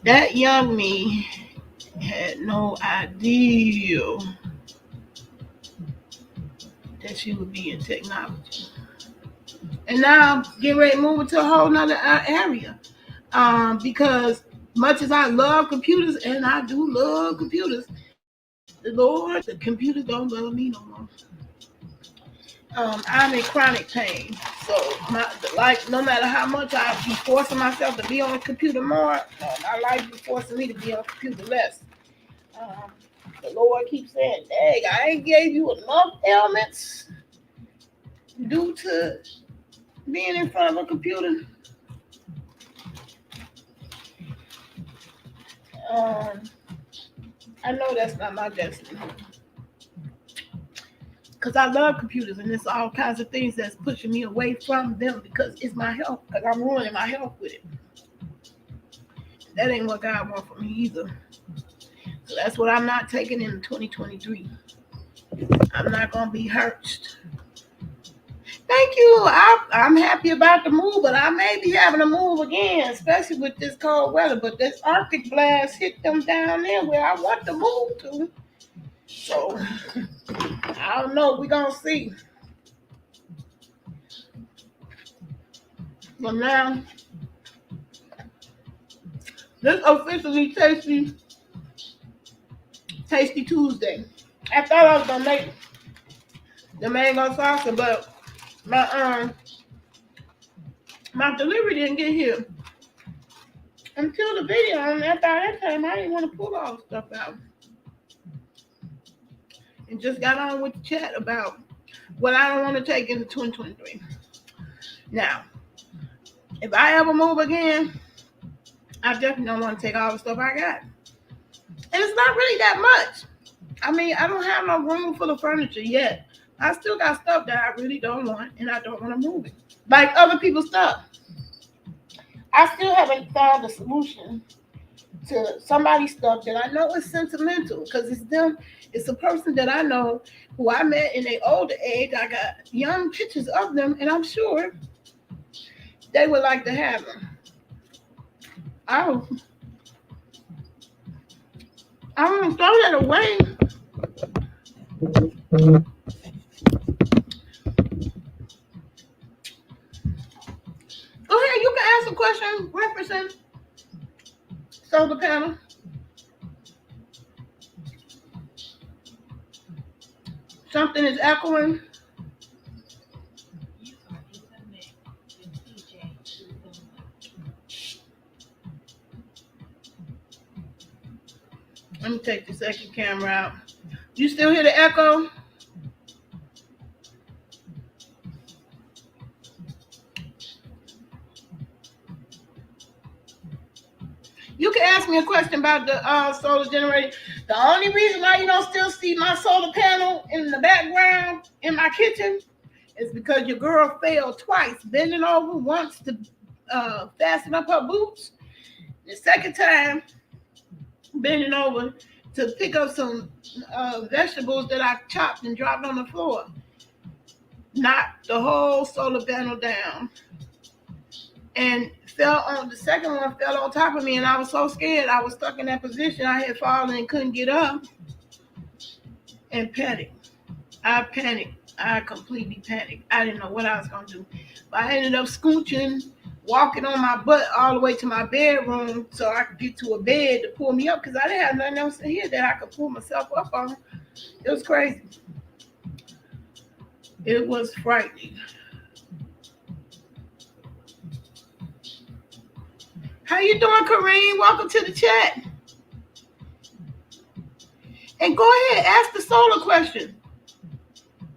Speaker 2: that young me had no idea that she would be in technology. And now I'm getting ready to move into a whole nother area. Because much as I love computers, and I do love computers, the Lord, the computers don't love me no more. I'm in chronic pain. So, no matter how much I be forcing myself to be on the computer more, my life be forcing me to be on the computer less. The Lord keeps saying, dang, I ain't gave you enough ailments due to being in front of a computer. I know that's not my destiny. Because I love computers, and there's all kinds of things that's pushing me away from them because it's my health, because I'm ruining my health with it. That ain't what God wants from me either. So that's what I'm not taking in 2023. I'm not going to be hurt. Thank you. I'm happy about the move, but I may be having to move again, especially with this cold weather. But this Arctic blast hit them down there where I want to move to. So, I don't know. We're going to see. But now, this officially Tasty Tuesday. I thought I was going to make the mango salsa, but my delivery didn't get here until the video. And after that time, I didn't want to pull all the stuff out. And just got on with the chat about what I don't want to take into 2023. Now, if I ever move again, I definitely don't want to take all the stuff I got. And it's not really that much. I mean, I don't have no room for the furniture yet. I still got stuff that I really don't want, and I don't want to move it. Like other people's stuff. I still haven't found a solution to somebody's stuff that I know is sentimental, because it's them. It's a person that I know who I met in their older age. I got young pictures of them, and I'm sure they would like to have them. I want to throw that away. Go ahead, you can ask a question referencing solar panel. Something is echoing. Let me take the second camera out. You still hear the echo? You can ask me a question about the solar generator. The only reason why you don't still see my solar panel in the background in my kitchen is because your girl failed twice, bending over once to fasten up her boots. The second time, bending over to pick up some vegetables that I chopped and dropped on the floor. Knocked the whole solar panel down. And fell on the second one, fell on top of me, and I was so scared. I was stuck in that position. I had fallen and couldn't get up and panicked. I panicked. I completely panicked. I didn't know what I was gonna do. But I ended up scooching, walking on my butt all the way to my bedroom so I could get to a bed to pull me up because I didn't have nothing else in here that I could pull myself up on. It was crazy. It was frightening. How you doing, Kareem? Welcome to the chat. And go ahead, ask the solar question.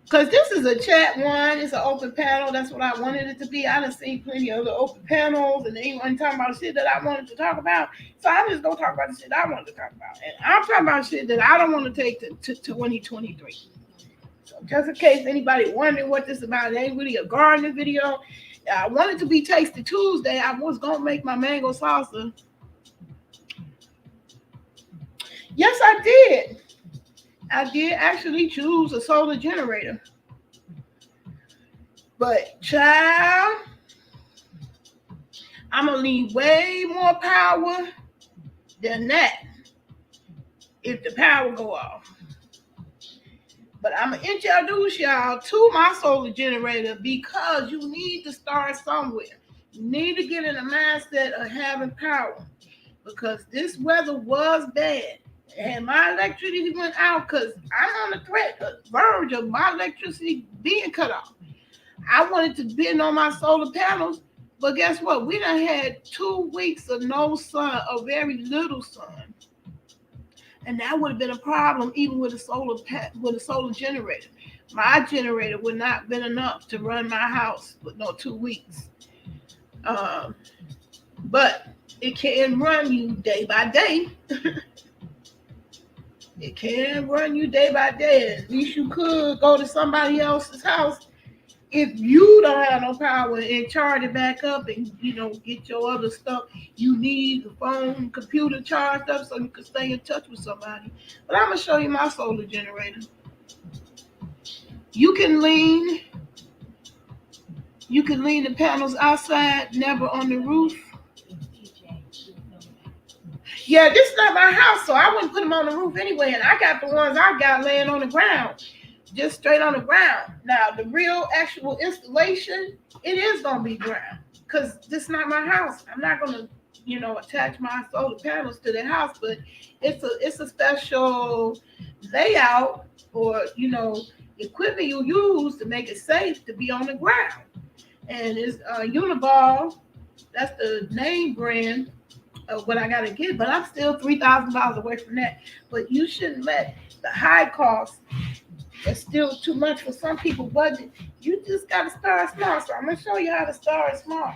Speaker 2: Because this is a chat one. It's an open panel. That's what I wanted it to be. I done seen plenty of other open panels, and they weren't talking about shit that I wanted to talk about. So I'm just going to talk about the shit I wanted to talk about. And I'm talking about shit that I don't want to take to 2023. So just in case anybody wondering what this is about, it ain't really a gardening video. I wanted to be Tasty Tuesday. I was going to make my mango salsa. Yes, I did. I did actually choose a solar generator. But, child, I'm going to need way more power than that if the power go off. But I'm going to introduce y'all to my solar generator because you need to start somewhere. You need to get in the mindset of having power because this weather was bad. And my electricity went out because I'm on the verge of my electricity being cut off. I wanted to bend on my solar panels, but guess what? We done had 2 weeks of no sun, or very little sun. And that would have been a problem even with a solar generator. My generator would not have been enough to run my house for no 2 weeks. But it can run you day by day. It can run you day by day. At least you could go to somebody else's house if you don't have no power and charge it back up and, get your other stuff. You need the phone, computer charged up so you can stay in touch with somebody. But I'm going to show you my solar generator. You can lean the panels outside, never on the roof. Yeah, this is not my house, so I wouldn't put them on the roof anyway. And I got the ones I got laying on the ground, just straight on the ground. Now, the real actual installation, it is going to be ground because this is not my house. I'm not going to, attach my solar panels to the house, but it's a special layout or, equipment you use to make it safe to be on the ground. And it's Uniball. That's the name brand of what I got to get, but I'm still $3,000 away from that. But you shouldn't let the high cost, that's still too much for some people budget. You just got to start small. So I'm going to show you how to start small.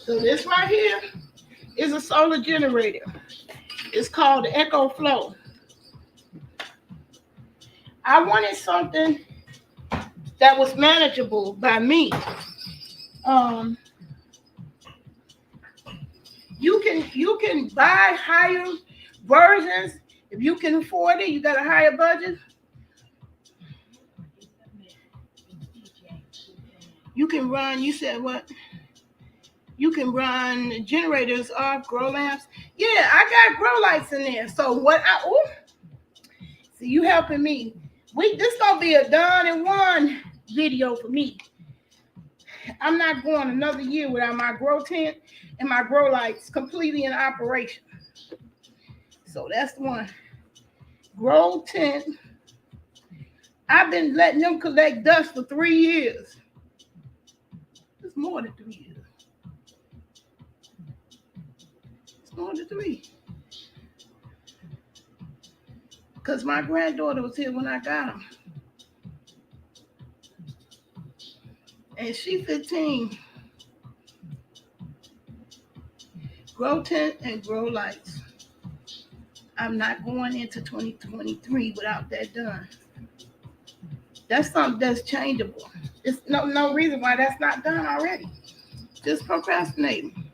Speaker 2: So this right here is a solar generator. It's called the Echo Flow. I wanted something that was manageable by me. You can buy higher versions if you can afford it. You got a higher budget. You can run. You said what? You can run generators off grow lamps. Yeah, I got grow lights in there. So what so you helping me. This gonna be a done in one video for me. I'm not going another year without my grow tent and my grow lights completely in operation. So that's one. Grow tent. I've been letting them collect dust for 3 years. It's more than 3 years. It's more than 3. Because my granddaughter was here when I got him. And she 15. Grow tent and grow lights. I'm not going into 2023 without that done. That's something that's changeable. There's no reason why that's not done already. Just procrastinating.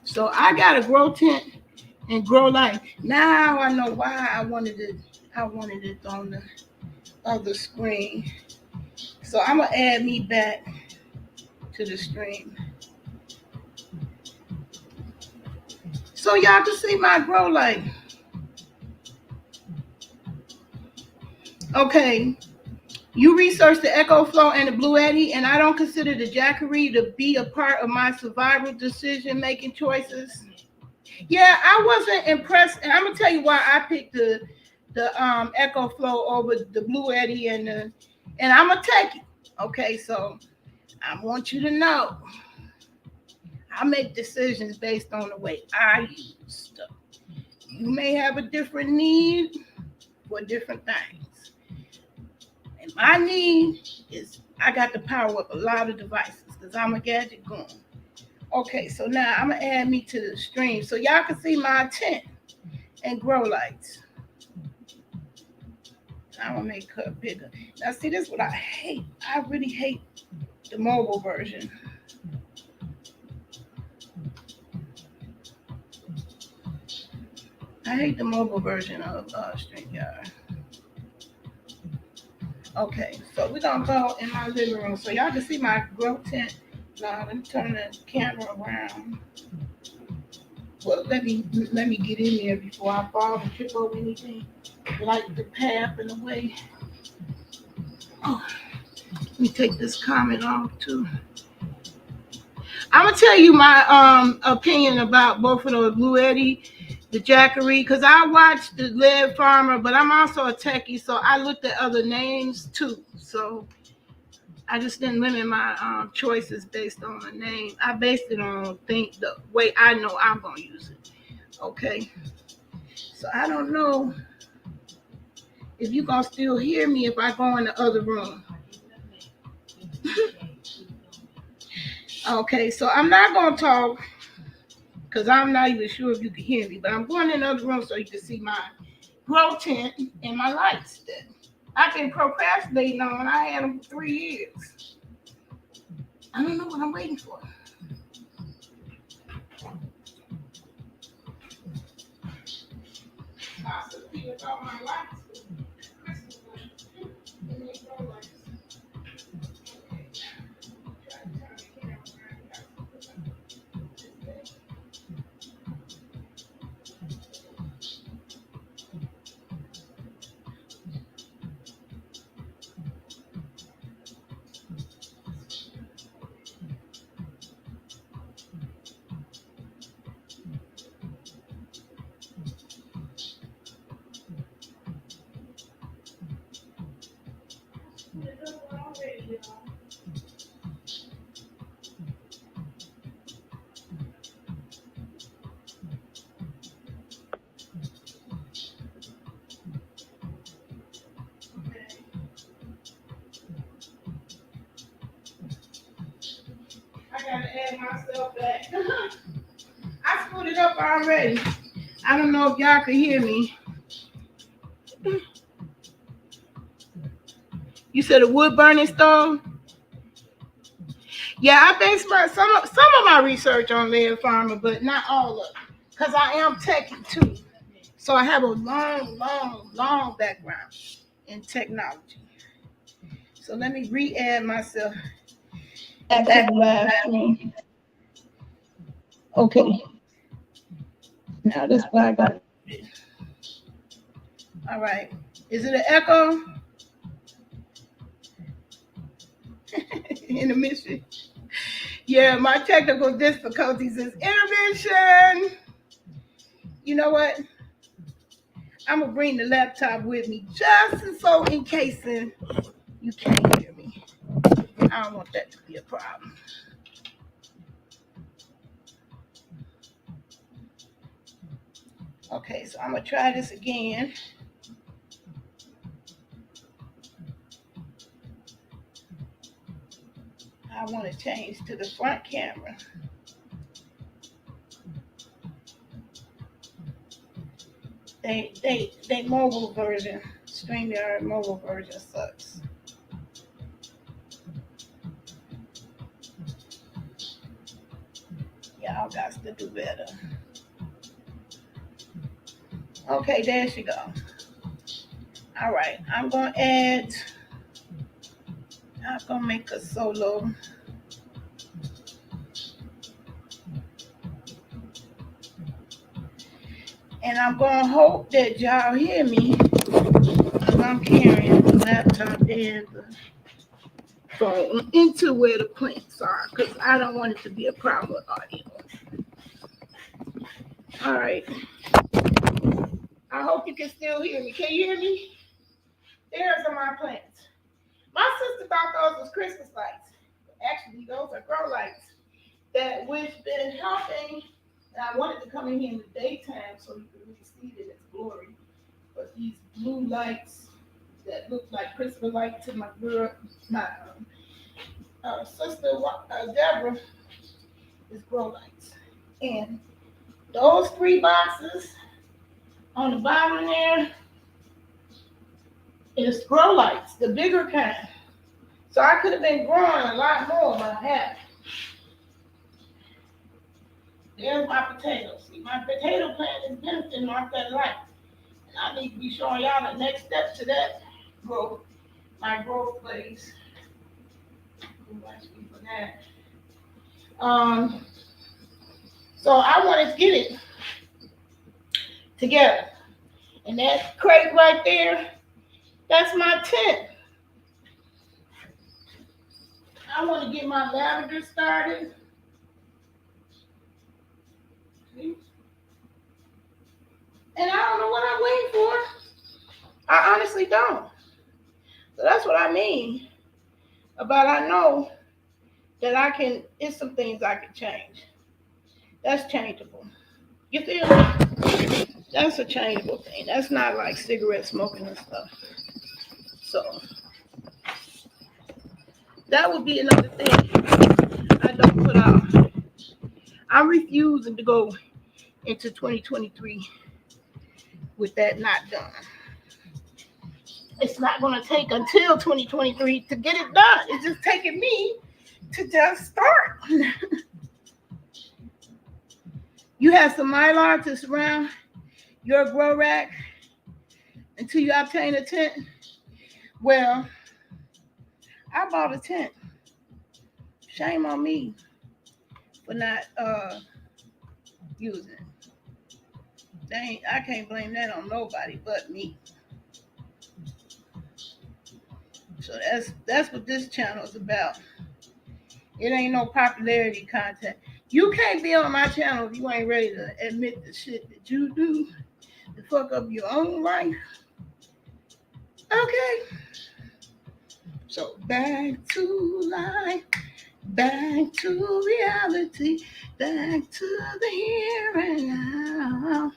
Speaker 2: So I got to grow tent and grow light. Now I know why I wanted it on the other screen. So I'm gonna add me back to the stream. So y'all can see my grow light. Okay. You researched the Echo Flow and the Blue Eddy, and I don't consider the Jackery to be a part of my survival decision-making choices. Yeah, I wasn't impressed, and I'm gonna tell you why I picked the Echo Flow over the Blue Eddy, and I'm gonna take it. Okay, so I want you to know I make decisions based on the way I use stuff. You may have a different need for different things. And my need is I got to power up a lot of devices because I'm a gadget goon. Okay, so now I'm going to add me to the stream so y'all can see my tent and grow lights. I'm going to make her bigger. Now, see, this is what I hate. I really hate the mobile version. I hate the mobile version of StreamYard. Okay, so we're going to go in my living room so y'all can see my grow tent. Now, let me turn the camera around. Well, let me get in there before I fall and trip over anything. Like the path in the way. Oh, let me take this comment off too. I'm gonna tell you my opinion about both of those, Blue Eddy, the Jackery, because I watched the Lead Farmer, but I'm also a techie, so I looked at other names too. So I just didn't limit my choices based on the name. I based it on the way I know I'm gonna use it. Okay. So I don't know if you're gonna still hear me if I go in the other room. Okay, so I'm not gonna talk because I'm not even sure if you can hear me, but I'm going in the other room so you can see my grow tent and my lights that I've been procrastinating on. I had them for 3 years. I don't know what I'm waiting for. About my lights. I gotta add myself back. I screwed it up already. I don't know if y'all can hear me. You said a wood burning stove? Yeah, I based some of my research on Lead Farmer, but not all of it, because I am techie too. So I have a long background in technology. So let me re-add myself back to the live stream. Okay. Now this is what I got. All right. Is it an echo? Intermission. Yeah, my technical difficulties is intermission. You know what? I'm gonna bring the laptop with me just so in case you can't hear me. I don't want that to be a problem. Okay, so I'm gonna try this again. I want to change to the front camera. They mobile version, StreamYard mobile version sucks. Y'all got to do better. Okay, there she go. All right, I'm gonna make a solo. And I'm gonna hope that y'all hear me because I'm carrying the laptop and the phone into where the plants are because I don't want it to be a problem with audio. All right. I hope you can still hear me. Can you hear me? There's my plants. My sister thought those was Christmas lights. Actually, those are grow lights that which been helping. And I wanted to come in here in the daytime so you could really see it in its glory. But these blue lights that look like Christmas lights to my girl, my sister Deborah, is grow lights. And those 3 boxes on the bottom there is grow lights, the bigger kind. So I could have been growing a lot more, but I haven't. There's my potatoes. See, my potato plant is benefiting off that light. And I need to be showing y'all the next step to that growth, my growth place. For that. So I wanted to get it together. And that crate right there, that's my tent. I want to get my lavender started. See? And I don't know what I'm waiting for. I honestly don't. So that's what I mean about I know that I can, it's some things I can change. That's changeable. You feel me? That's a changeable thing. That's not like cigarette smoking and stuff. So that would be another thing I don't put out. I'm refusing to go into 2023 with that not done. It's not going to take until 2023 to get it done. It's just taking me to just start. You have some mylar to surround your grow rack until you obtain a tent. Well, I bought a tent. Shame on me for not using it. I can't blame that on nobody but me. So that's what this channel is about. It ain't no popularity content. You can't be on my channel if you ain't ready to admit the shit that you do to fuck up your own life. Okay. So back to life, back to reality, back to the here and now.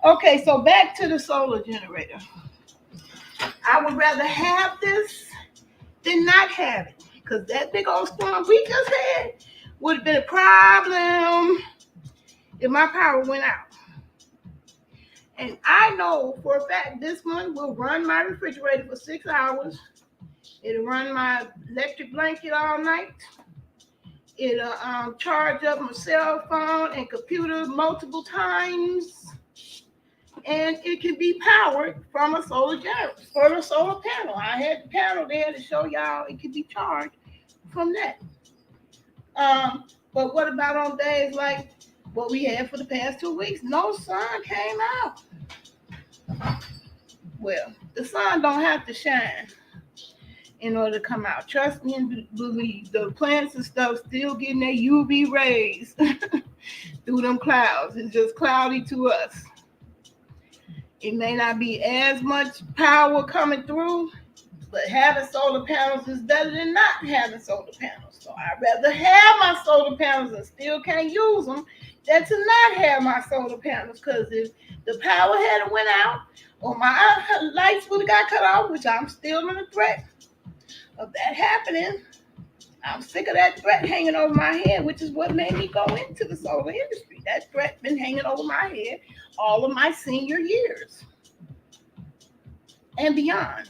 Speaker 2: Okay, so back to the solar generator. I would rather have this than not have it, because that big old storm we just had would have been a problem if my power went out. And I know for a fact this one will run my refrigerator for 6 hours. It'll run my electric blanket all night. It'll charge up my cell phone and computer multiple times. And it can be powered from a solar generator, or a solar panel. I had the panel there to show y'all it can be charged from that. But what about on days like what we had for the past 2 weeks? No sun came out. Well, the sun don't have to shine in order to come out. Trust me and believe. The plants and stuff still getting their UV rays through them clouds. It's just cloudy to us. It may not be as much power coming through, but having solar panels is better than not having solar panels. So I'd rather have my solar panels and still can't use them than to not have my solar panels. Because if the power had went out or my lights would have got cut off, which I'm still in the threat of that happening, I'm sick of that threat hanging over my head, which is what made me go into the solar industry. That threat been hanging over my head all of my senior years and beyond.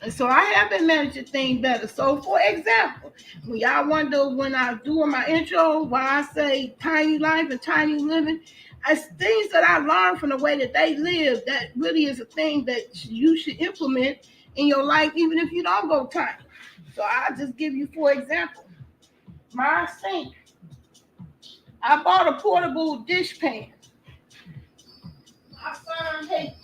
Speaker 2: And so I have been managing things better. So, for example, when y'all wonder when I do my intro, why I say tiny life and tiny living, it's things that I learned from the way that they live that really is a thing that you should implement in your life, even if you don't go tiny. So I'll just give you, for example, my sink. I bought a portable dish pan. My son hates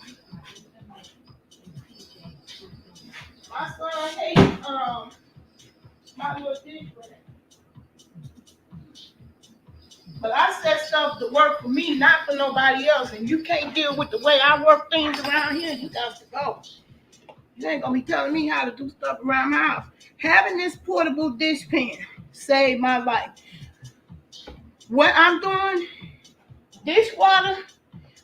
Speaker 2: my little dish pan. But I set stuff to work for me, not for nobody else. And you can't deal with the way I work things around here. You got to go. You ain't gonna be telling me how to do stuff around my house. Having this portable dish pan saved my life. What I'm doing, dishwater,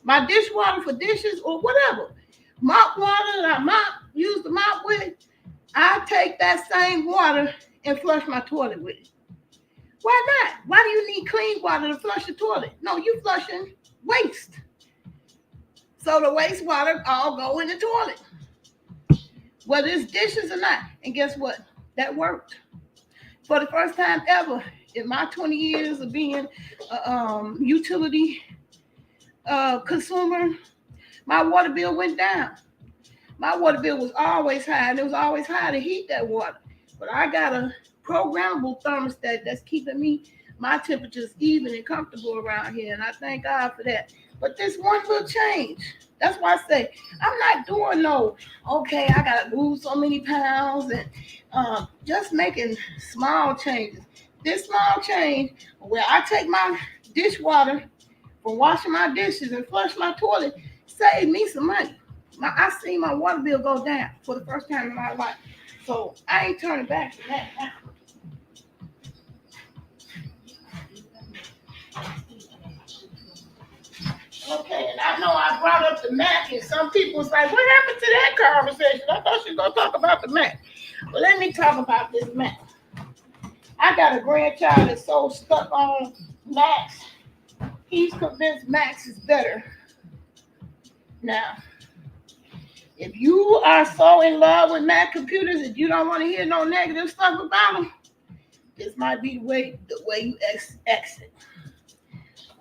Speaker 2: my dishwater for dishes or whatever, mop water that I use the mop with, I take that same water and flush my toilet with it. Why not? Why do you need clean water to flush the toilet? No, you flushing waste. So the wastewater all go in the toilet, whether it's dishes or not. And guess what? That worked. For the first time ever in my 20 years of being a utility consumer, my water bill went down. My water bill was always high, and it was always high to heat that water. But I got a programmable thermostat that's keeping my temperatures even and comfortable around here, and I thank God for that. But this one little change, that's why I say I'm not doing okay, I gotta lose so many pounds and just making small changes. This small change where I take my dishwater for washing my dishes and flush my toilet saved me some money. I seen my water bill go down for the first time in my life. So I ain't turning back to that now. Okay, and I know I brought up the Mac, and some people was like, what happened to that conversation? I thought she was going to talk about the Mac. Well, let me talk about this Mac. I got a grandchild that's so stuck on Macs. He's convinced Macs is better. Now, if you are so in love with Mac computers that you don't want to hear no negative stuff about them, this might be the way you exit.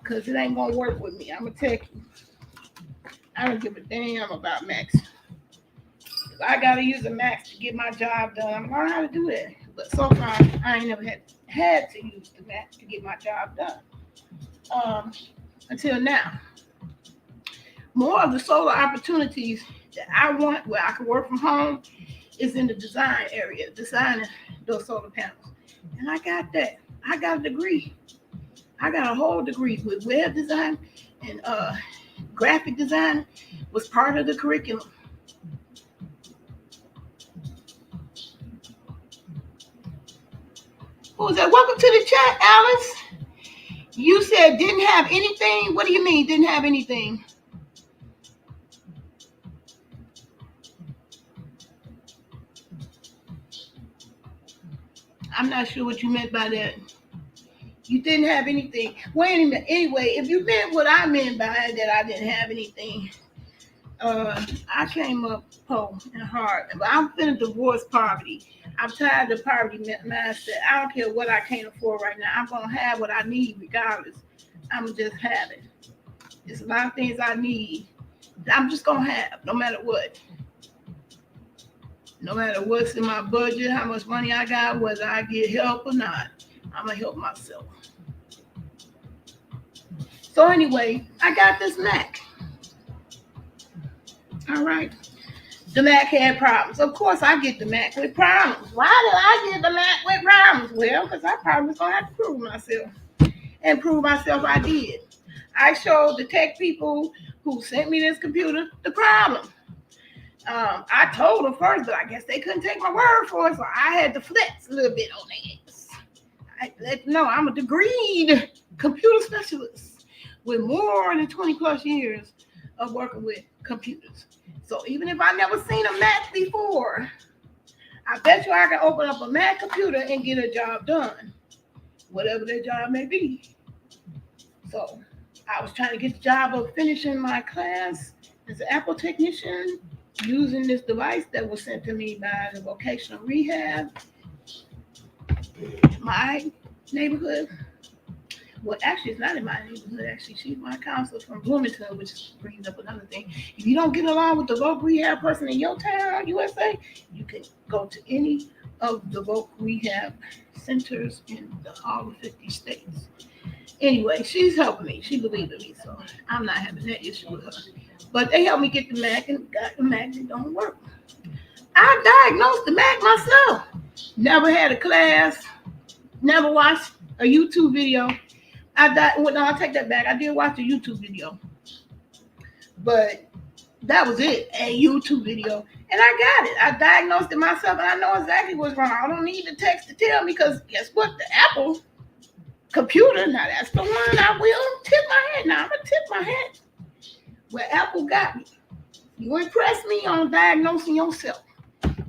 Speaker 2: Because it ain't going to work with me. I'm going to tell you. I don't give a damn about Macs. If I got to use a Mac to get my job done, I'm learning how to do that. But so far, I ain't never had to use the Mac to get my job done. Until now. More of the solar opportunities that I want where I can work from home is in the design area, designing those solar panels. And I got that. I got a degree. I got a whole degree with web design and graphic design was part of the curriculum. Who was that? Welcome to the chat, Alice. You said didn't have anything. What do you mean didn't have anything? I'm not sure what you meant by that. You didn't have anything. Wait a minute. Anyway, if you meant what I meant by that I didn't have anything, I came up poor and hard. But I'm finna divorce poverty. I'm tired of poverty mindset. I don't care what I can't afford right now. I'm gonna have what I need regardless. I'm gonna just have it. There's a lot of things I need. I'm just gonna have no matter what. No matter what's in my budget, how much money I got, whether I get help or not, I'm gonna help myself. So anyway, I got this Mac. All right. The Mac had problems. Of course, I get the Mac with problems. Why did I get the Mac with problems? Well, because I probably was gonna have to prove myself. And prove myself I did. I showed the tech people who sent me this computer the problem. I told them first, but I guess they couldn't take my word for it, so I had to flex a little bit on their ass. I let them know I'm a degreed computer specialist with more than 20 plus years of working with computers. So even if I never seen a Mac before, I bet you I can open up a Mac computer and get a job done, whatever that job may be. So I was trying to get the job of finishing my class as an Apple technician using this device that was sent to me by the vocational rehab, my neighborhood. Well, actually, it's not in my neighborhood. Actually, she's my counselor from Bloomington, which brings up another thing. If you don't get along with the voc rehab person in your town, USA, you can go to any of the voc rehab centers in all 50 states. Anyway, she's helping me. She believed in me, so I'm not having that issue with her. But they helped me get the Mac, and got the Mac that don't work. I diagnosed the Mac myself. Never had a class. Never watched a YouTube video. Well, no, I take that back. I did watch a YouTube video, but that was it. A YouTube video, and I got it. I diagnosed it myself, and I know exactly what's wrong. I don't need the text to tell me, because guess what? The Apple computer, now that's the one I will tip my hat. Now I'm gonna tip my hat where Apple got me. You impress me on diagnosing yourself.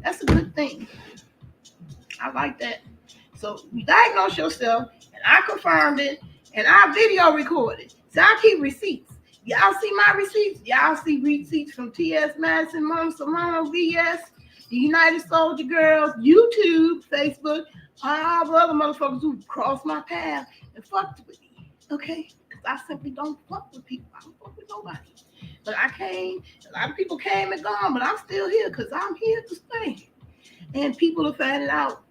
Speaker 2: That's a good thing. I like that. So you diagnose yourself, and I confirmed it, and I video recorded. So I keep receipts. Y'all see my receipts? Y'all see receipts from T.S. Madison, Mom Simone, VS, the United Soldier Girls, YouTube, Facebook, all the other motherfuckers who crossed my path and fucked with me. Okay? Because I simply don't fuck with people. I don't fuck with nobody. But I came, a lot of people came and gone, but I'm still here because I'm here to stay. And people have found it out.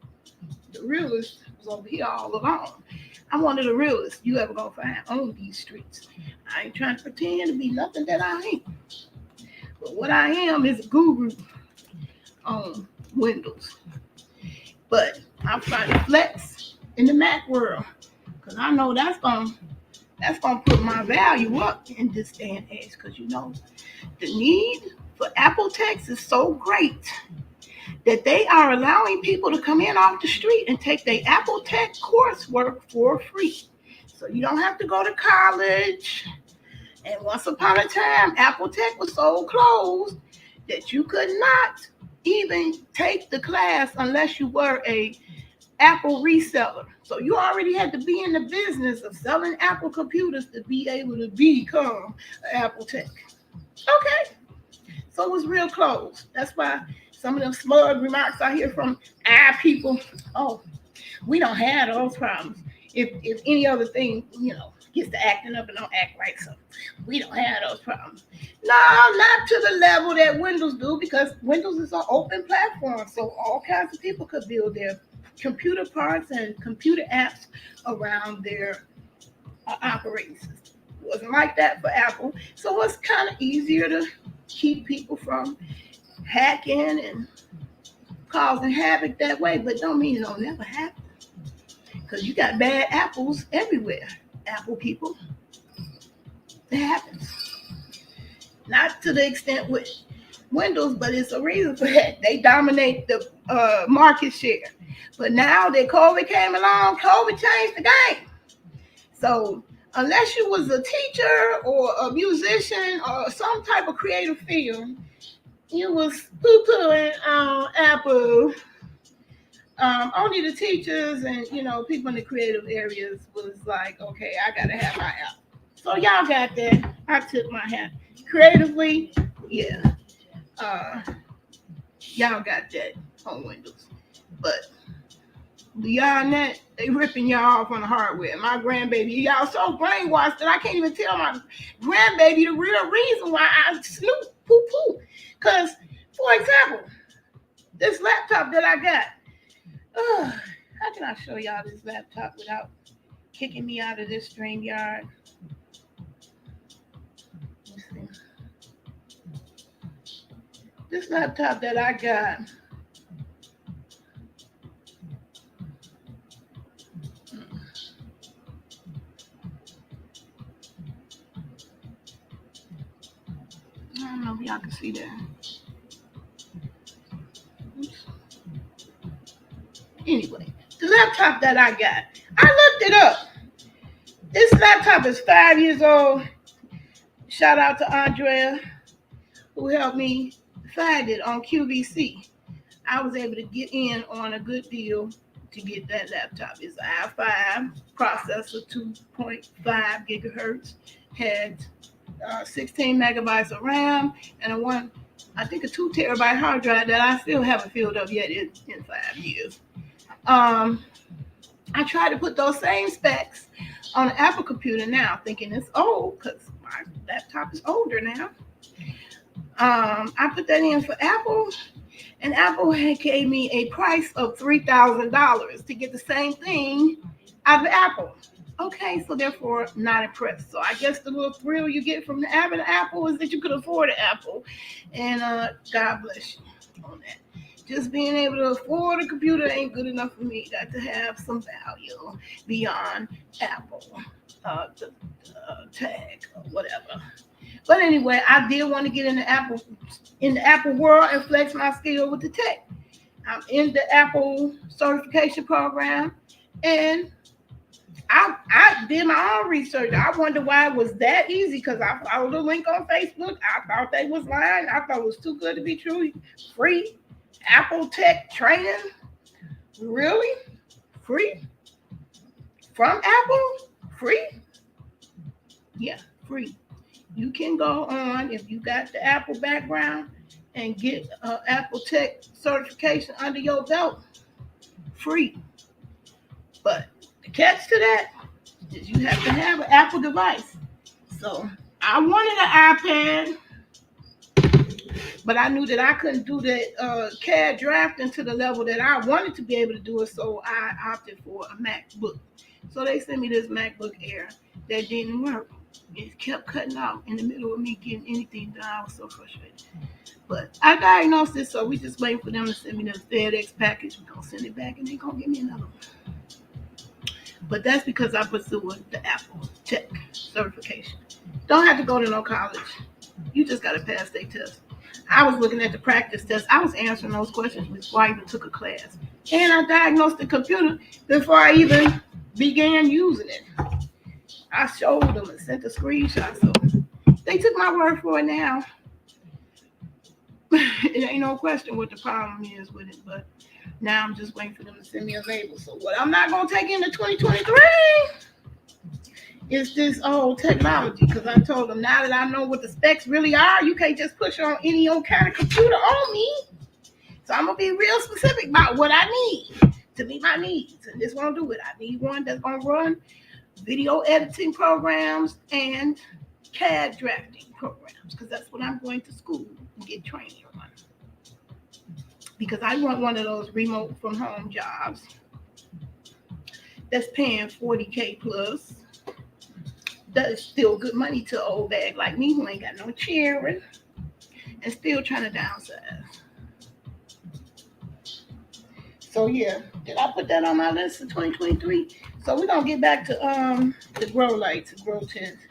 Speaker 2: The realist was over here all along. I'm one of the realest you ever gonna find on these streets. I ain't trying to pretend to be nothing that I ain't. But what I am is a guru on Windows. But I'm trying to flex in the Mac world, because I know that's gonna put my value up in this day and age. Because you know the need for Apple techs is so great that they are allowing people to come in off the street and take their Apple Tech coursework for free. So you don't have to go to college. And once upon a time, Apple Tech was so closed that you could not even take the class unless you were a Apple reseller. So you already had to be in the business of selling Apple computers to be able to become an Apple Tech. Okay. So it was real close. That's why some of them smug remarks I hear from our people, oh, we don't have those problems. If any other thing, gets to acting up and don't act right, so we don't have those problems. No, not to the level that Windows do, because Windows is an open platform, so all kinds of people could build their computer parts and computer apps around their operating system. It wasn't like that for Apple, so it's kind of easier to keep people from hacking and causing havoc that way, but don't mean it'll never happen, because you got bad apples everywhere. Apple people, it happens. Not to the extent with Windows, but it's a reason for that. They dominate the market share. But now that COVID came along, COVID changed the game. So unless you was a teacher or a musician or some type of creative field, you was poo-pooing on Apple. Only the teachers and people in the creative areas was like, okay, I gotta have my app. So y'all got that. I took my hat. Creatively, yeah. Y'all got that on Windows. But beyond that, they ripping y'all off on the hardware. My grandbaby, y'all so brainwashed that I can't even tell my grandbaby the real reason why I snoop poo-poo. Because, for example, this laptop that I got, how can I show y'all this laptop without kicking me out of this StreamYard? Let's see. This laptop that I got, if y'all can see that. Oops. Anyway, the laptop that I got, I looked it up. This laptop is 5 years old. Shout out to Andrea, who helped me find it on QVC. I was able to get in on a good deal to get that laptop. It's an i5 processor, 2.5 gigahertz, had 16 megabytes of RAM, and I think a 2 terabyte hard drive that I still haven't filled up yet in 5 years. I tried to put those same specs on an Apple computer now, thinking it's old because my laptop is older now. I put that in for Apple, and Apple gave me a price of $3,000 to get the same thing out of Apple. Okay, so therefore, not impressed. So I guess the little thrill you get from having an Apple is that you could afford an Apple, and God bless you on that. Just being able to afford a computer ain't good enough for me. Got to have some value beyond Apple, the tag or whatever. But anyway, I did want to get in the Apple world and flex my skill with the tech. I'm in the Apple certification program, and I did my own research. I wonder why it was that easy, because I followed a link on Facebook. I thought they was lying. I thought it was too good to be true. Free Apple tech training? Really? Free? From Apple? Free? Yeah, free. You can go on, if you got the Apple background, and get Apple tech certification under your belt. Free. But the catch to that is you have to have an Apple device. So I wanted an iPad, but I knew that I couldn't do that CAD drafting to the level that I wanted to be able to do it, so I opted for a MacBook. So they sent me this MacBook Air that didn't work. It kept cutting out in the middle of me getting anything done. I was so frustrated. But I diagnosed it, so we just waiting for them to send me the FedEx package. We're going to send it back, and they're going to give me another one. But that's because I pursued the Apple Tech certification. Don't have to go to no college. You just got to pass their test. I was looking at the practice test. I was answering those questions before I even took a class. And I diagnosed the computer before I even began using it. I showed them and sent a screenshot. So they took my word for it now. It ain't no question what the problem is with it, but now I'm just waiting for them to send me a label. So what I'm not going to take into 2023 is this old technology, because I told them now that I know what the specs really are, you can't just push on any old kind of computer on me. So I'm going to be real specific about what I need to meet my needs, and this won't do it. I need one that's going to run video editing programs and CAD drafting programs, because that's what I'm going to school and get training on. Because I want one of those remote from home jobs that's paying $40K plus. That is still good money to an old bag like me who ain't got no children and still trying to downsize. So yeah, did I put that on my list for 2023? So we're gonna get back to the grow lights, grow tints.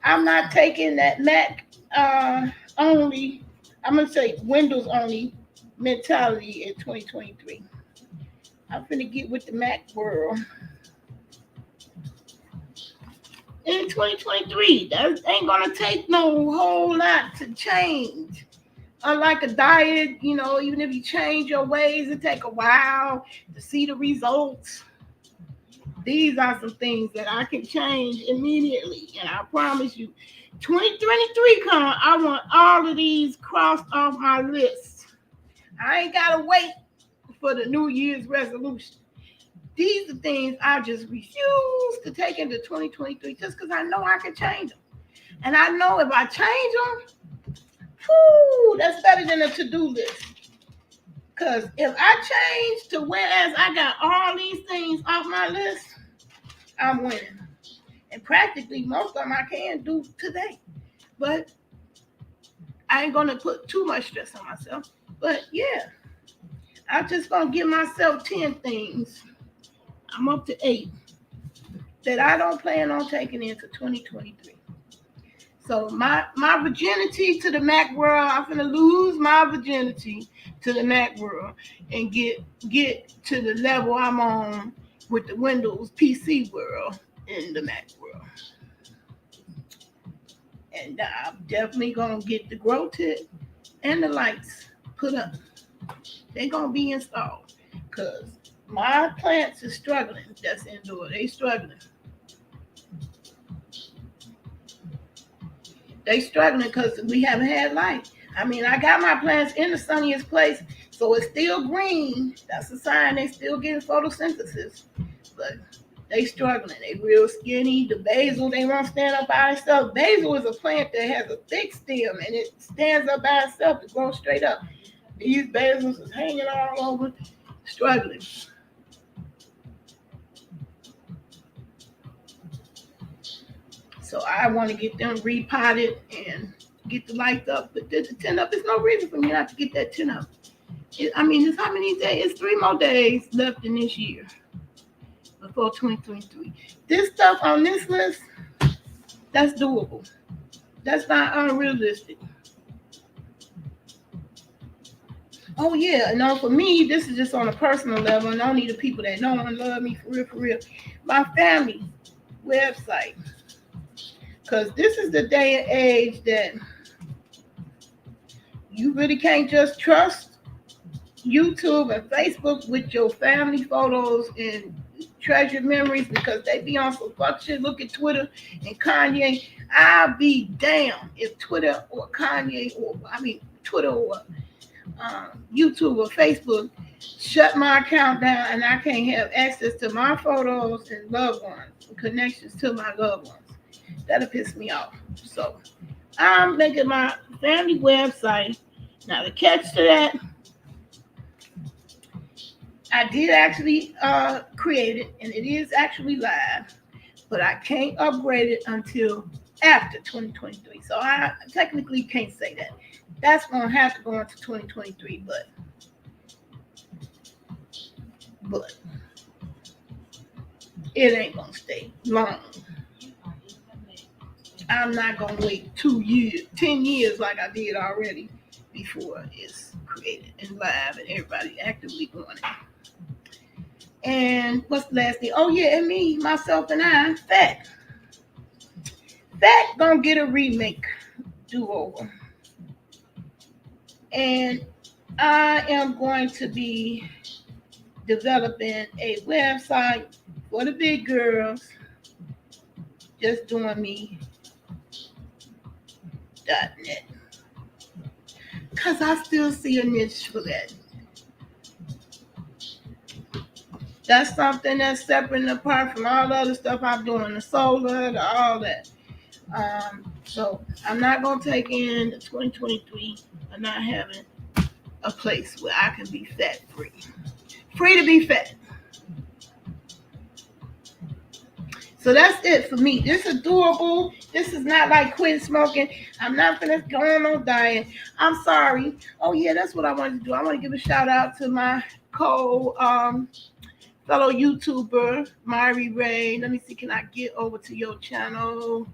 Speaker 2: I'm not taking that Mac only, I'm gonna say Windows only mentality in 2023. I'm finna get with the Mac world. In 2023, that ain't gonna take no whole lot to change. Unlike a diet, you know, even if you change your ways, it take a while to see the results. These are some things that I can change immediately. And I promise you, 2023 come, I want all of these crossed off my list. I ain't gotta wait for the New Year's resolution. These are things I just refuse to take into 2023 just because I know I can change them. And I know if I change them, that's better than a to-do list. Because if I change to whereas I got all these things off my list, I'm winning. And practically most of them I can do today. But I ain't going to put too much stress on myself. But yeah, I'm just going to give myself 10 things. I'm up to 8 that I don't plan on taking into 2023. So my virginity to the Mac world, I'm gonna lose my virginity to the Mac world and get to the level I'm on with the Windows PC world in the Mac world. And I'm definitely gonna get the grow tip and the lights put up. They're gonna be installed because my plants is struggling. That's indoor. They struggling. They struggling because we haven't had light. I mean, I got my plants in the sunniest place, so it's still green. That's a sign they still getting photosynthesis. But they struggling. They real skinny. The basil, they won't stand up by itself. Basil is a plant that has a thick stem and it stands up by itself to grow straight up. These basils is hanging all over, struggling. So I want to get them repotted and get the lights up. But the 10 up, there's no reason for me not to get that 10 up. I mean, it's how many days? It's 3 more days left in this year before 2023. This stuff on this list, that's doable. That's not unrealistic. Oh yeah, no, for me, this is just on a personal level, and only the people that know and love me for real, for real. My family website. Because this is the day and age that you really can't just trust YouTube and Facebook with your family photos and treasured memories because they be on some fuck shit. Look at Twitter and Kanye. I'll be damned if Twitter or Kanye Twitter or YouTube or Facebook shut my account down and I can't have access to my photos and loved ones and connections to my loved ones. That'll piss me off. So I'm making my family website. Now the catch to that, I did actually create it and it is actually live, but I can't upgrade it until after 2023. So I technically can't say that. That's going to have to go into 2023, but it ain't going to stay long. I'm not going to wait 2 years, 10 years like I did already before it's created and live and everybody actively going it. And what's the last thing? Oh, yeah, and me, myself, and I, Fat. Fat going to get a remake do-over. And I am going to be developing a website for the big girls, just doing me. .net. Because I still see a niche for that. That's something that's separate and apart from all the other stuff I'm doing, the solar, all that. So I'm not going to take in the 2023 and not having a place where I can be fat free. Free to be fat. So that's it for me. This is doable. This is not like quit smoking. I'm not going to go on no diet. I'm sorry. Oh, yeah, that's what I wanted to do. I want to give a shout out to my fellow YouTuber, Myri Ray. Let me see. Can I get over to your channel?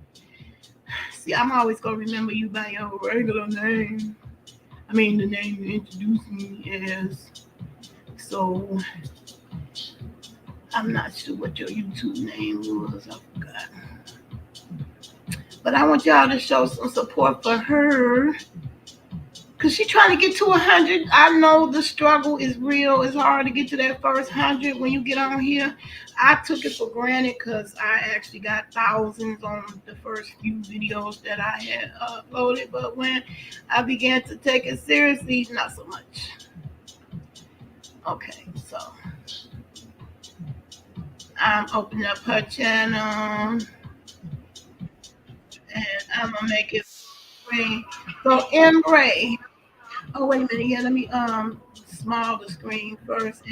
Speaker 2: See, I'm always going to remember you by your regular name. I mean, the name you introduced me as. So I'm not sure what your YouTube name was. I forgot. But I want y'all to show some support for her. Because she's trying to get to 100. I know the struggle is real. It's hard to get to that first 100 when you get on here. I took it for granted because I actually got thousands on the first few videos that I had uploaded. But when I began to take it seriously, not so much. Okay, so I'm opening up her channel. And I'm going to make it green. So M. Ray. Oh, wait a minute. Yeah, let me small the screen first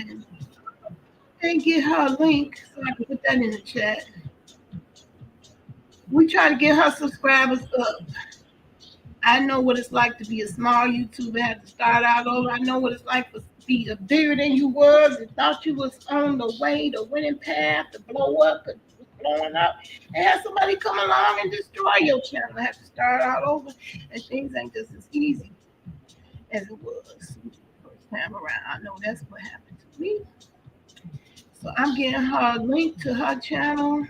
Speaker 2: and get her a link so I can put that in the chat. We try to get her subscribers up. I know what it's like to be a small YouTuber, have to start out over. I know what it's like to be bigger than you was and thought you was on the way, the winning path, to blow up. blowing up, and have somebody come along and destroy your channel. Have to start all over, and things ain't just as easy as it was the first time around. I know that's what happened to me. So I'm getting her a link to her channel.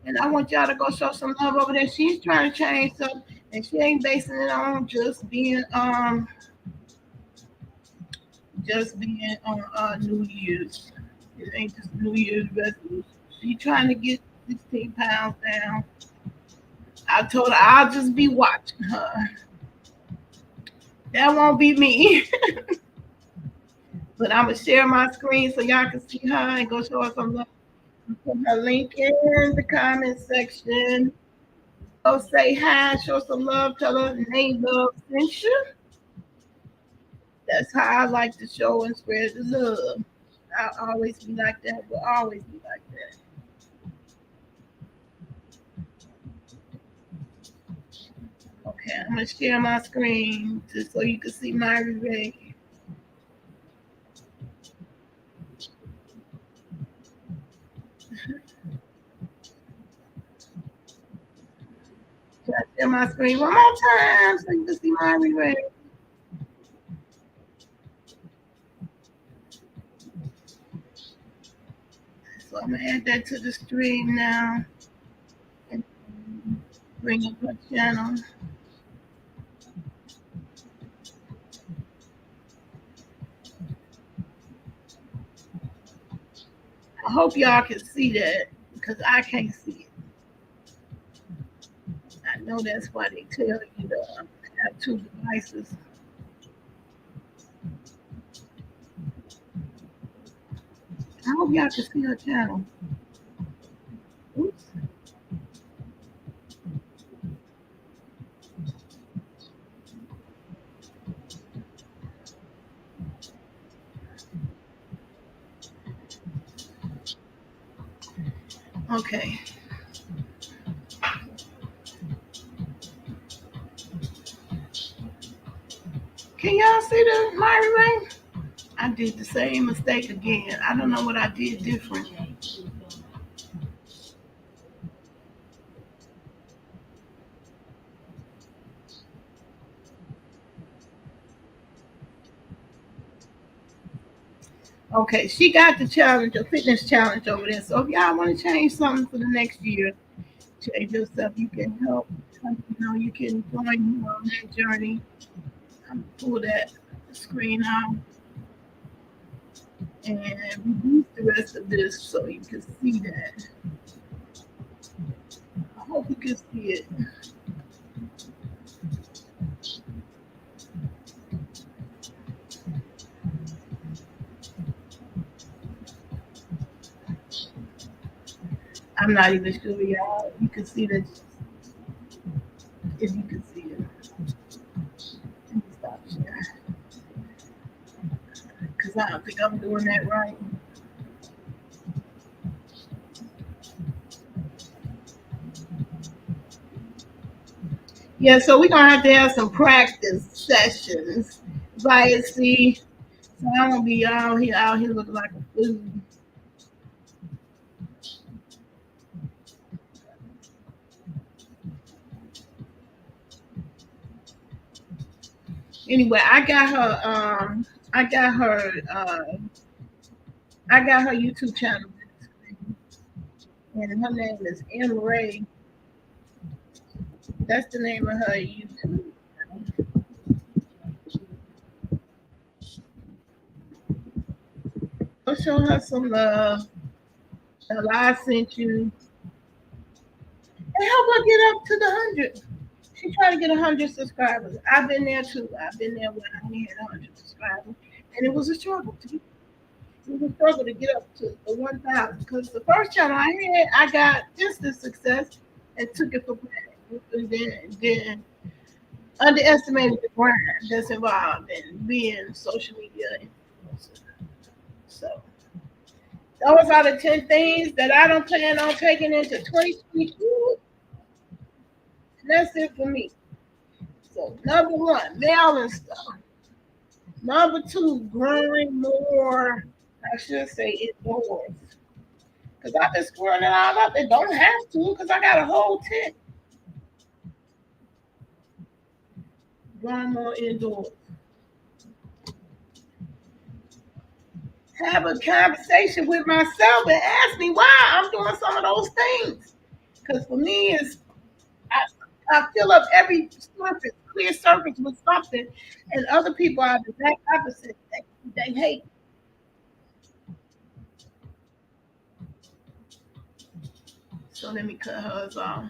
Speaker 2: And I want y'all to go show some love over there. She's trying to change stuff, and she ain't basing it on just being on New Year's. It ain't just New Year's resolution. She trying to get 16 pounds down. I told her I'll just be watching her. That won't be me. But I'm gonna share my screen so y'all can see her and go show her some love. Put her link in the comment section. Go say hi, show some love, tell her name love sent you. That's how I like to show and spread the love. I'll always be like that. Will always be like that. Okay, I'm gonna share my screen just so you can see my Ray. Can I share my screen one more time so you can see my Ray? So I'm gonna add that to the stream now and bring up my channel. I hope y'all can see that because I can't see it. I know that's why they tell you to have two devices. I hope y'all can see her channel. Oops. Okay. Can y'all see the Myri Ray? I did the same mistake again. I don't know what I did different. Okay, she got the challenge, a fitness challenge over there. So if y'all want to change something for the next year, change yourself, you can help. You know, you can join you on that journey. I'm pull that screen out and reduce the rest of this so you can see that. I hope you can see it. I'm not even sure y'all. You can see that if you can see it. Let me stop sharing because I don't think I'm doing that right. Yeah, so we're gonna have to have some practice sessions via C. So I'm gonna be out here looking like a fool. Anyway, I got her YouTube channel, and her name is M Ray. That's the name of her YouTube. Go show her some love. Tell her I sent you, and help her get up to the 100. She's trying to get 100 subscribers. I've been there too. I've been there when I only had 100 subscribers, and it was a struggle too. It was a struggle to get up to the 1,000 because the first channel I had, I got instant success and took it for granted, and then underestimated the grind that's involved in being social media influencer. So those are the 10 things that I don't plan on taking into 2022. And that's it for me. So number one, mailing stuff. Number two, growing more, I should say indoors. Because I've been screwing it all up. They don't have to because I got a whole tent. Growing more indoors. Have a conversation with myself and ask me why I'm doing some of those things. Because for me, I fill up every surface, clear surface with something, and other people are the exact opposite. They hate. So let me cut hers off.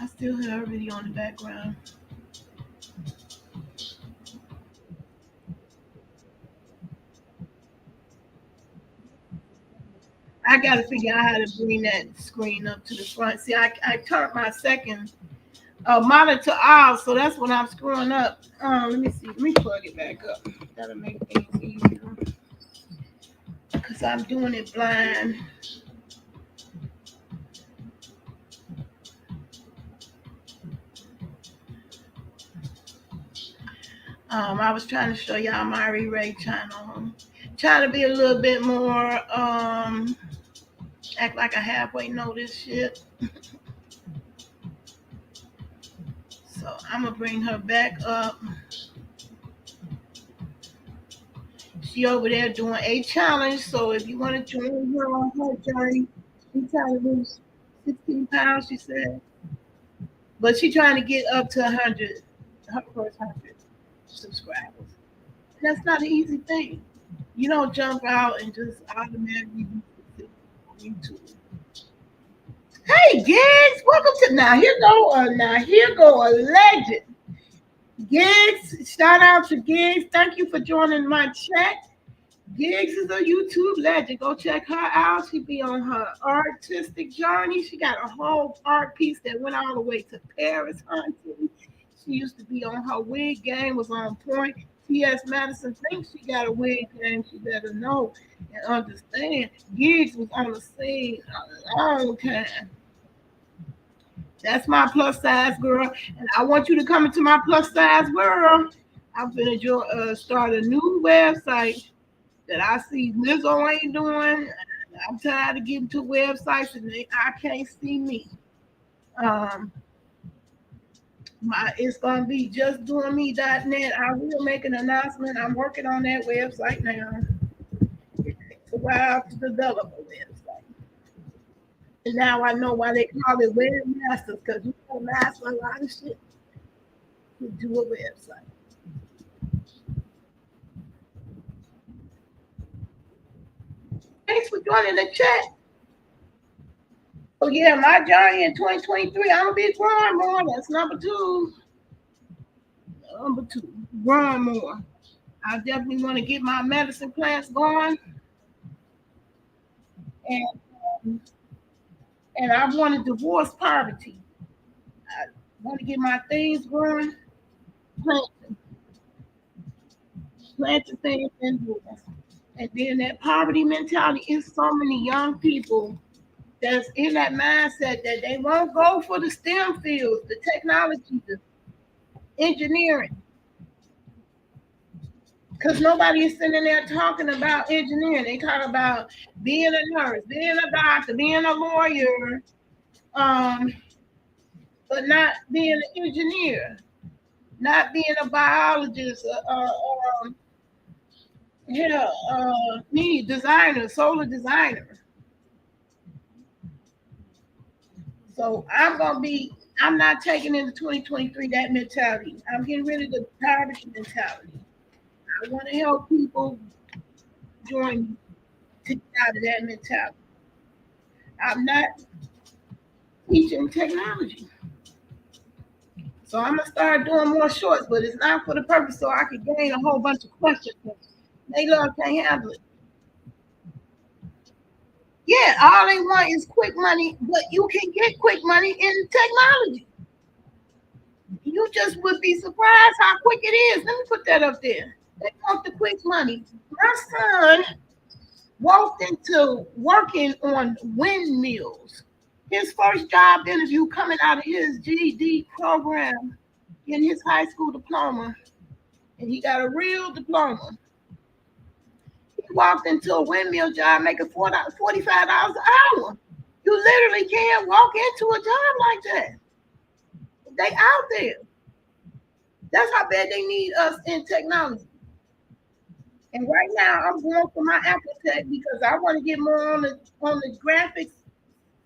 Speaker 2: I still have her video on the background. I got to figure out how to bring that screen up to the front. See, I turned my second monitor off, so that's what I'm screwing up. Let me see. Let me plug it back up. That'll make things easier. Because I'm doing it blind. I was trying to show y'all my Ray channel. Trying to be a little bit more, act like I halfway know this shit. So I'm going to bring her back up. She over there doing a challenge. So if you want to join her on her journey, she's trying to lose 16 pounds, she said. But she's trying to get up to 100, her first 100 subscribers. And that's not an easy thing. You don't jump out and just automatically do YouTube. Hey, Gigs, welcome to here go a legend. Gigs, shout out to Gigs. Thank you for joining my chat. Gigs is a YouTube legend. Go check her out. She be on her artistic journey. She got a whole art piece that went all the way to Paris hunting. She used to be on her wig game, was on point. T.S. Madison thinks she got a wig game. She better know and understand. Gigs was on the scene a long time. That's my plus size girl. And I want you to come into my plus size world. I'm going to start a new website that I see Lizzo ain't doing. I'm tired of getting to websites and I can't see me. It's going to be justdoingme.net. I will make an announcement. I'm working on that website now. It takes a while to develop a website. And now I know why they call it webmasters, because you can master a lot of shit to do a website. Thanks for joining the chat. Oh yeah, my journey in 2023, I'm gonna be growing more. That's number two. Growing more. I definitely want to get my medicine plants going, and I want to divorce poverty. I want to get my things growing, planting things indoors. And then that poverty mentality is so many young people that's in that mindset that they won't go for the STEM fields, the technology, the engineering. Because nobody is sitting there talking about engineering. They talk about being a nurse, being a doctor, being a lawyer, but not being an engineer, not being a biologist, designer, solar designer. So I'm not taking into 2023 that mentality. I'm getting rid of the poverty mentality. I want to help people join me to get out of that mentality. I'm not teaching technology. So I'm going to start doing more shorts, but it's not for the purpose so I can gain a whole bunch of questions. They love can't handle it. Yeah, all they want is quick money, but you can get quick money in technology. You just would be surprised how quick it is. Let me put that up there. They want the quick money. My son walked into working on windmills. His first job interview coming out of his GED program, in his high school diploma, and he got a real diploma. He walked into a windmill job making $45 an hour. You literally can't walk into a job like that. They out there. That's how bad they need us in technology. And right now, I'm going for my Apple Tech because I want to get more on the graphics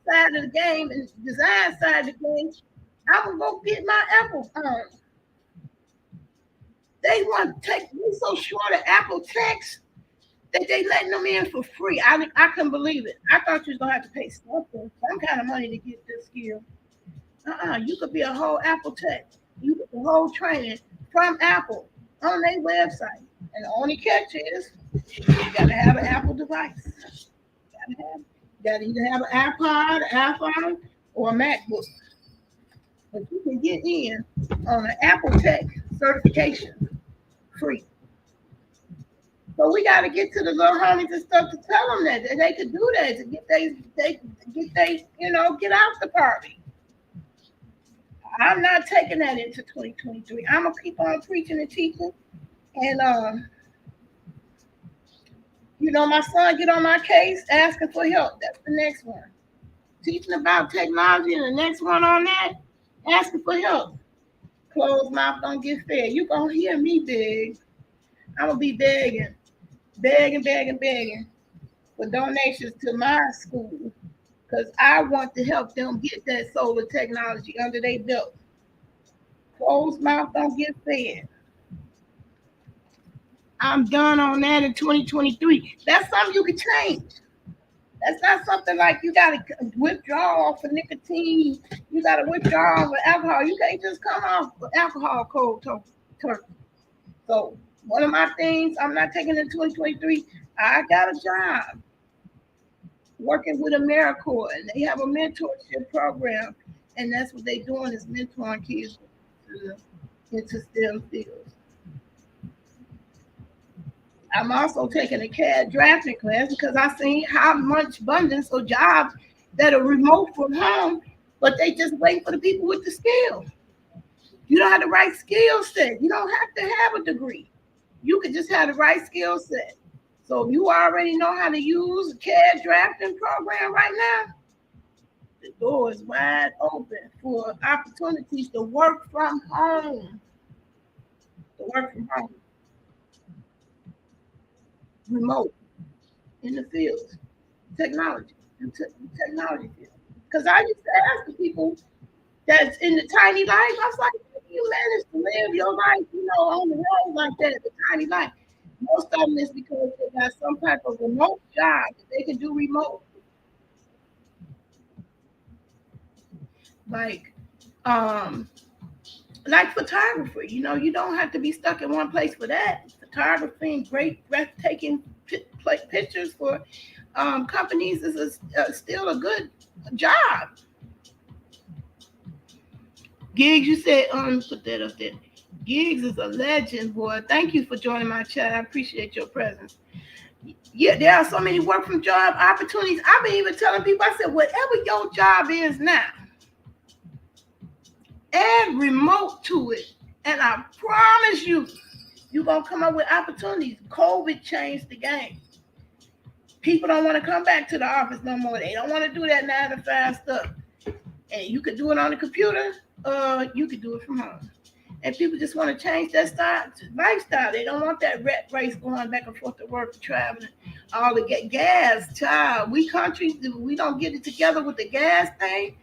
Speaker 2: side of the game and design side of the game. I'm gonna go get my Apple phone. They want to take me so short of Apple Techs that they letting them in for free. I couldn't believe it. I thought you was gonna have to pay something, some kind of money to get this skill. You could be a whole Apple Tech. You get the whole training from Apple on their website. And the only catch is you gotta have an Apple device. You gotta either have an iPod, an iPhone, or a MacBook. But you can get in on an Apple Tech certification free. So we got to get to the little homies and stuff to tell them that they could do that to get they get out the party. I'm not taking that into 2023. I'm gonna keep on preaching and teaching, and my son get on my case asking for help. That's the next one. Teaching about technology, and the next one on that, asking for help. Closed mouth don't get fed. You gonna hear me beg. I'm gonna be begging for donations to my school because I want to help them get that solar technology under their belt. Closed mouth don't get fed. I'm done on that in 2023. That's something you can change. That's not something like you got to withdraw for nicotine. You got to withdraw for alcohol. You can't just come off with alcohol cold turkey. So one of my things I'm not taking in 2023, I got a job working with AmeriCorps, and they have a mentorship program, and that's what they're doing is mentoring kids into STEM fields. I'm also taking a CAD drafting class because I seen how much abundance of jobs that are remote from home, but they just wait for the people with the skill. You don't have the right skill set. You don't have to have a degree. You could just have the right skill set. So if you already know how to use a CAD drafting program right now, the door is wide open for opportunities to work from home. Remote, in the field, technology field. Because I used to ask the people that's in the tiny life, I was like, how do you manage to live your life, on the road like that, the tiny life? Most of them is because they got some type of remote job that they can do remote. Like photography, you don't have to be stuck in one place for that. Photography and great breathtaking pictures for companies is still a good job. Gigs, you said, put that up there. Gigs is a legend, boy. Thank you for joining my chat. I appreciate your presence. Yeah, there are so many work from job opportunities. I've been even telling people, I said, whatever your job is now, add remote to it. And I promise you, you're going to come up with opportunities. COVID changed the game. People don't want to come back to the office no more. They don't want to do that 9 to 5 stuff. And you could do it on the computer, or you could do it from home. And people just want to change their lifestyle. They don't want that rat race going back and forth to work, traveling, all the gas, child. We don't get it together with the gas thing.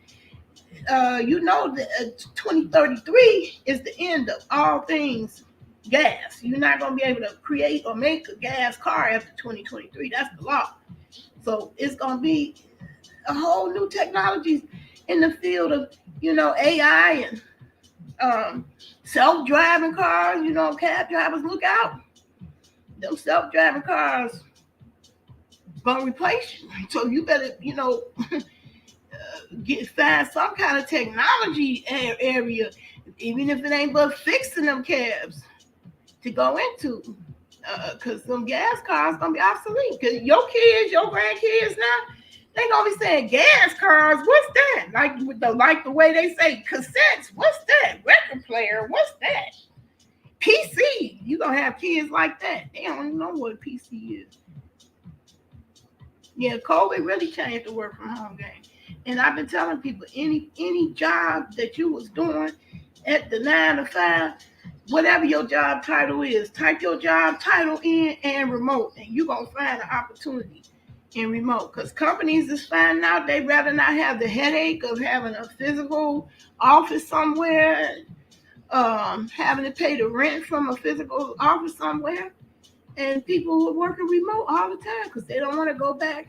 Speaker 2: 2033 is the end of all things gas. You're not going to be able to create or make a gas car after 2023. That's the law. So it's going to be a whole new technologies in the field of, AI and self-driving cars. Cab drivers, look out. Them self-driving cars going to replace you. So you better, find some kind of technology area, even if it ain't but fixing them cabs to go into, because some gas cars gonna be obsolete. Because your grandkids now, they gonna be saying gas cars. What's that? Like the way they say cassettes. What's that? Record player. What's that? PC. You gonna have kids like that. They don't even know what a PC is. Yeah, COVID really changed the work from home game. And I've been telling people any job that you was doing at the 9 to 5, whatever your job title is, type your job title in and remote, and you're gonna find an opportunity in remote. Because companies is finding out they rather not have the headache of having a physical office somewhere, having to pay the rent from a physical office somewhere, and people who are working remote all the time because they don't want to go back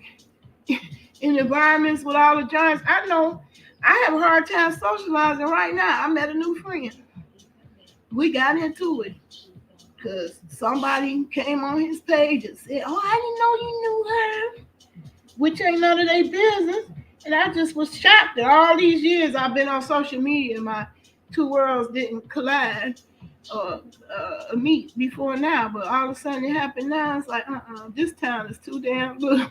Speaker 2: in environments with all the giants. I know I have a hard time socializing right now. I met a new friend. We got into it because somebody came on his page and said, "Oh, I didn't know you knew her," which ain't none of their business. And I just was shocked that all these years I've been on social media, my two worlds didn't collide or meet before now. But all of a sudden it happened now. It's like, this town is too damn good.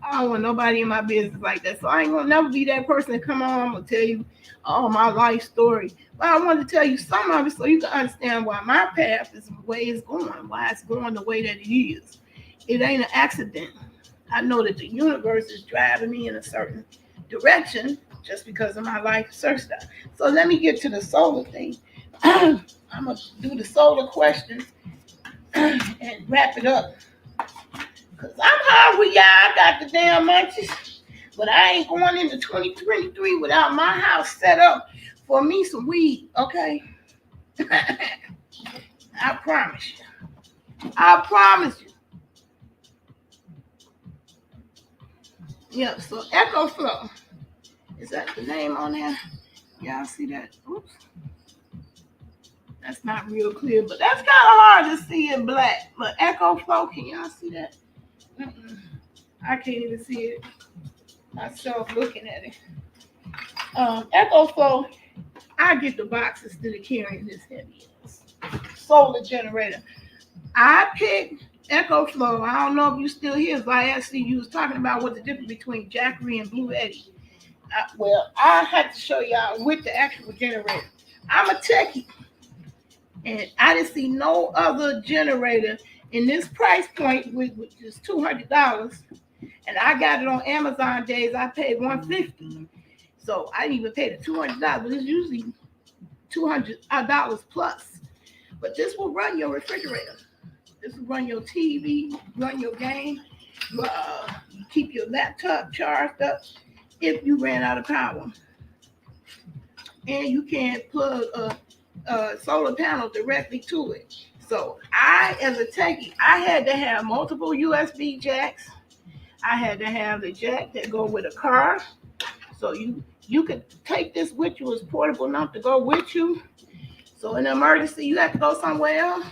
Speaker 2: I don't want nobody in my business like that. So I ain't gonna never be that person that come on. I'm gonna tell you all my life story. But I wanted to tell you some of it so you can understand why my path is the way it's going, why it's going the way that it is. It ain't an accident. I know that the universe is driving me in a certain direction just because of my life search style. So let me get to the solar thing. I'm gonna do the solar questions and wrap it up. Cause I'm hungry, y'all. I got the damn munchies, but I ain't going into 2023 without my house set up for me some weed. Okay, I promise you. I promise you. Yeah. So Echo Flow, is that the name on there? Y'all see that? Oops. That's not real clear, but that's kind of hard to see in black. But Echo Flow, can y'all see that? I can't even see it myself looking at it. Echo Flow, I get the box instead of carrying this heavy solar generator. I picked Echo Flow. I don't know if you still here. If I asked you was talking about what the difference between Jackery and Blue Eddy. Well, I had to show y'all with the actual generator. I'm a techie, and I didn't see no other generator in this price point, which is $200. And I got it on Amazon days. I paid $150. So I didn't even pay the $200, but it's usually $200 plus. But this will run your refrigerator. This will run your TV, run your game, keep your laptop charged up if you ran out of power. And you can plug a solar panel directly to it. So I, as a techie, I had to have multiple USB jacks. I had to have the jack that go with a car. So you could take this with you. It's portable enough to go with you. So in an emergency, you have to go somewhere else.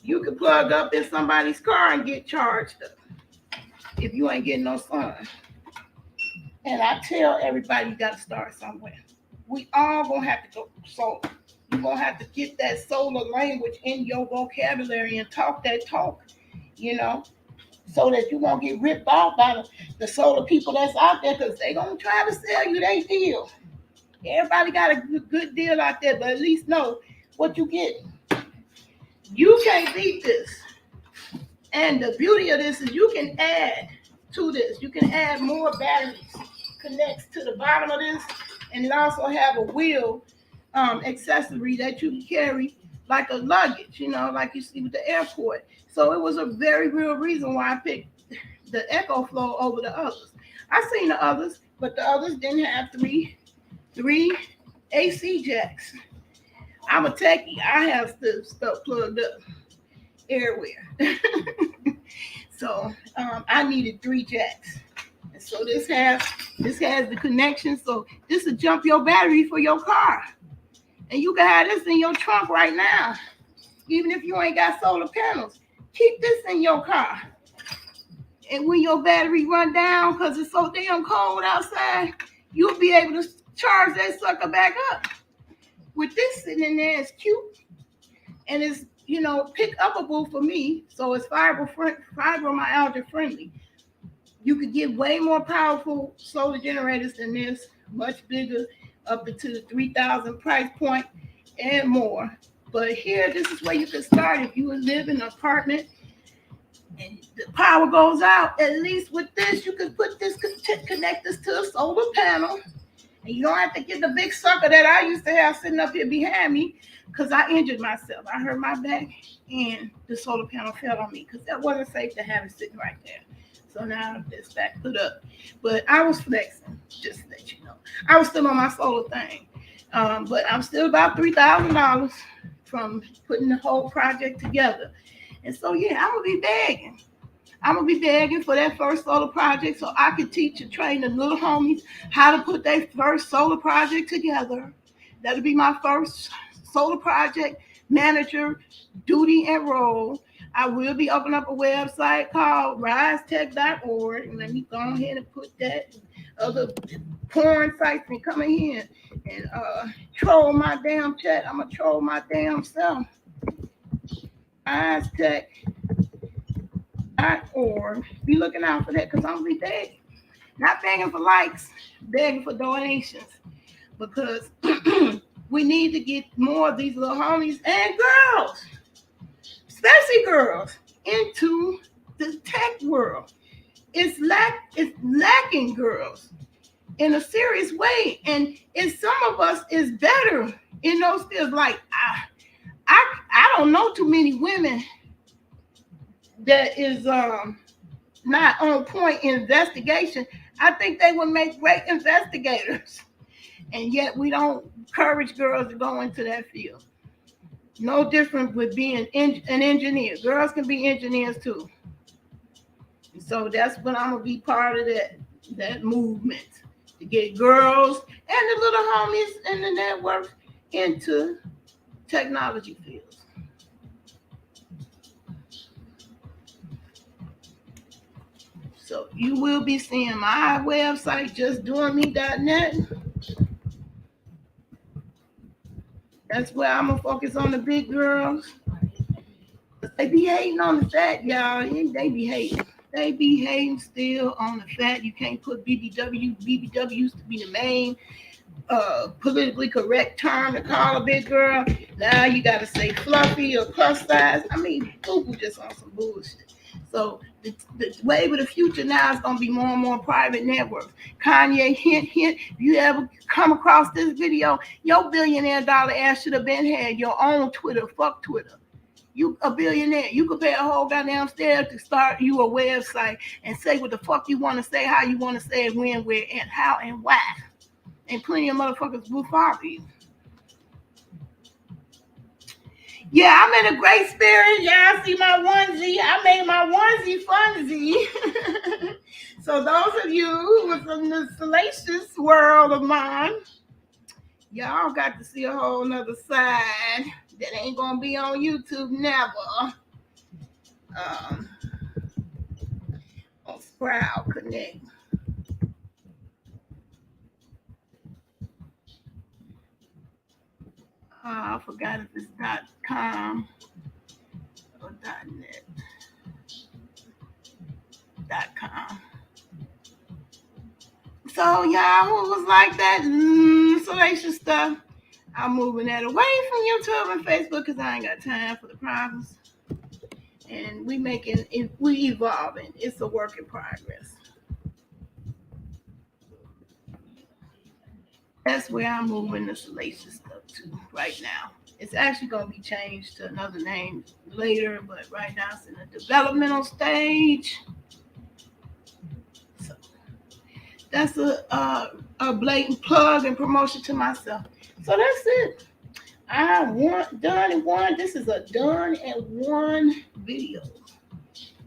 Speaker 2: You can plug up in somebody's car and get charged up if you ain't getting no sun. And I tell everybody you got to start somewhere. We all gonna have to go solar. You're gonna have to get that solar language in your vocabulary and talk that talk, so that you won't get ripped off by the solar people that's out there, because they gonna try to sell you their deal. Everybody got a good deal out there, but at least know what you get. You can't beat this. And the beauty of this is you can add to this. You can add more batteries. Connects to the bottom of this, and it also have a wheel accessory that you can carry like a luggage, like you see with the airport. So it was a very real reason why I picked the Echo Flow over the others. I seen the others, but the others didn't have three AC jacks. I'm a techie. I have stuff plugged up everywhere. So I needed 3 jacks. And so this has the connection. So this will jump your battery for your car. And you can have this in your trunk right now. Even if you ain't got solar panels, keep this in your car. And when your battery run down because it's so damn cold outside, you'll be able to charge that sucker back up. With this sitting in there, it's cute. And it's, pick upable for me. So it's fibromyalgia friendly. You could get way more powerful solar generators than this, much bigger up into the 3,000 price point and more. But here, this is where you can start. If you live in an apartment and the power goes out, at least with this, you can put this, connect this to a solar panel. And you don't have to get the big sucker that I used to have sitting up here behind me because I injured myself. I hurt my back and the solar panel fell on me because that wasn't safe to have it sitting right there. So now it's back put up. But I was flexing, just to let you know. I was still on my solar thing. But I'm still about $3,000 from putting the whole project together. And so, yeah, I'm going to be begging. I'm going to be begging for that first solar project so I can teach and train the little homies how to put their first solar project together. That'll be my first solar project manager duty and role. I will be opening up a website called risetech.org. And let me go ahead and put that. Other porn sites been coming in and troll my damn chat. I'm going to troll my damn self. risetech.org. Be looking out for that because I'm going to be begging. Not begging for likes, begging for donations. Because we need to get more of these little homies and girls, especially girls, into the tech world. It's lacking girls in a serious way. And some of us is better in those fields. Like, I don't know too many women that is not on point in investigation. I think they would make great investigators. And yet we don't encourage girls to go into that field. No different with being an engineer. Girls can be engineers too. So that's when I'm going to be part of that movement. To get girls and the little homies in the network into technology fields. So you will be seeing my website, justdoingme.net. That's where I'm going to focus on the big girls. They be hating on the fat, y'all. They be hating. They be hating still on the fat. You can't put BBW. BBW used to be the main politically correct term to call a big girl. Now you got to say fluffy or plus size. I mean, Google just on some bullshit. So the wave of the future now is going to be more and more private networks. Kanye, hint, hint. If you ever come across this video, your billionaire dollar ass should have been had your own Twitter. Fuck Twitter. You a billionaire. You could pay a whole goddamn stare to start you a website and say what the fuck you want to say, how you want to say it, when, where, and how, and why. And plenty of motherfuckers will follow you. Yeah, I'm in a great spirit. Y'all see my onesie. I made my onesie funsy. So those of you who was in the salacious world of mine, y'all got to see a whole nother side that ain't going to be on YouTube never. On Sprout Connect. I forgot if it's .com or .net. .com. So y'all who was like that salacious stuff, I'm moving that away from YouTube and Facebook because I ain't got time for the problems. And we evolving. It's a work in progress. That's where I'm moving the salacious stuff to right now. It's actually going to be changed to another name later, but right now it's in the developmental stage. So that's a blatant plug and promotion to myself. So that's it. Done and one. This is a done and one video.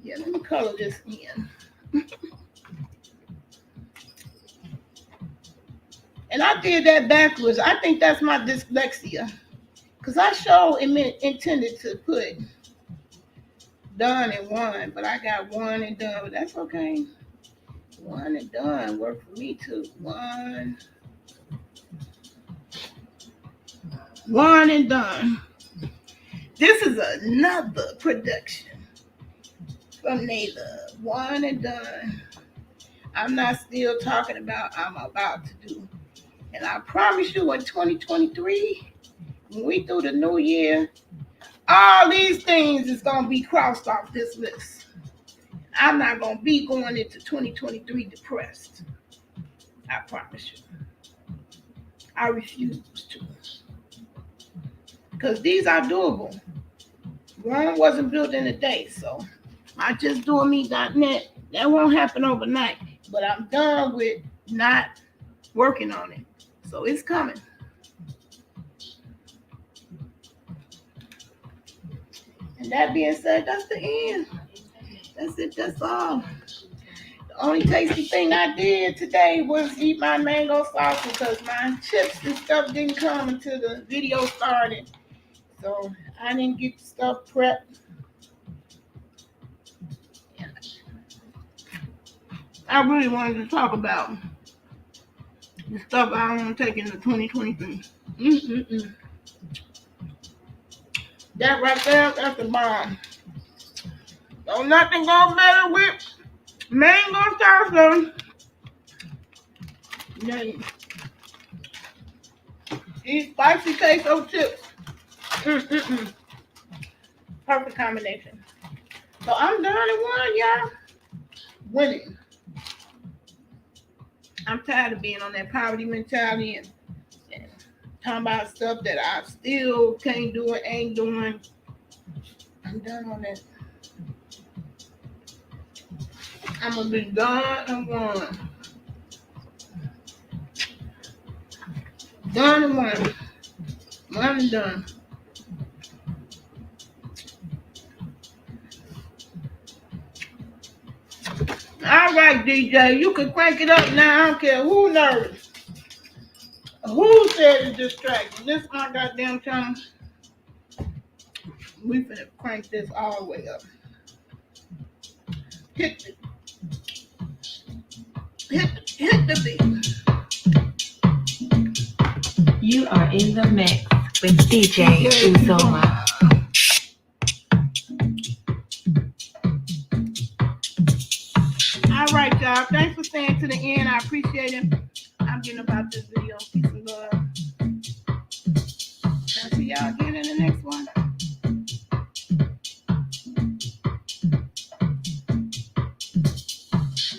Speaker 2: Yeah, let me color this in. And I did that backwards. I think that's my dyslexia. Because I intended to put done and one, but I got one and done. But that's okay. One and done work for me too. One and done. This is another production from Nayla. One and done. I'm not still talking about I'm about to do. And I promise you in 2023, when we do the new year, all these things is going to be crossed off this list. I'm not going to be going into 2023 depressed. I promise you. I refuse to. Because these are doable. Rome wasn't built in a day, so I just doing me.net. That won't happen overnight. But I'm done with not working on it. So it's coming. And that being said, that's the end. That's it. That's all. The only tasty thing I did today was eat my mango salsa because my chips and stuff didn't come until the video started. So I didn't get the stuff prepped. I really wanted to talk about the stuff I want to take into 2023. That right there, that's the bomb. So nothing goes better with mango salsa. These spicy queso chips. Perfect combination. So I'm done in one, y'all. Winning. I'm tired of being on that poverty mentality and talking about stuff that I still can't do and ain't doing. I'm done on that. I'm gonna be done and one. Done and one. One and done. All right, DJ, you can crank it up now. I don't care who nervous. Who said it's distracting? This my goddamn time. We finna crank this all the way up. Hit the beat.
Speaker 1: You are in the mix with DJ Uzoma.
Speaker 2: All right, y'all. Thanks for staying to the end. I appreciate it. I'm getting about this video. Peace and love. I'll see y'all again.